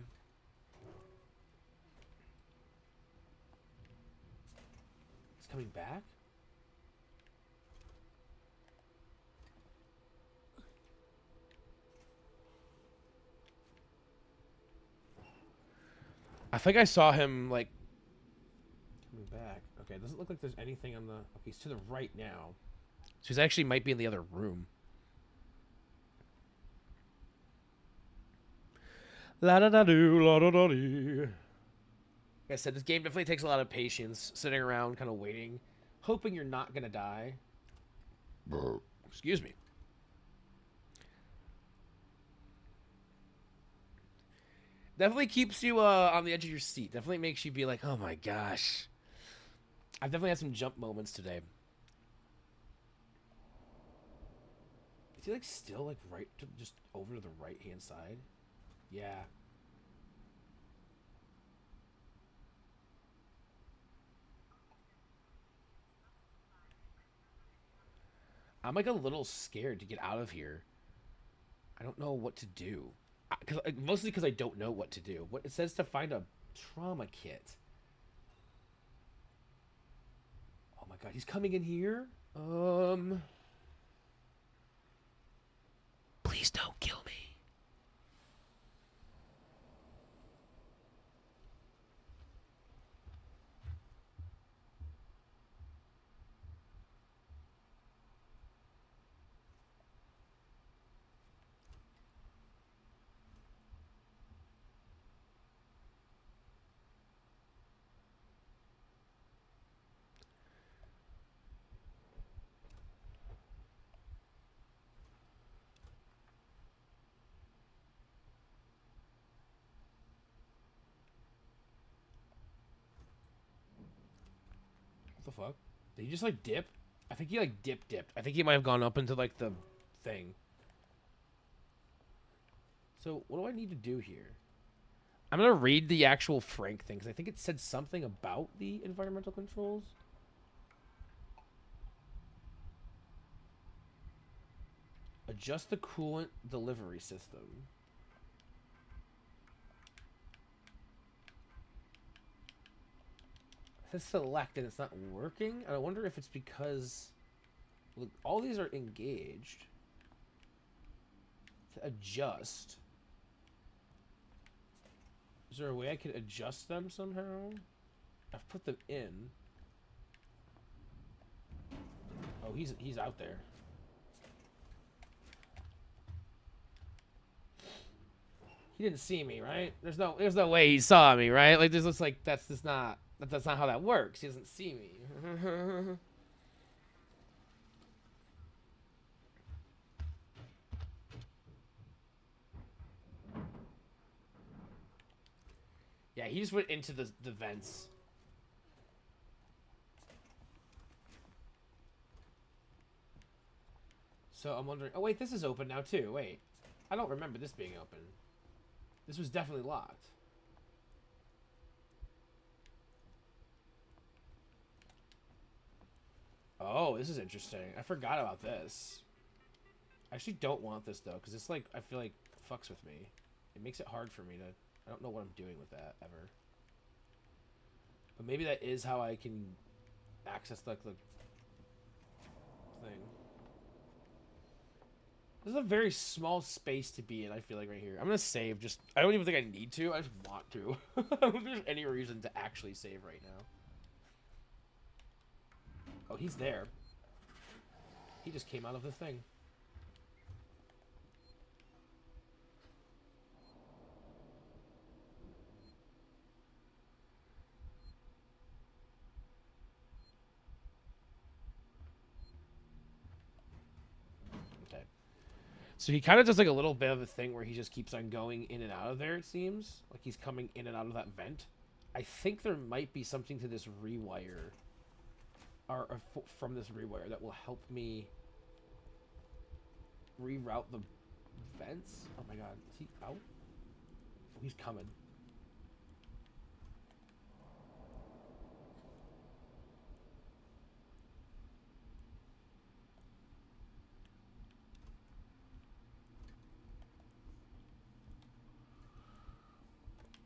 He's coming back? I think I saw him, like, coming back. Okay, it doesn't look like there's anything on the... Okay, he's to the right now. So he's actually might be in the other room. La da da do, la da da dee. Like I said, this game definitely takes a lot of patience, sitting around, kind of waiting, hoping you're not gonna die. Excuse me. Definitely keeps you on the edge of your seat. Definitely makes you be like, oh my gosh. I've definitely had some jump moments today. Is he like still like right to just over to the right hand side? Yeah. I'm like a little scared to get out of here. I don't know what to do. Mostly because I don't know what to do. What it says to find a trauma kit. Oh my God, he's coming in here. Please don't kill me. What the fuck? Did he just like dip? I think he like dipped. I think he might have gone up into like the thing. So what do I need to do here? I'm gonna read the actual Frank thing because I think it said something about the environmental controls. Adjust the coolant delivery system. It says select and it's not working. I wonder if it's because look, all these are engaged. to adjust. Is there a way I could adjust them somehow? I've put them in. Oh, he's out there. He didn't see me, right? There's no way he saw me, right? Like, this looks like that's not how that works. He doesn't see me. Yeah, he just went into the vents. So I'm wondering. Oh wait, this is open now too. Wait, I don't remember this being open. This was definitely locked. Oh, this is interesting. I forgot about this. I actually don't want this though, because it's like I feel like fucks with me. It makes it hard for me to. I don't know what I'm doing with that ever. But maybe that is how I can access like the thing. This is a very small space to be in, I feel like, right here. I'm gonna save. Just I don't even think I need to. I just want to. I don't think there's any reason to actually save right now. Oh, he's there. He just came out of the thing. Okay. So he kind of does like a little bit of a thing where he just keeps on going in and out of there, it seems. Like he's coming in and out of that vent. I think there might be something to this rewire. Or from this rewire that will help me reroute the vents. Oh my god, is he out? Oh, he's coming.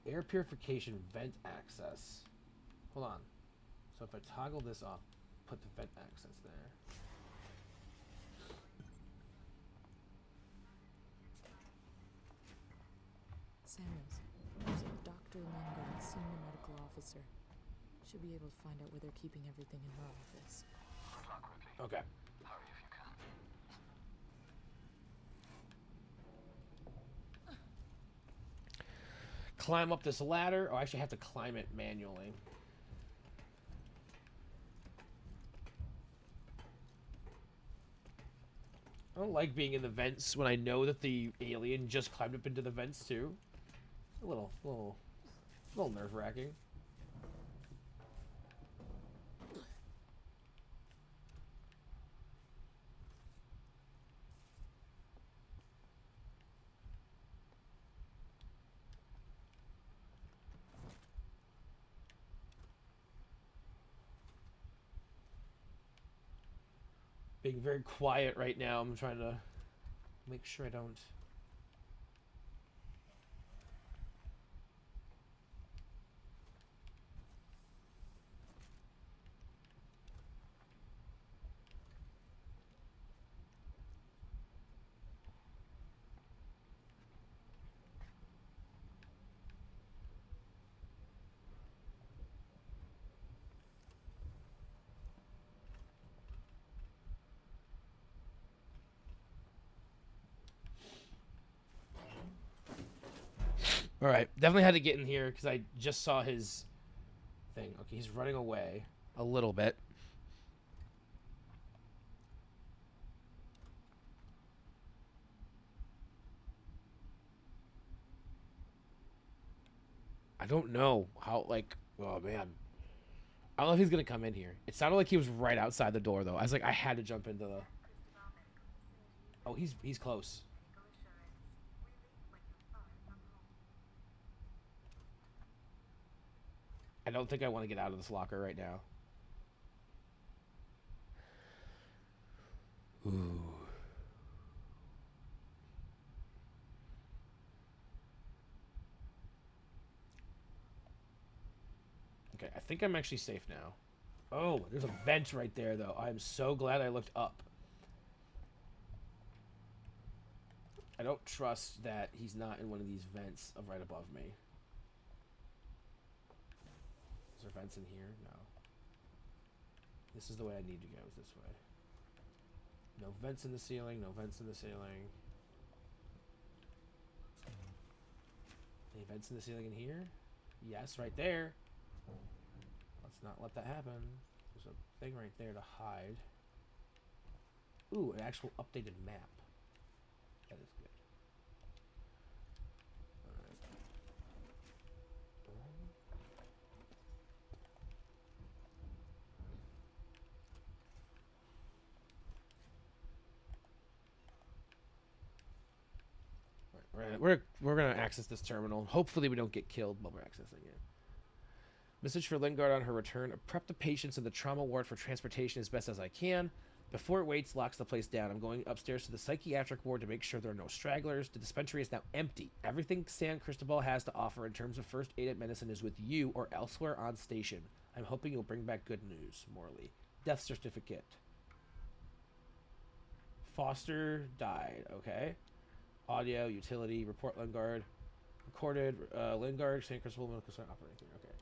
Air purification vent access. Hold on. So if I toggle this off, put the vent access there. Samuels, there's Dr. Lingard, senior medical officer. Should be able to find out where they're keeping everything in her office. Good luck, Ripley. Okay. Hurry if you can. Climb up this ladder. Oh, I actually have to climb it manually. I don't like being in the vents when I know that the alien just climbed up into the vents too. A little nerve-wracking. Being very quiet right now. I'm trying to make sure I don't. All right, definitely had to get in here because I just saw his thing. Okay, he's running away a little bit. I don't know how, like, oh man. I don't know if he's gonna come in here. It sounded like he was right outside the door though. I was like, I had to jump into the. Oh, he's close. I don't think I want to get out of this locker right now. Ooh. Okay, I think I'm actually safe now. Oh, there's a vent right there, though. I'm so glad I looked up. I don't trust that he's not in one of these vents of right above me. Is there vents in here? No. This is the way I need to go, is this way. No vents in the ceiling, no vents in the ceiling. Any vents in the ceiling in here? Yes, right there. Let's not let that happen. There's a thing right there to hide. Ooh, an actual updated map. That is good. Alright. We're gonna access this terminal. Hopefully we don't get killed while we're accessing it. Message for Lingard on her return. Prep the patients in the trauma ward for transportation as best as I can. Before it waits, locks the place down. I'm going upstairs to the psychiatric ward to make sure there are no stragglers. The dispensary is now empty. Everything San Cristobal has to offer in terms of first aid and medicine is with you or elsewhere on station. I'm hoping you'll bring back good news, Morley. Death certificate. Foster died. Okay. Audio, utility, report Lingard. Recorded, Lingard, San Cristobal Medical Center operating. Okay.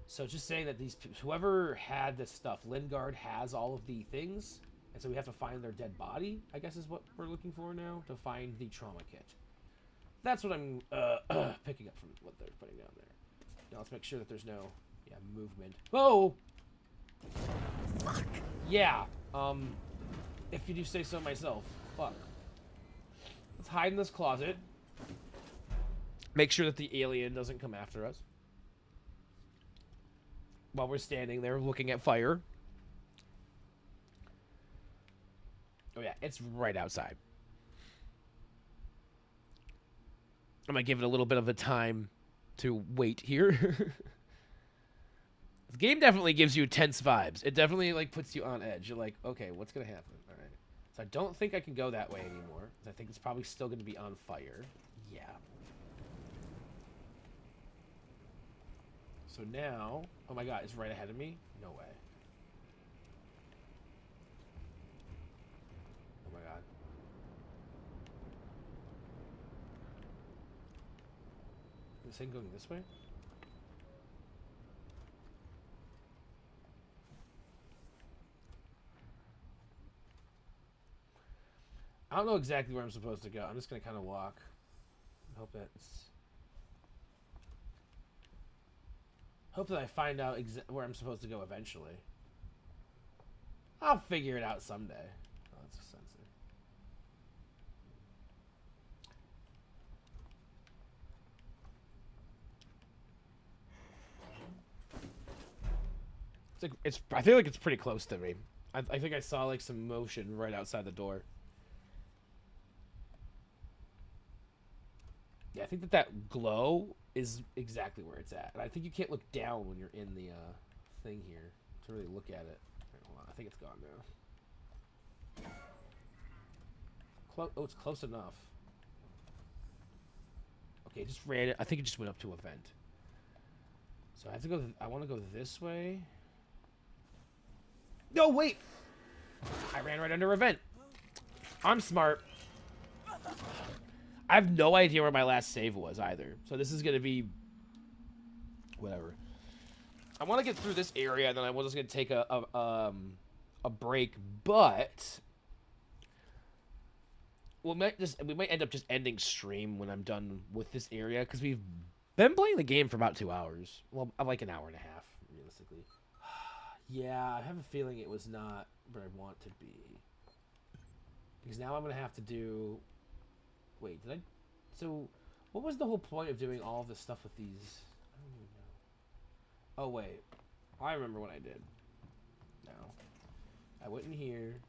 So just saying that whoever had this stuff, Lingard has all of the things, and so we have to find their dead body, I guess is what we're looking for now, to find the trauma kit. That's what I'm picking up from what they're putting down there. Now let's make sure that there's no, movement. Whoa! Fuck! Yeah, if you do say so myself. Fuck. Let's hide in this closet. Make sure that the alien doesn't come after us. While we're standing there looking at fire. Oh yeah, it's right outside. I'm gonna give it a little bit of a time to wait here. This game definitely gives you tense vibes. It definitely like puts you on edge. You're like, okay, what's gonna happen? All right. So I don't think I can go that way anymore. I think it's probably still gonna be on fire. Yeah. So now, oh my god, it's right ahead of me? No way. Oh my god. Is this thing going this way? I don't know exactly where I'm supposed to go. I'm just gonna kind of walk. Hope that I find out where I'm supposed to go eventually. I'll figure it out someday. Oh, that's a sensor. I feel like it's pretty close to me. I think I saw like some motion right outside the door. Yeah, I think that glow is exactly where it's at. And I think you can't look down when you're in the thing here to really look at it. Right, hold on. I think it's gone now. Oh, it's close enough. Okay, it just ran it. I think it just went up to a vent. So I have to go. I want to go this way. No, wait! I ran right under a vent. I'm smart. I have no idea where my last save was either. So this is going to be... whatever. I want to get through this area, and then I'm just going to take a break, but... we might end up just ending stream when I'm done with this area, because we've been playing the game for about 2 hours. Well, like an hour and a half, realistically. Yeah, I have a feeling it was not where I want to be. Because now I'm going to have to do... Wait, did I... So, what was the whole point of doing all of this stuff with these... I don't even know. Oh, wait. I remember what I did. Now. I went in here.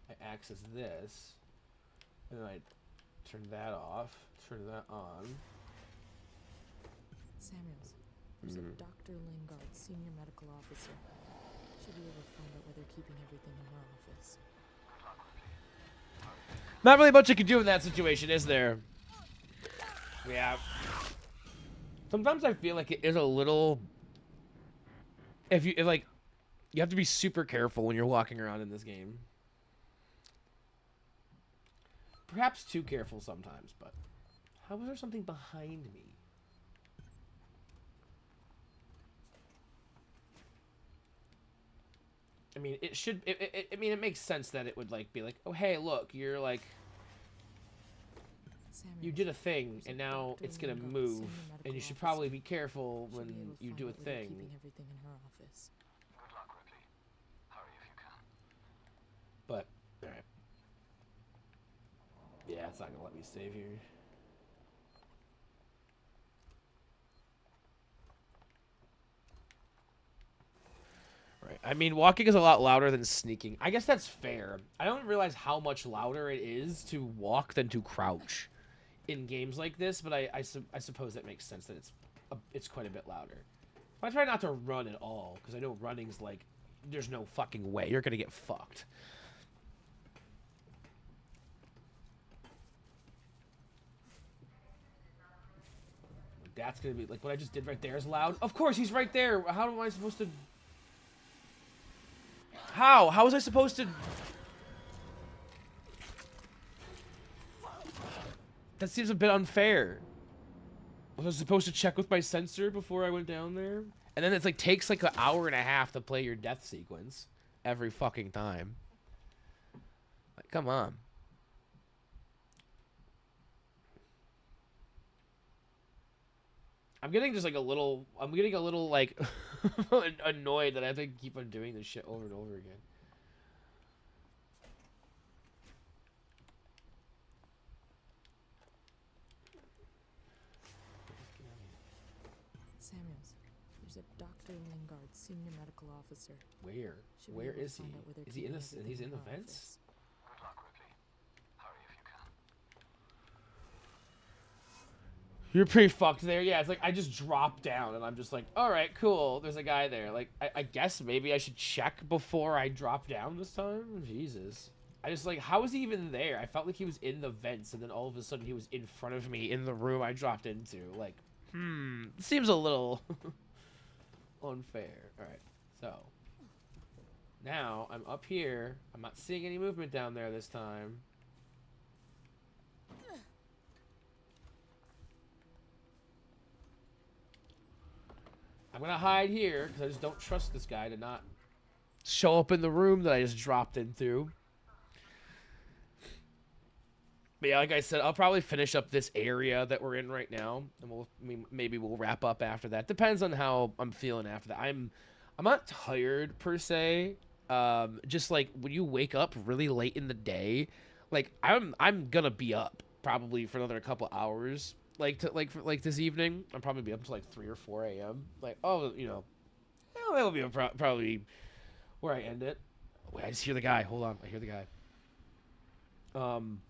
I accessed this. And then I turned that off. Turned that on. Samuels, there's a Dr. Lingard, senior medical officer. Should be able to find out where they're keeping everything in her office. Not really much you can do in that situation, is there? Yeah. Sometimes I feel like it is a little... you have to be super careful when you're walking around in this game. Perhaps too careful sometimes, but how is there something behind me? I mean, it should. I mean, it makes sense that it would like be like, oh hey, look, you're like, you did a thing, and now it's gonna move, and you should probably be careful when you do a thing. Keeping everything in her office. Good luck, Ripley. Hurry if you can. But all right, yeah, it's not gonna let me save here. Right. I mean, walking is a lot louder than sneaking. I guess that's fair. I don't realize how much louder it is to walk than to crouch in games like this, but I suppose that makes sense that it's quite a bit louder. I try not to run at all, because I know running's like, there's no fucking way. You're going to get fucked. That's going to be, like, what I just did right there is loud. Of course, he's right there. How am I supposed to... How? How was I supposed to... That seems a bit unfair. Was I supposed to check with my sensor before I went down there? And then it's like takes like an hour and a half to play your death sequence every fucking time. Like, come on. I'm getting just like a little, like annoyed that I have to keep on doing this shit over and over again. Samuels, there's a Dr. Lingard, senior medical officer. Where? Should be Where able to is he? find out where they're Is he in keeping this? everything He's in the her vents? office. Good luck, Ripley. Hurry if you can. You're pretty fucked there. Yeah, it's like I just dropped down and I'm just like, all right, cool. There's a guy there. Like, I guess maybe I should check before I drop down this time. Jesus. I just like, how was he even there? I felt like he was in the vents and then all of a sudden he was in front of me in the room I dropped into. Like, seems a little unfair. All right, so now I'm up here. I'm not seeing any movement down there this time. I'm gonna hide here because I just don't trust this guy to not show up in the room that I just dropped into. But yeah, like I said, I'll probably finish up this area that we're in right now, and maybe we'll wrap up after that. Depends on how I'm feeling after that. I'm not tired per se. Just like when you wake up really late in the day, like I'm gonna be up probably for another couple hours. Like this evening, I'll probably be up to like 3 or 4 a.m. Like, oh, you know, that'll be probably where I end it. Wait, I just hear the guy. Hold on, I hear the guy.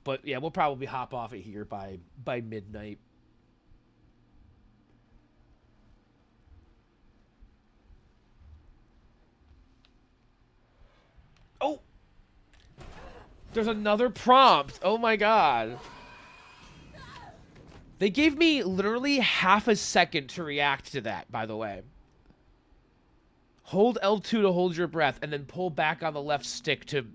But yeah, we'll probably hop off of here by midnight. Oh, there's another prompt. Oh my god. They gave me literally half a second to react to that, by the way. Hold L2 to hold your breath, and then pull back on the left stick to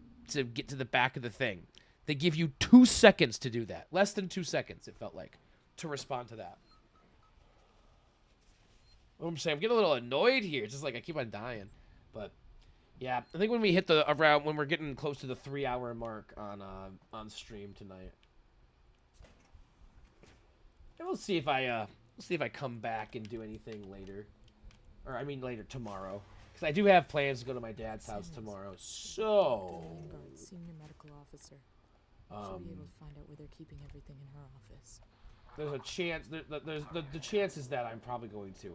get to the back of the thing. They give you 2 seconds to do that. Less than 2 seconds, it felt like, to respond to that. What I'm saying, I'm getting a little annoyed here. It's just like I keep on dying. But, yeah, I think when we hit when we're getting close to the 3-hour mark on stream tonight. And we'll see if I come back and do anything later. Or, I mean, later tomorrow. Because I do have plans to go to my dad's house tomorrow. So... Dr. Lingard, senior medical officer. Should be able to find out where they're keeping everything in her office. There's a chance... The chances that I'm probably going to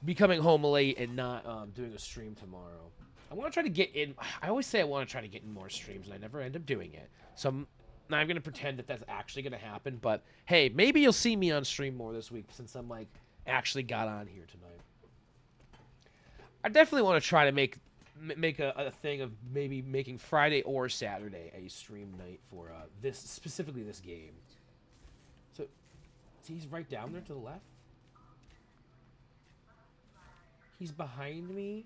be coming home late and not doing a stream tomorrow. I want to try to get in... I always say I want to try to get in more streams, and I never end up doing it. So I'm going to pretend that that's actually going to happen. But, hey, maybe you'll see me on stream more this week since I'm, like, actually got on here tonight. I definitely want to try to make a thing of maybe making Friday or Saturday a stream night for specifically this game. So, he's right down there to the left? He's behind me?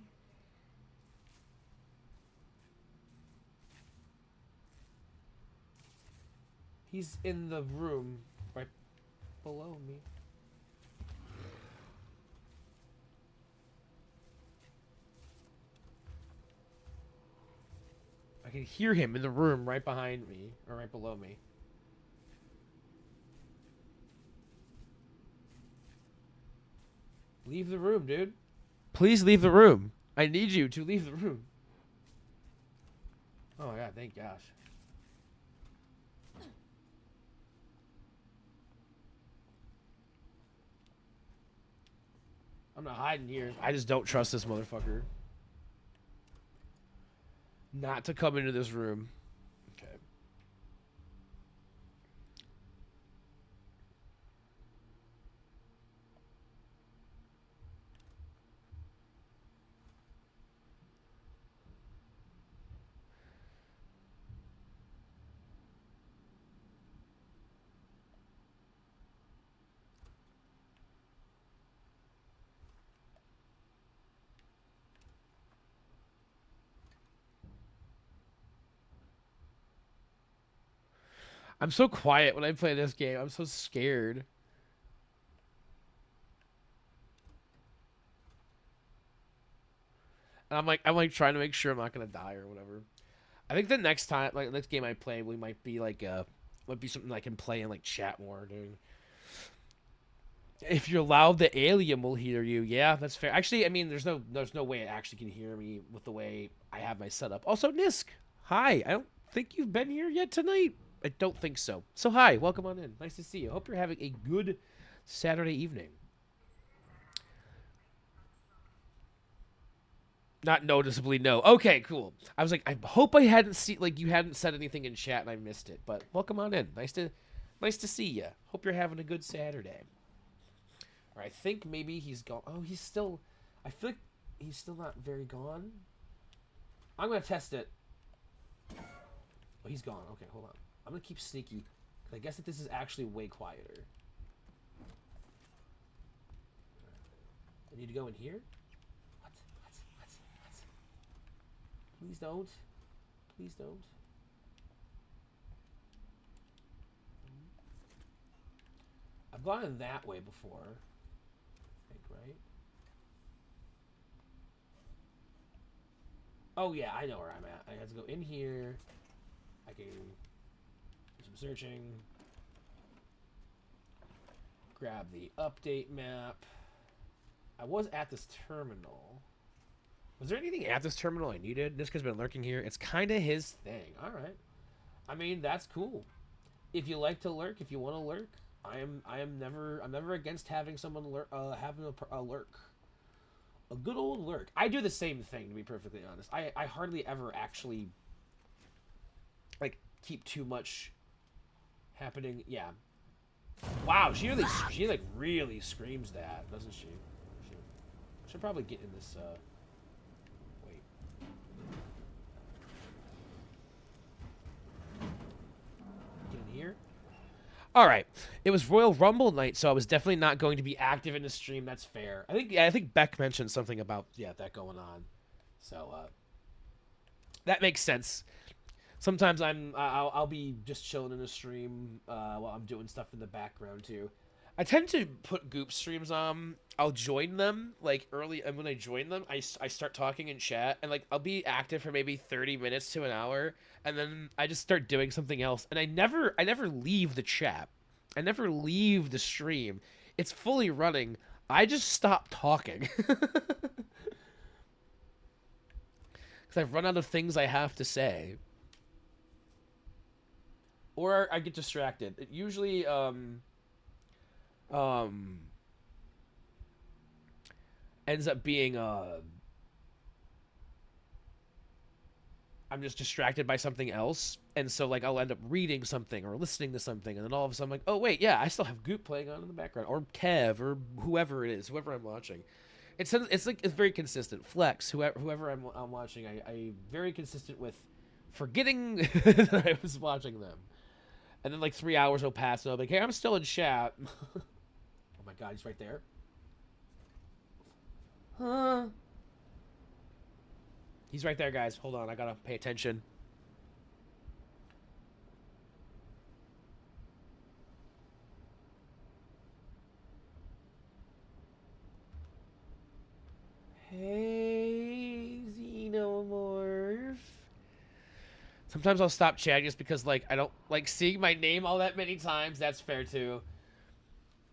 He's in the room right below me. I can hear him in the room right behind me, or right below me. Leave the room, dude. Please leave the room. I need you to leave the room. Oh my god, thank gosh. I'm not hiding here. I just don't trust this motherfucker. Not to come into this room. Okay. I'm so quiet when I play this game. I'm so scared. And I'm like trying to make sure I'm not gonna die or whatever. I think the next time, like next game I play, we might be like might be something I can play and like chat more, dude. If you're loud, the alien will hear you. Yeah, that's fair. Actually, I mean, there's no way it actually can hear me with the way I have my setup. Also, Nisk, hi. I don't think you've been here yet tonight. I don't think so. So hi, welcome on in. Nice to see you. Hope you're having a good Saturday evening. Not noticeably, no. Okay, cool. I was like, I hope I hadn't seen like you hadn't said anything in chat and I missed it. But welcome on in. Nice to see you. Hope you're having a good Saturday. Or I think maybe he's gone. Oh, he's still. I feel like he's still not very gone. I'm gonna test it. Oh, he's gone. Okay, hold on. I'm gonna keep sneaky. I guess that this is actually way quieter. I need to go in here. What? Please don't. Please don't. I've gone in that way before. I think, right? Oh yeah, I know where I'm at. I have to go in here. I can do some searching. Grab the update map. I was at this terminal. Was there anything at this terminal I needed? Niska's been lurking here. It's kind of his thing. All right. I mean, that's cool. If you like to lurk, if you want to lurk, I'm never against having someone lurk, having a lurk. A good old lurk. I do the same thing, to be perfectly honest. I hardly ever actually like keep too much happening. Yeah. Wow, she like really screams that, doesn't she? She should probably get in this wait. Get in here. All right. It was Royal Rumble night, so I was definitely not going to be active in the stream. That's fair. I think Beck mentioned something about that going on. So that makes sense. Sometimes I'll be just chilling in the stream while I'm doing stuff in the background too. I tend to put Goop streams on. I'll join them like early, and when I join them, I start talking in chat, and like I'll be active for maybe 30 minutes to an hour, and then I just start doing something else, and I never leave the chat. I never leave the stream. It's fully running. I just stop talking. Because I've run out of things I have to say. Or I get distracted. It usually ends up being I'm just distracted by something else, and so like I'll end up reading something or listening to something, and then all of a sudden I'm like, oh wait, yeah, I still have Goop playing on in the background, or Kev, or whoever it is, whoever I'm watching. It's like it's very consistent. Flex, whoever I'm watching, I very consistent with forgetting that I was watching them. And then like 3 hours will pass, and I'll be like, hey, I'm still in chat. Oh my god, he's right there. Huh? He's right there, guys. Hold on, I gotta pay attention. Sometimes I'll stop chatting just because, like, I don't like seeing my name all that many times. That's fair, too.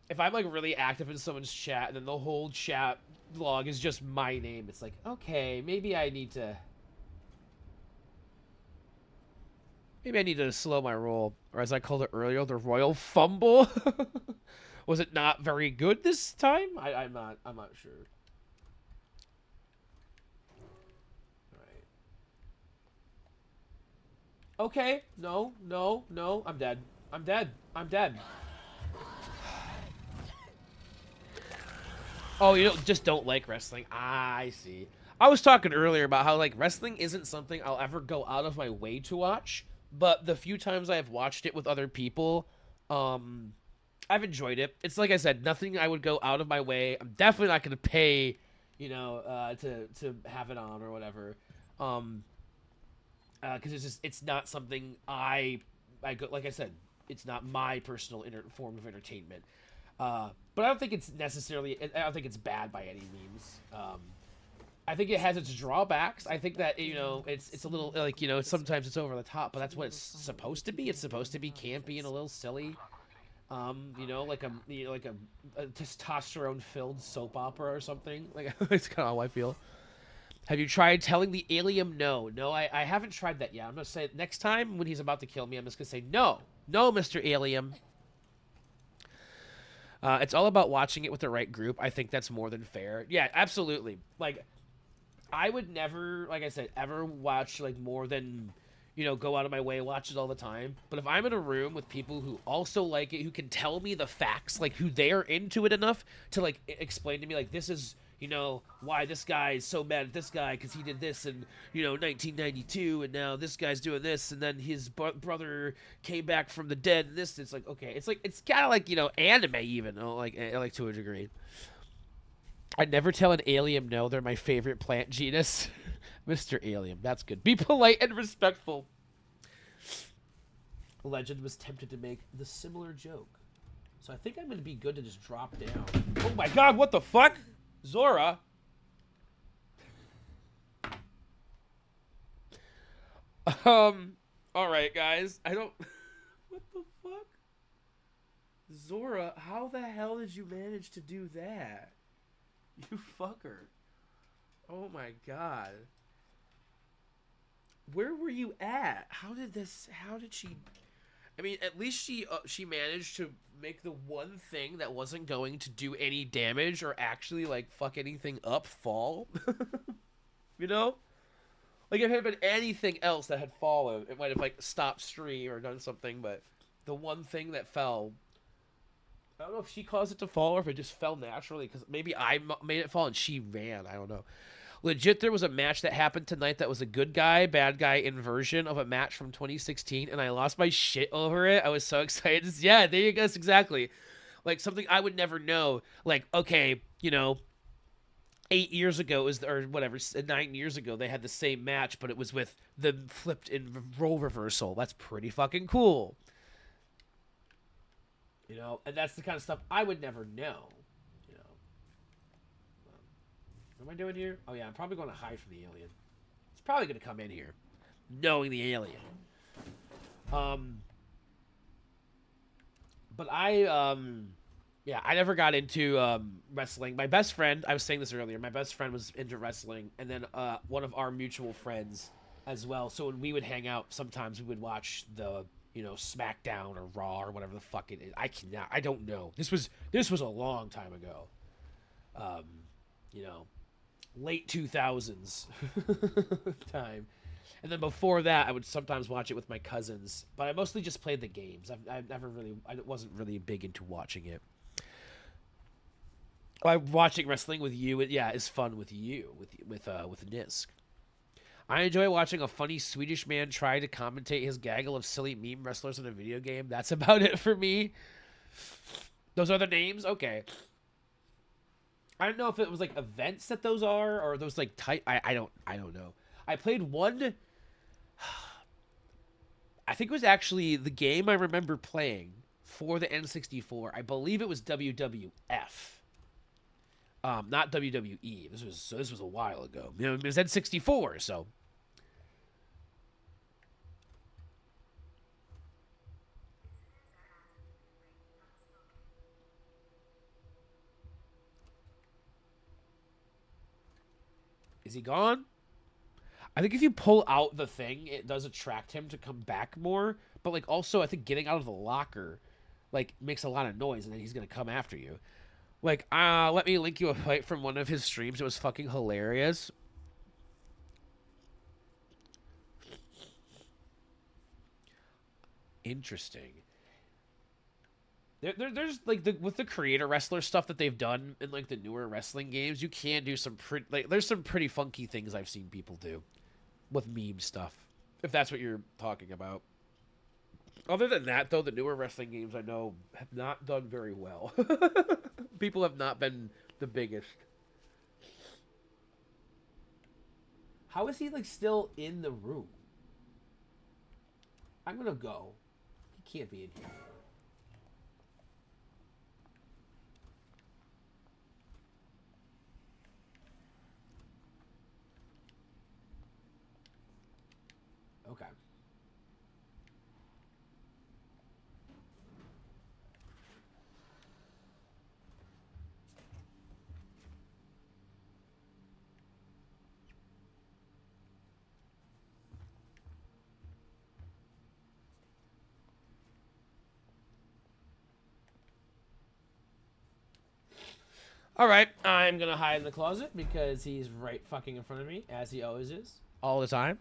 If I'm, like, really active in someone's chat and then the whole chat log is just my name, it's like, okay, maybe I need to... Maybe I need to slow my roll. Or as I called it earlier, the royal fumble. Was it not very good this time? I'm not sure. Okay, no, I'm dead. I'm dead. Oh, you just don't like wrestling. Ah, I see. I was talking earlier about how, like, wrestling isn't something I'll ever go out of my way to watch, but the few times I've watched it with other people, I've enjoyed it. It's like I said, nothing I would go out of my way. I'm definitely not going to pay, to have it on or whatever. Because it's not something I go, like I said, it's not my personal form of entertainment. But I don't think it's necessarily, I don't think it's bad by any means. I think it has its drawbacks. I think that, it's a little, like, sometimes it's over the top, but that's what it's supposed to be. It's supposed to be campy and a little silly. Like a testosterone-filled soap opera or something. Like, it's kind of how I feel. Have you tried telling the alien no? No, I haven't tried that yet. I'm going to say next time when he's about to kill me, I'm just going to say no. No, Mr. Alien. It's all about watching it with the right group. I think that's more than fair. Yeah, absolutely. Like, I would never, like I said, ever watch, like, more than, go out of my way, watch it all the time. But if I'm in a room with people who also like it, who can tell me the facts, like, who they're into it enough to, like, explain to me, like, this is... why this guy is so mad at this guy because he did this in, 1992, and now this guy's doing this, and then his brother came back from the dead, and this, it's like, okay, it's kind of like, anime even, like to a degree. I'd never tell an alien no, they're my favorite plant genus. Mr. Alien, that's good. Be polite and respectful. Legend was tempted to make the similar joke. So I think I'm going to be good to just drop down. Oh my god, what the fuck? Zora. Alright, guys. I don't... What the fuck? Zora, how the hell did you manage to do that? You fucker. Oh my god. Where were you at? How did she... I mean, at least she managed to make the one thing that wasn't going to do any damage or actually, like, fuck anything up fall. Like, if it had been anything else that had fallen, it might have, like, stopped stream or done something, but the one thing that fell... I don't know if she caused it to fall or if it just fell naturally, because maybe I made it fall and she ran. I don't know. Legit, there was a match that happened tonight that was a good guy, bad guy inversion of a match from 2016, and I lost my shit over it. I was so excited. Yeah, there you go. That's exactly. Like, something I would never know. Like, okay, 8 years ago, or whatever, 9 years ago, they had the same match, but it was with the flipped in role reversal. That's pretty fucking cool. And that's the kind of stuff I would never know. What am I doing here? Oh, yeah, I'm probably going to hide from the alien. It's probably going to come in here, knowing the alien. But I never got into wrestling. My best friend, I was saying this earlier, my best friend was into wrestling, and then one of our mutual friends as well. So when we would hang out, sometimes we would watch the, SmackDown or Raw or whatever the fuck it is. I don't know. This was a long time ago. Late 2000s time. And then before that, I would sometimes watch it with my cousins, but I mostly just played the games. I wasn't really big into watching it. Watching wrestling with you, is fun with you, with Nisk. I enjoy watching a funny Swedish man try to commentate his gaggle of silly meme wrestlers in a video game. That's about it for me. Those are the names? Okay. I don't know if it was like events that those are, or those like type. I don't know. I played one. I think it was actually the game I remember playing for the N64. I believe it was WWF. Not WWE. This was a while ago. It was N64. So Is he gone? I think if you pull out the thing, it does attract him to come back more. But like also, I think getting out of the locker, like makes a lot of noise, and then he's gonna come after you. Like, let me link you a fight from one of his streams. It was fucking hilarious. Interesting. There's like with the creator wrestler stuff that they've done in like the newer wrestling games, you can do some pretty like there's some pretty funky things I've seen people do with meme stuff, if that's what you're talking about. Other than that, though, the newer wrestling games I know have not done very well. People have not been the biggest. How is he like still in the room? I'm gonna go. He can't be in here. Okay. All right, I'm gonna hide in the closet because he's right fucking in front of me, as he always is, all the time.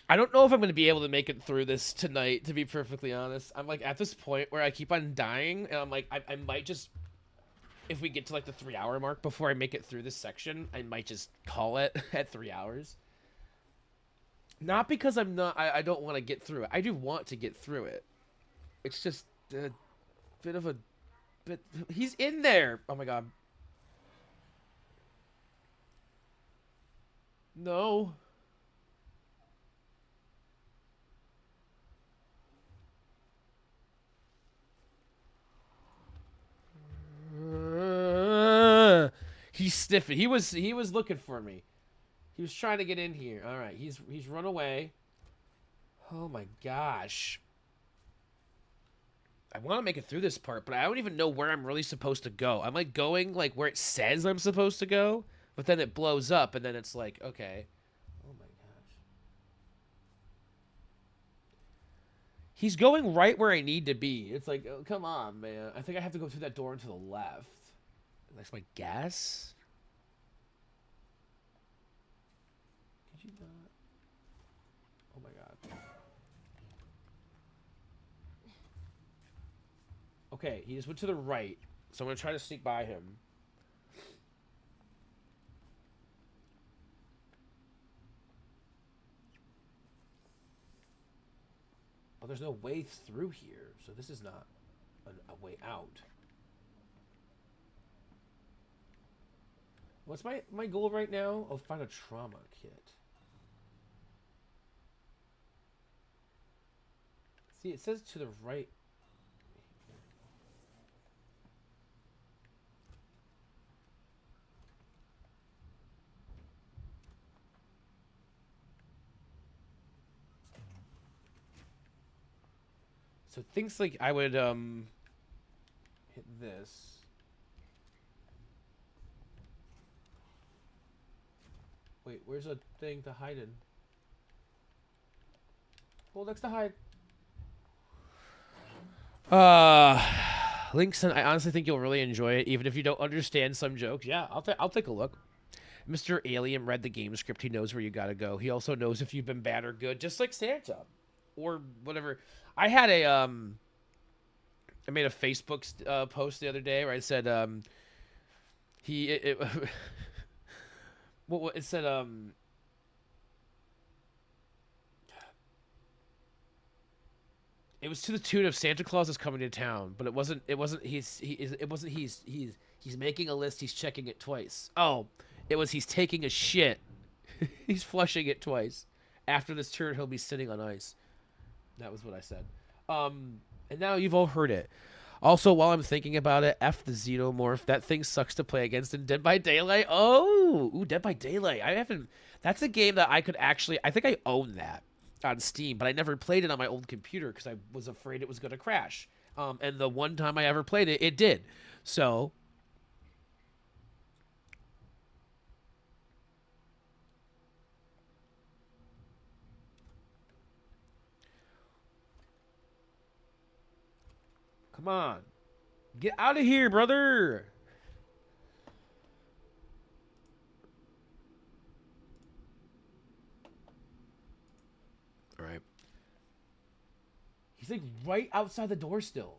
I don't know if I'm gonna be able to make it through this tonight, to be perfectly honest. I'm like at this point where I keep on dying, and I'm like, I might just, if we get to like the 3-hour mark before I make it through this section, I might just call it at 3 hours. Not because I don't want to get through it. I do want to get through it. It's just a bit of a. But he's in there. Oh my god. No. He's sniffing. He was looking for me. He was trying to get in here. All right. He's run away. Oh my gosh. I want to make it through this part, but I don't even know where I'm really supposed to go. I'm like going like where it says I'm supposed to go, but then it blows up, and then it's like, okay. Oh my gosh. He's going right where I need to be. It's like, oh, come on, man. I think I have to go through that door and to the left. That's my guess. Did you not? Oh my god. Okay, he just went to the right, so I'm going to try to sneak by him. Oh, there's no way through here, so this is not a way out. What's my goal right now? Oh, find a trauma kit. See, it says to the right. So things like I would hit this. Wait, where's a thing to hide in? Hold X to hide. Links, and I honestly think you'll really enjoy it, even if you don't understand some jokes. Yeah, I'll take a look. Mr. Alien read the game script. He knows where you gotta go. He also knows if you've been bad or good, just like Santa, or whatever. I had a I made a Facebook post the other day where I said what it said it was to the tune of Santa Claus is coming to town, but it wasn't he's making a list, he's checking it twice. Oh, it was he's taking a shit. He's flushing it twice. After this turn he'll be sitting on ice. That was what I said. And now you've all heard it. Also, while I'm thinking about it, F the Xenomorph. That thing sucks to play against in Dead by Daylight. Oh, ooh, Dead by Daylight. I haven't. That's a game that I could actually. I think I own that on Steam, but I never played it on my old computer because I was afraid it was going to crash. And the one time I ever played it, it did. So Come on. Get out of here, brother. All right. He's like right outside the door still.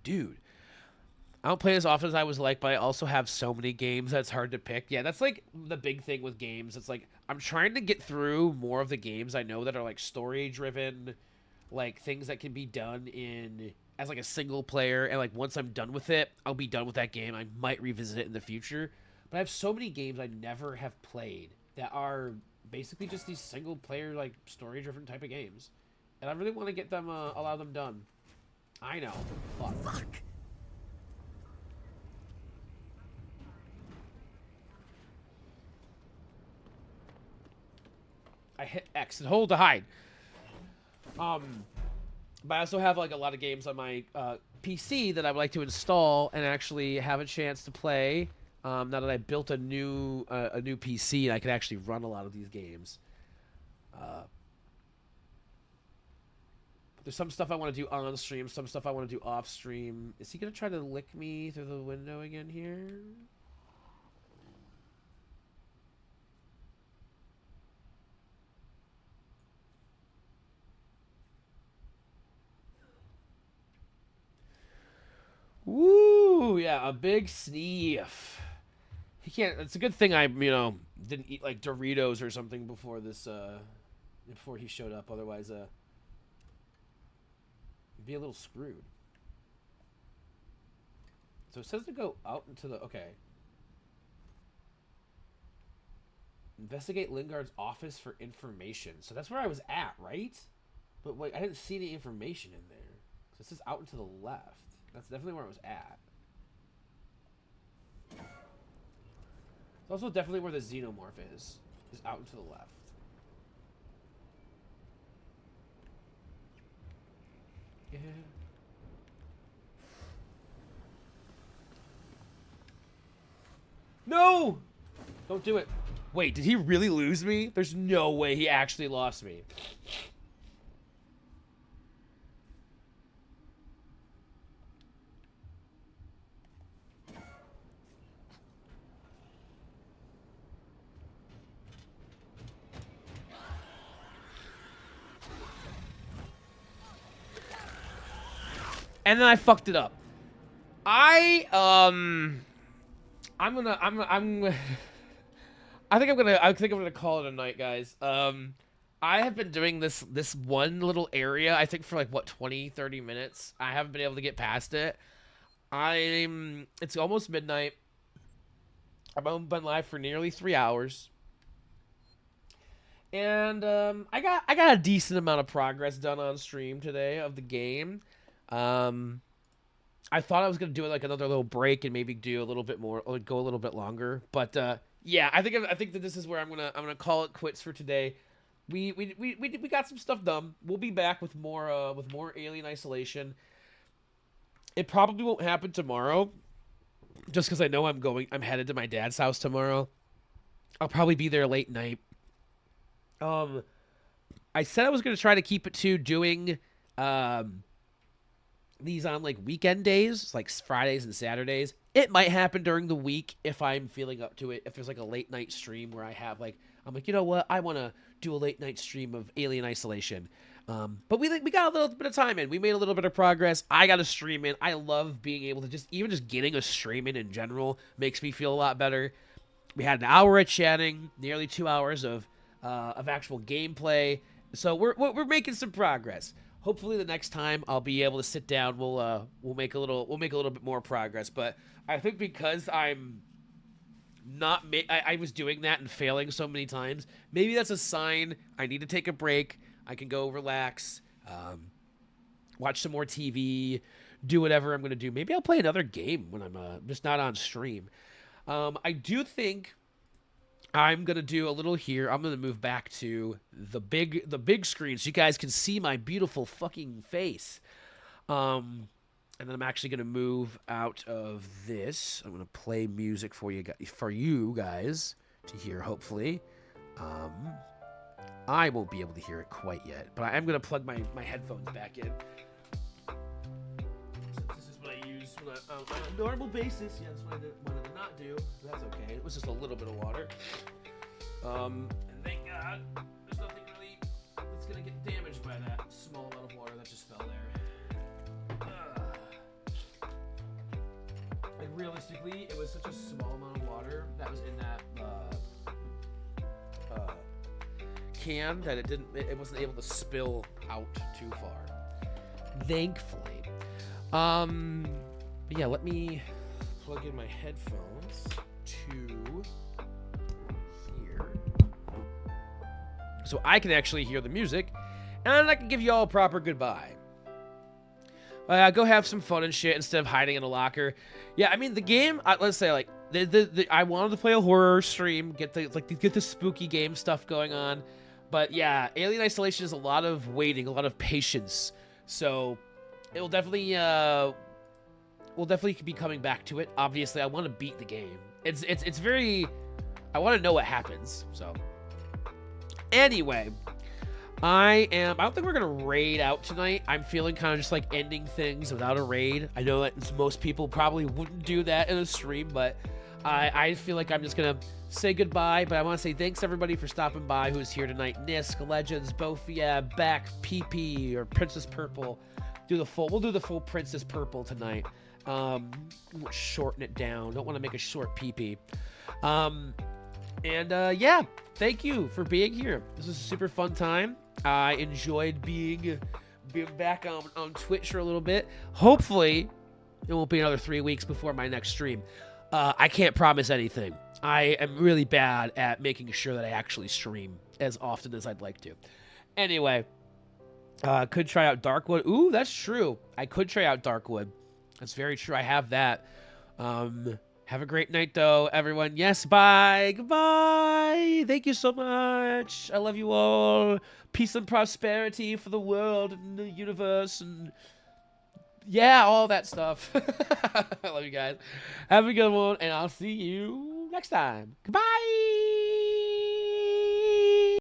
Dude. I don't play as often as I was like, but I also have so many games that's hard to pick. Yeah, that's like the big thing with games. It's like I'm trying to get through more of the games I know that are like story driven, like things that can be done in as like a single player, and like once I'm done with it, I'll be done with that game. I might revisit it in the future. But I have so many games I never have played that are basically just these single player like story driven type of games. And I really want to get them allow them done. I know. Fuck. I hit X and hold to hide. But I also have like a lot of games on my PC that I would like to install and actually have a chance to play. Now that I built a new PC and I can actually run a lot of these games. There's some stuff I want to do on stream, some stuff I want to do off stream. Is he gonna try to lick me through the window again here? Woo! Yeah, a big sniff. He can't. It's a good thing I, didn't eat like Doritos or something before this. Before he showed up. Otherwise, he'd be a little screwed. So it says to go out into the. Okay. Investigate Lingard's office for information. So that's where I was at, right? But wait, I didn't see any information in there. So it says out and to the left. That's definitely where I was at. It's also definitely where the xenomorph is out and to the left. Yeah. No! Don't do it. Wait, did he really lose me? There's no way he actually lost me. And then I fucked it up. I think I'm gonna call it a night, guys. I have been doing this one little area, I think for like what 20-30 minutes. I haven't been able to get past it. It's almost midnight. I've been live for nearly 3 hours. And I got a decent amount of progress done on stream today of the game. I thought I was gonna do like another little break and maybe do a little bit more, or go a little bit longer. But yeah, I think that this is where I'm gonna call it quits for today. We got some stuff done. We'll be back with more Alien Isolation. It probably won't happen tomorrow, just because I know I'm headed to my dad's house tomorrow. I'll probably be there late night. I said I was gonna try to keep it to doing these on like weekend days, like Fridays and Saturdays. It might happen during the week if I'm feeling up to it. If there's like a late night stream where I'm like, you know what, I want to do a late night stream of Alien Isolation. But we got a little bit of time in. We made a little bit of progress. I got a stream in. I love being able to just getting a stream in general makes me feel a lot better. We had an hour of chatting, nearly 2 hours of actual gameplay. So we're making some progress. Hopefully the next time I'll be able to sit down. We'll make a little bit more progress. But I think because I'm not I was doing that and failing so many times, maybe that's a sign I need to take a break. I can go relax, watch some more TV, do whatever I'm gonna do. Maybe I'll play another game when I'm just not on stream. I do think I'm gonna do a little here. I'm gonna move back to the big screen so you guys can see my beautiful fucking face. And then I'm actually gonna move out of this. I'm gonna play music for you guys to hear, hopefully. I won't be able to hear it quite yet, but I am going to plug my headphones back in. Since this is what I use on a normal basis. Yeah, that's what I wanted to not do. That's okay. It was just a little bit of water. And thank God there's nothing really that's going to get damaged by that small amount of water that just fell there. Like, realistically, it was such a small amount of water that was in that can that it wasn't able to spill out too far, thankfully. But yeah, let me plug in my headphones to here so I can actually hear the music, and I can give you all a proper goodbye. Go have some fun and shit instead of hiding in a locker. Yeah, I mean, the game, let's say, like, I wanted to play a horror stream, get the spooky game stuff going on. But yeah, Alien Isolation is a lot of waiting, a lot of patience. So it will definitely we'll definitely be coming back to it. Obviously, I want to beat the game. It's very, I want to know what happens. So anyway, I don't think we're gonna raid out tonight. I'm feeling kind of just like ending things without a raid. I know that most people probably wouldn't do that in a stream, but I feel like I'm just gonna say goodbye. But I want to say thanks everybody for stopping by who's here tonight. Nisk, Legends, Bofia, Beck, PP, or Princess Purple. We'll do the full Princess Purple tonight. Shorten it down. Don't want to make a short PP. Yeah, thank you for being here. This was a super fun time. I enjoyed being back on Twitch for a little bit. Hopefully, it won't be another 3 weeks before my next stream. I can't promise anything. I am really bad at making sure that I actually stream as often as I'd like to. Anyway, could try out Darkwood. Ooh, that's true. I could try out Darkwood. That's very true. I have that. Have a great night, though, everyone. Yes, bye. Goodbye. Thank you so much. I love you all. Peace and prosperity for the world and the universe and yeah, all that stuff. I love you guys. Have a good one, and I'll see you next time. Goodbye.